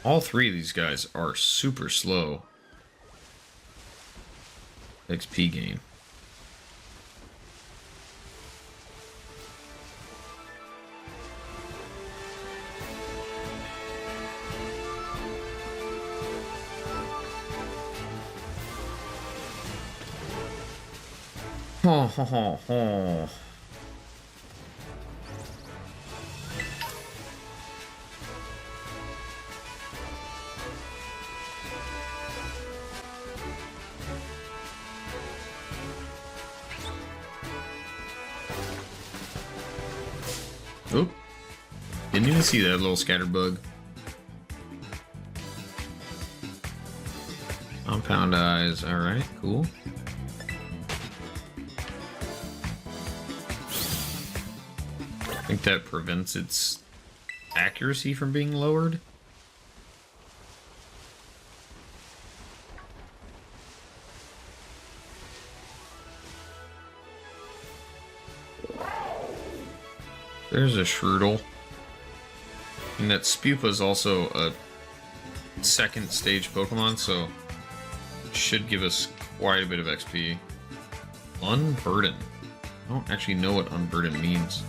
All three of these guys are super slow. XP gain. Ho ho ho ho. Oop. Didn't even see that little scatterbug. Compound eyes, alright, cool. I think that prevents its accuracy from being lowered. There's a Strudel. And that Spupa is also a second stage Pokemon, so it should give us quite a bit of XP. Unburden. I don't actually know what unburden means.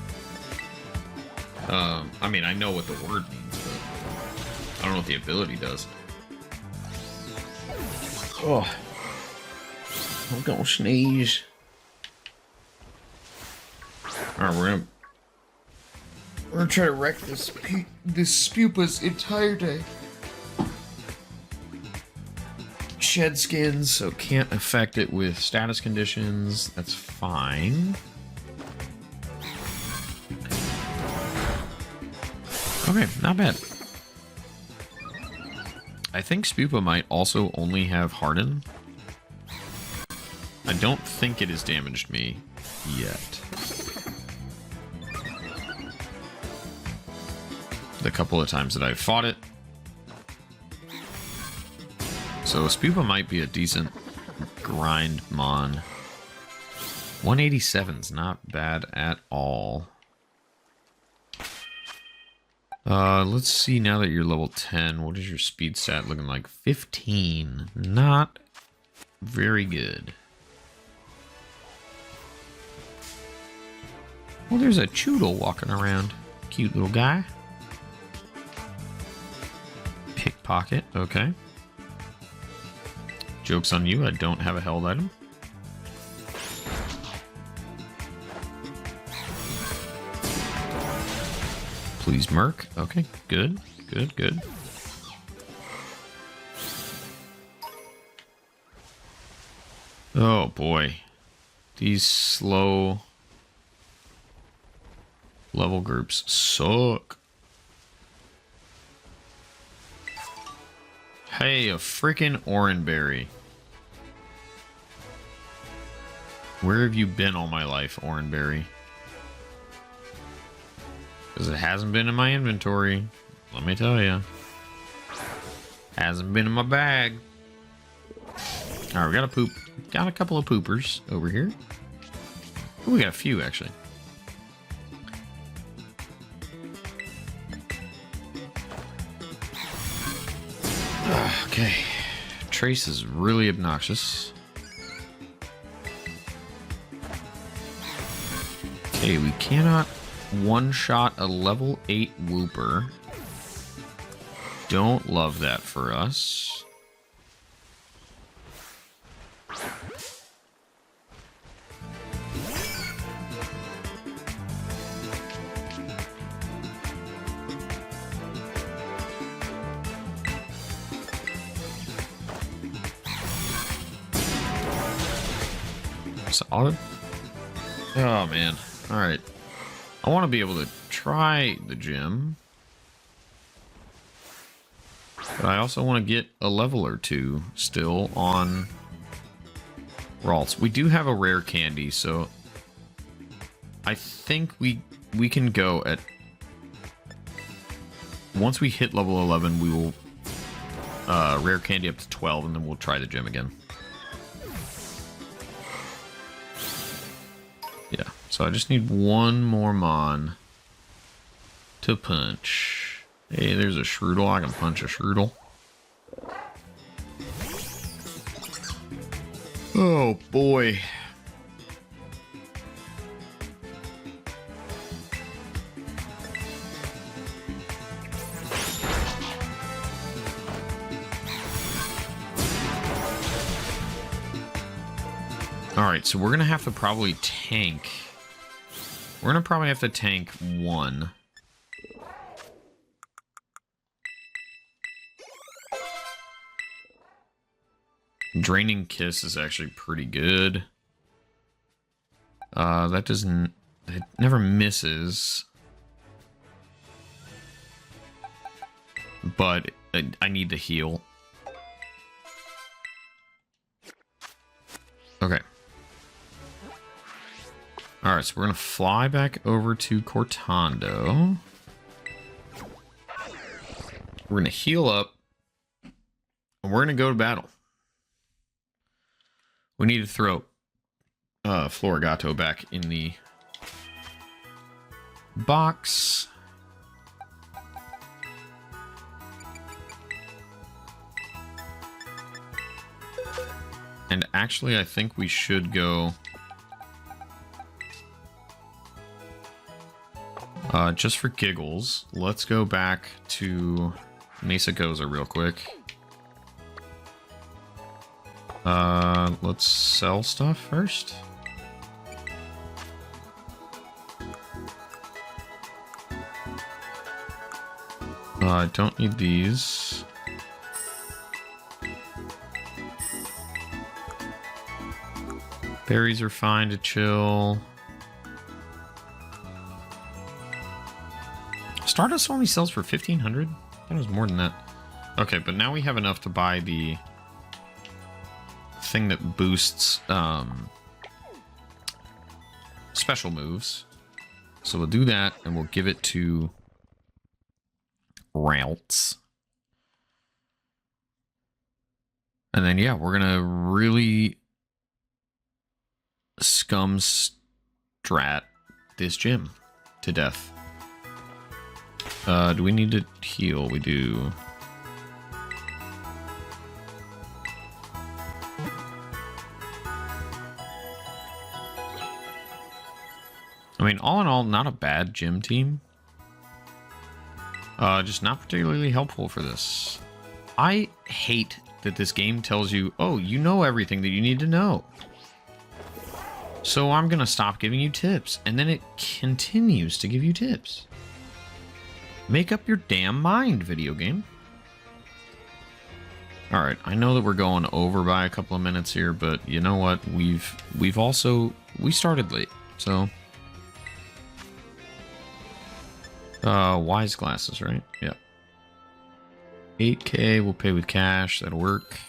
I mean, I know what the word means, but I don't know what the ability does. Oh, I'm gonna sneeze. Alright, we're gonna try to wreck this Spupa's entire day. Shed skins, so can't affect it with status conditions. That's fine. Okay, not bad. I think Spupa might also only have Harden. I don't think it has damaged me yet. The couple of times that I've fought it. So Spupa might be a decent grind mon. 187's not bad at all. Let's see now that you're level 10, what is your speed stat looking like? 15. Not very good. Well, there's a Choodle walking around. Cute little guy. Pickpocket, okay. Joke's on you, I don't have a held item. Please merc. Okay, good, good, good. Oh boy. These slow level groups suck. Hey, a freaking Oranberry. Where have you been all my life, Oranberry? Because it hasn't been in my inventory. Let me tell you. Hasn't been in my bag. Alright, we got a poop. Got a couple of poopers over here. Oh, we got a few, actually. Okay. Trace is really obnoxious. Okay, we cannot one-shot a level 8 Wooper. Don't love that for us. Solid. Oh man. Alright. I want to be able to try the gym. But I also want to get a level or two still on Ralts. We do have a rare candy, so I think we can go at... Once we hit level 11, we will rare candy up to 12, and then we'll try the gym again. Yeah, so I just need one more Mon to punch. Hey, there's a Shroodle. I can punch a Shroodle. Oh, boy. Alright, so we're going to have to probably tank. We're going to probably have to tank one. Draining Kiss is actually pretty good. That doesn't... It never misses. But I need to heal. Okay. Alright, so we're going to fly back over to Cortando. We're going to heal up. And we're going to go to battle. We need to throw Florigato back in the box. And actually, I think we should go... just for giggles, let's go back to Mesa Goza real quick. Let's sell stuff first. I don't need these. Berries are fine to chill. Stardust only sells for 1,500? That was more than that. Okay, but now we have enough to buy the thing that boosts special moves. So we'll do that, and we'll give it to Ralts. And then, yeah, we're going to really scum strat this gym to death. Do we need to heal? We do. I mean, all in all, not a bad gym team. Just not particularly helpful for this. I hate that this game tells you, oh, you know everything that you need to know. So I'm going to stop giving you tips. And then it continues to give you tips. Make up your damn mind, video game. Alright, I know that we're going over by a couple of minutes here, but you know what? We started late, so... wise glasses, right? Yeah. 8K, we'll pay with cash, that'll work.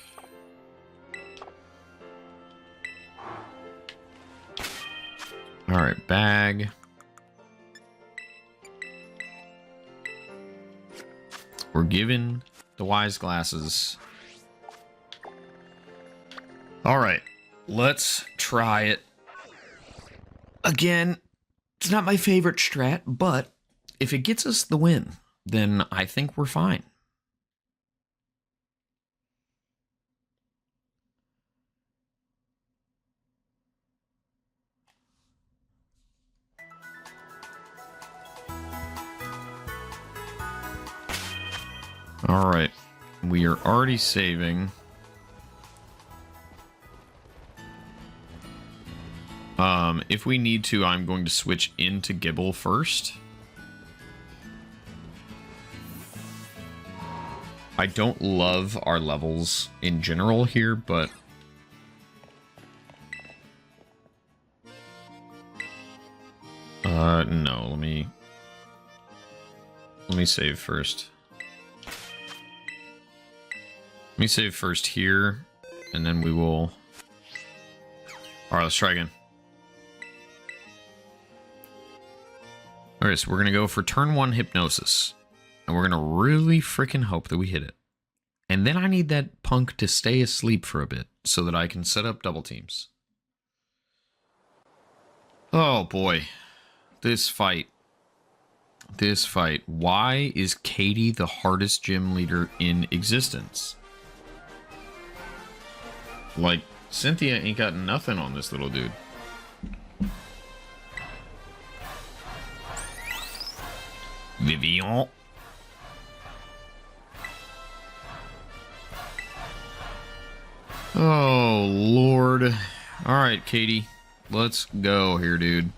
Alright, bag. We're given the wise glasses. Alright, let's try it. Again, it's not my favorite strat, but if it gets us the win, then I think we're fine. All right, we are already saving. If we need to, I'm going to switch into Gibble first. I don't love our levels in general here, but... no, let me save first. Let me save first here, and then we will... Alright, let's try again. Alright, so we're going to go for turn 1 Hypnosis. And we're going to really freaking hope that we hit it. And then I need that punk to stay asleep for a bit, so that I can set up double teams. Oh boy. This fight. This fight. Why is Katie the hardest gym leader in existence? Like, Cynthia ain't got nothing on this little dude. Vivian. Oh, Lord. Alright, Katie. Let's go here, dude.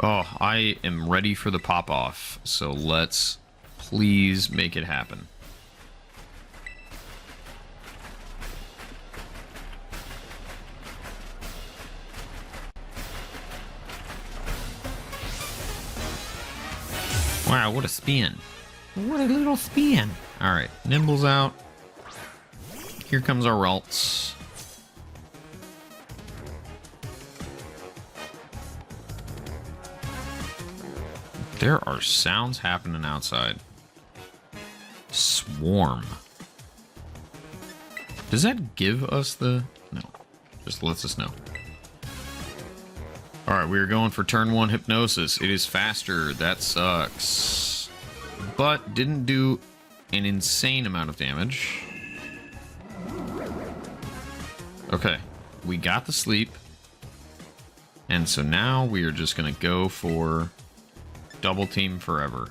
Oh, I am ready for the pop-off. So let's please make it happen. Wow, what a spin. What a little spin. Alright, Nimble's out. Here comes our Ralts. There are sounds happening outside. Swarm. Does that give us the... No. Just lets us know. Alright, we are going for turn 1 Hypnosis. It is faster. That sucks. But didn't do an insane amount of damage. Okay. We got the sleep. And so now we are just going to go for double team forever.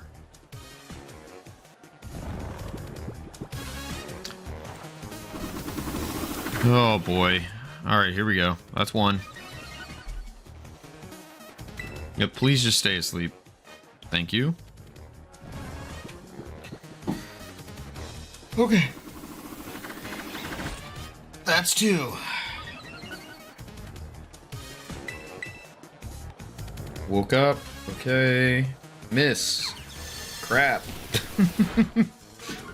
Oh boy. Alright, here we go. That's one. Yep, please just stay asleep. Thank you. Okay. That's two. Woke up. Okay. Miss. Crap.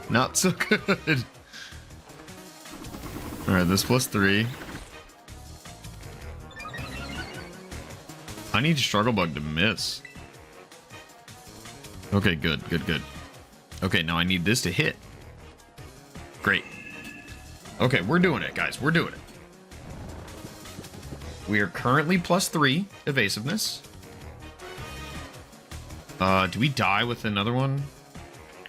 Not so good. Alright, this plus 3. I need Struggle Bug to miss. Okay, good, good, good. Okay, now I need this to hit. Great. Okay, we're doing it, guys. We're doing it. We are currently +3 evasiveness. Do we die with another one?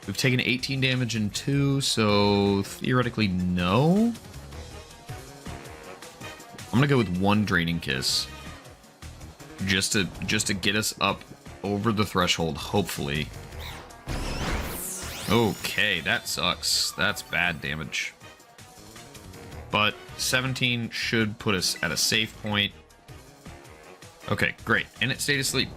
We've taken 18 damage in 2, so theoretically no. I'm gonna go with 1 Draining Kiss. Just to get us up over the threshold, hopefully. Okay, that sucks. That's bad damage. But 17 should put us at a safe point. Okay, great. And it stayed asleep.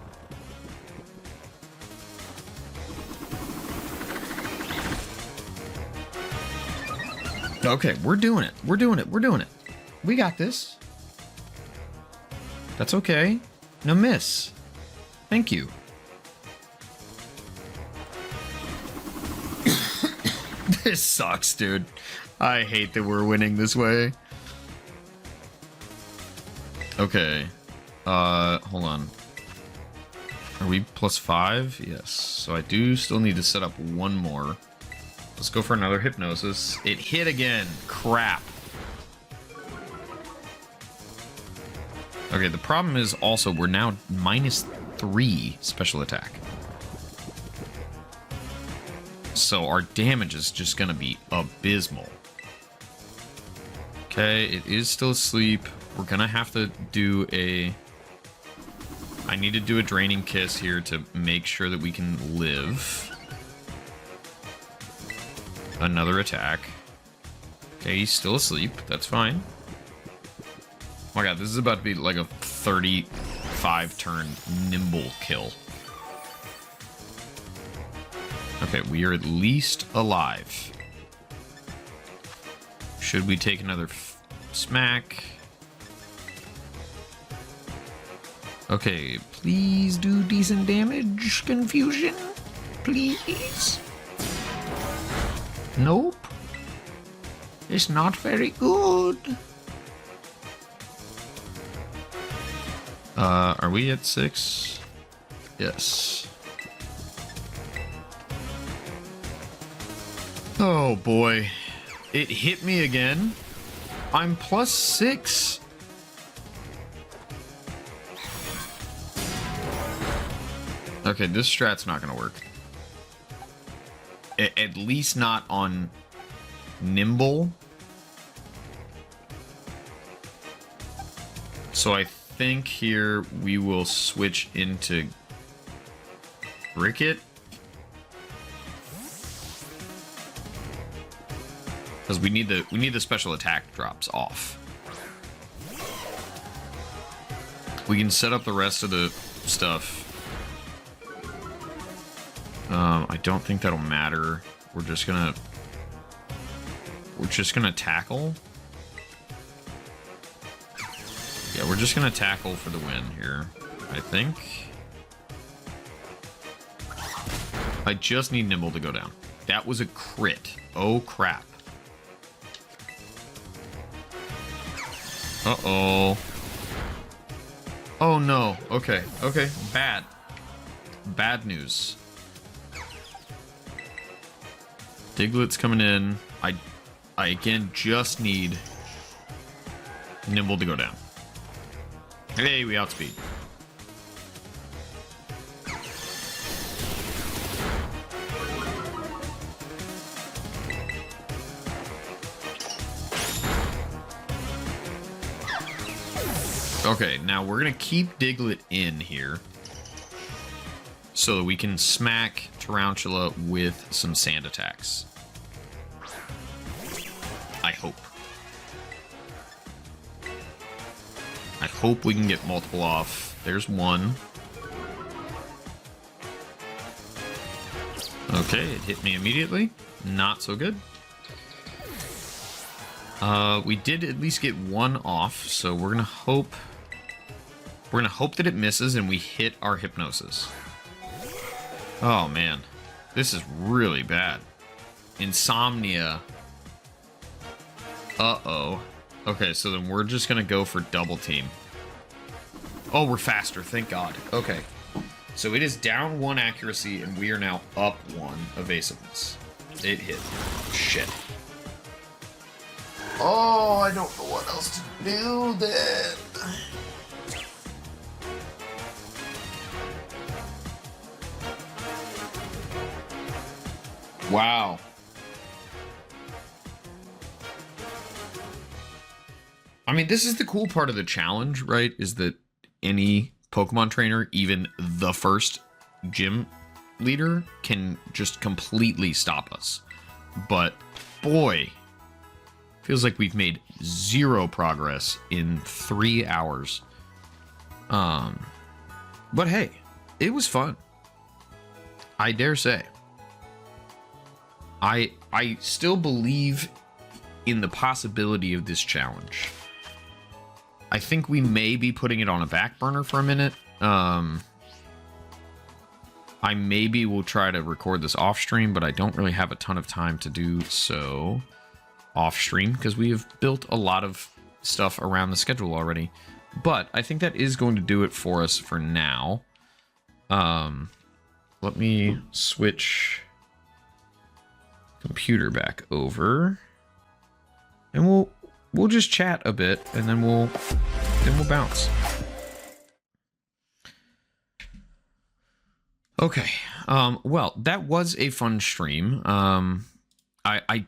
Okay, we're doing it. We're doing it. We're doing it. We got this. That's okay. No miss. Thank you. This sucks, dude. I hate that we're winning this way. Okay. Hold on. Are we +5? Yes. So I do still need to set up 1 more. Let's go for another hypnosis. It hit again. Crap. Okay, the problem is also we're now -3 special attack. So our damage is just going to be abysmal. Okay, it is still asleep. We're going to have to do a... I need to do a Draining Kiss here to make sure that we can live. Another attack. Okay, he's still asleep. That's fine. Oh my god, this is about to be like a 35-turn nimble kill. Okay, we are at least alive. Should we take another smack? Okay, please do decent damage, Confusion. Please. Nope. It's not very good. Are we at 6? Yes. Oh boy. It hit me again. I'm +6. Okay, this strat's not gonna work. At least not on Nimble. So I think here we will switch into Cricket. Because we need the special attack drops off. We can set up the rest of the stuff. I don't think that'll matter. We're just gonna tackle. Yeah, we're just gonna tackle for the win here, I think. I just need Nimble to go down. That was a crit. Oh crap. Uh-oh. Oh no. Okay. Okay. Bad. Bad news. Diglett's coming in. I again just need Nimble to go down. Hey, we outspeed. Okay, now we're gonna keep Diglett in here so that we can smack Tarantula with some sand attacks. I hope. I hope we can get multiple off. There's one. Okay, it hit me immediately. Not so good. We did at least get one off, so we're gonna hope that it misses and we hit our hypnosis. Oh man, this is really bad. Insomnia. Uh-oh. Okay, so then we're just gonna go for double team. Oh, we're faster, thank God. Okay. So it is down 1 accuracy and we are now up 1 evasiveness. It hit. Shit. Oh, I don't know what else to do then. Wow. I mean, this is the cool part of the challenge, right? Is that any Pokemon trainer, even the first gym leader, can just completely stop us. But boy, feels like we've made zero progress in 3 hours. But hey, it was fun. I dare say. I still believe in the possibility of this challenge. I think we may be putting it on a back burner for a minute. I maybe will try to record this off stream, but I don't really have a ton of time to do so off stream because we have built a lot of stuff around the schedule already. But I think that is going to do it for us for now. Let me switch computer back over, and we'll just chat a bit, and then we'll bounce. Okay. Well, that was a fun stream. I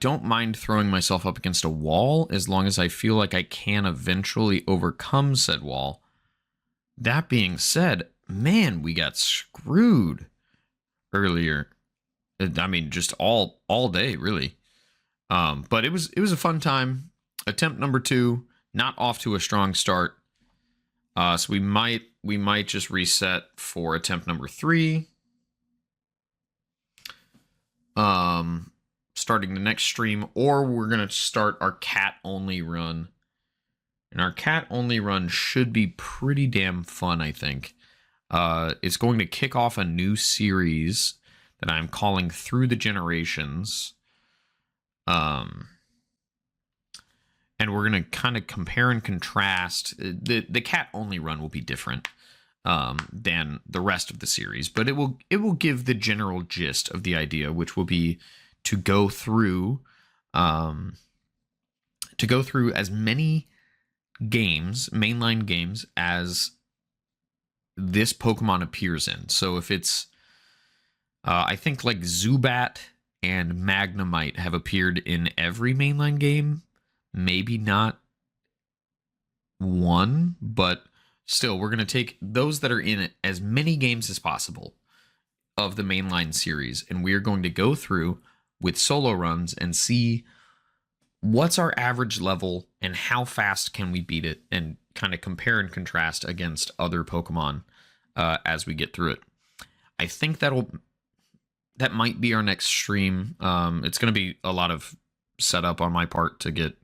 don't mind throwing myself up against a wall as long as I feel like I can eventually overcome said wall. That being said, man, we got screwed earlier. I mean, just all day, really. But it was a fun time. Attempt number 2, not off to a strong start. So we might just reset for attempt number 3. Starting the next stream, or we're gonna start our cat only run. And our cat only run should be pretty damn fun, I think. It's going to kick off a new series that I'm calling Through the Generations. And we're going to kind of compare and contrast. The cat only run will be different than the rest of the series, but it will give the general gist of the idea, which will be to go through as many games, mainline games, as this Pokemon appears in. So if it's I think like Zubat and Magnemite have appeared in every mainline game. Maybe not one, but still, we're going to take those that are in as many games as possible of the mainline series, and we're going to go through with solo runs and see what's our average level and how fast can we beat it, and kind of compare and contrast against other Pokemon as we get through it. I think that might be our next stream. It's going to be a lot of setup on my part to get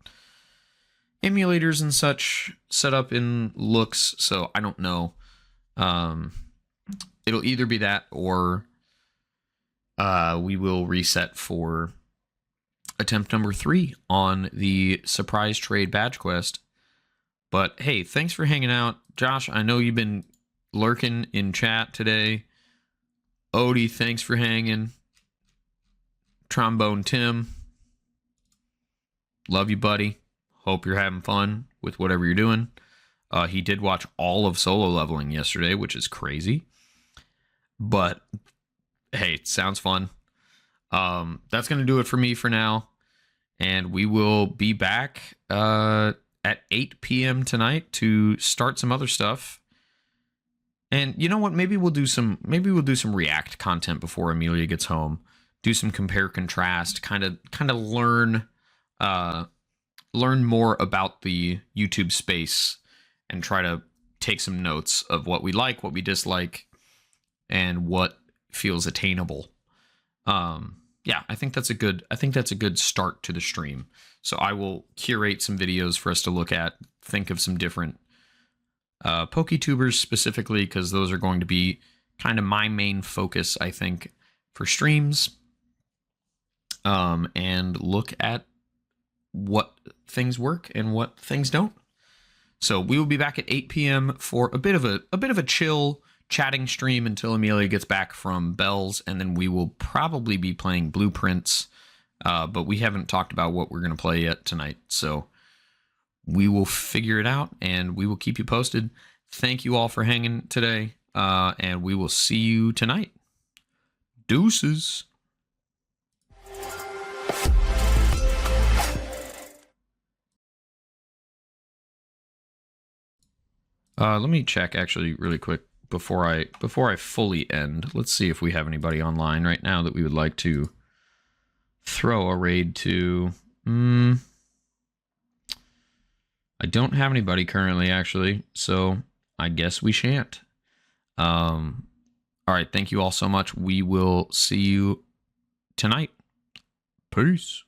emulators and such set up in looks, so I don't know. It'll either be that or we will reset for attempt number 3 on the surprise trade badge quest. But hey, thanks for hanging out. Josh, I know you've been lurking in chat today. Odie, thanks for hanging. Trombone Tim, love you, buddy. Hope you're having fun with whatever you're doing. He did watch all of Solo Leveling yesterday, which is crazy. But hey, it sounds fun. That's going to do it for me for now. And we will be back at 8 p.m. tonight to start some other stuff. And you know what? Maybe we'll do some React content before Amelia gets home. Do some compare contrast, kind of learn more about the YouTube space, and try to take some notes of what we like, what we dislike, and what feels attainable. Yeah, I think that's a good start to the stream. So I will curate some videos for us to look at, think of some different PokeTubers specifically, because those are going to be kind of my main focus, I think, for streams. And look at what things work and what things don't. So we will be back at 8 p.m. for a bit of a chill chatting stream until Amelia gets back from Bells, and then we will probably be playing Blueprints. But we haven't talked about what we're going to play yet tonight. So we will figure it out, and we will keep you posted. Thank you all for hanging today, and we will see you tonight. Deuces. Let me check actually really quick before I fully end. Let's see if we have anybody online right now that we would like to throw a raid to. I don't have anybody currently actually, so I guess we shan't. All right, thank you all so much. We will see you tonight. Peace.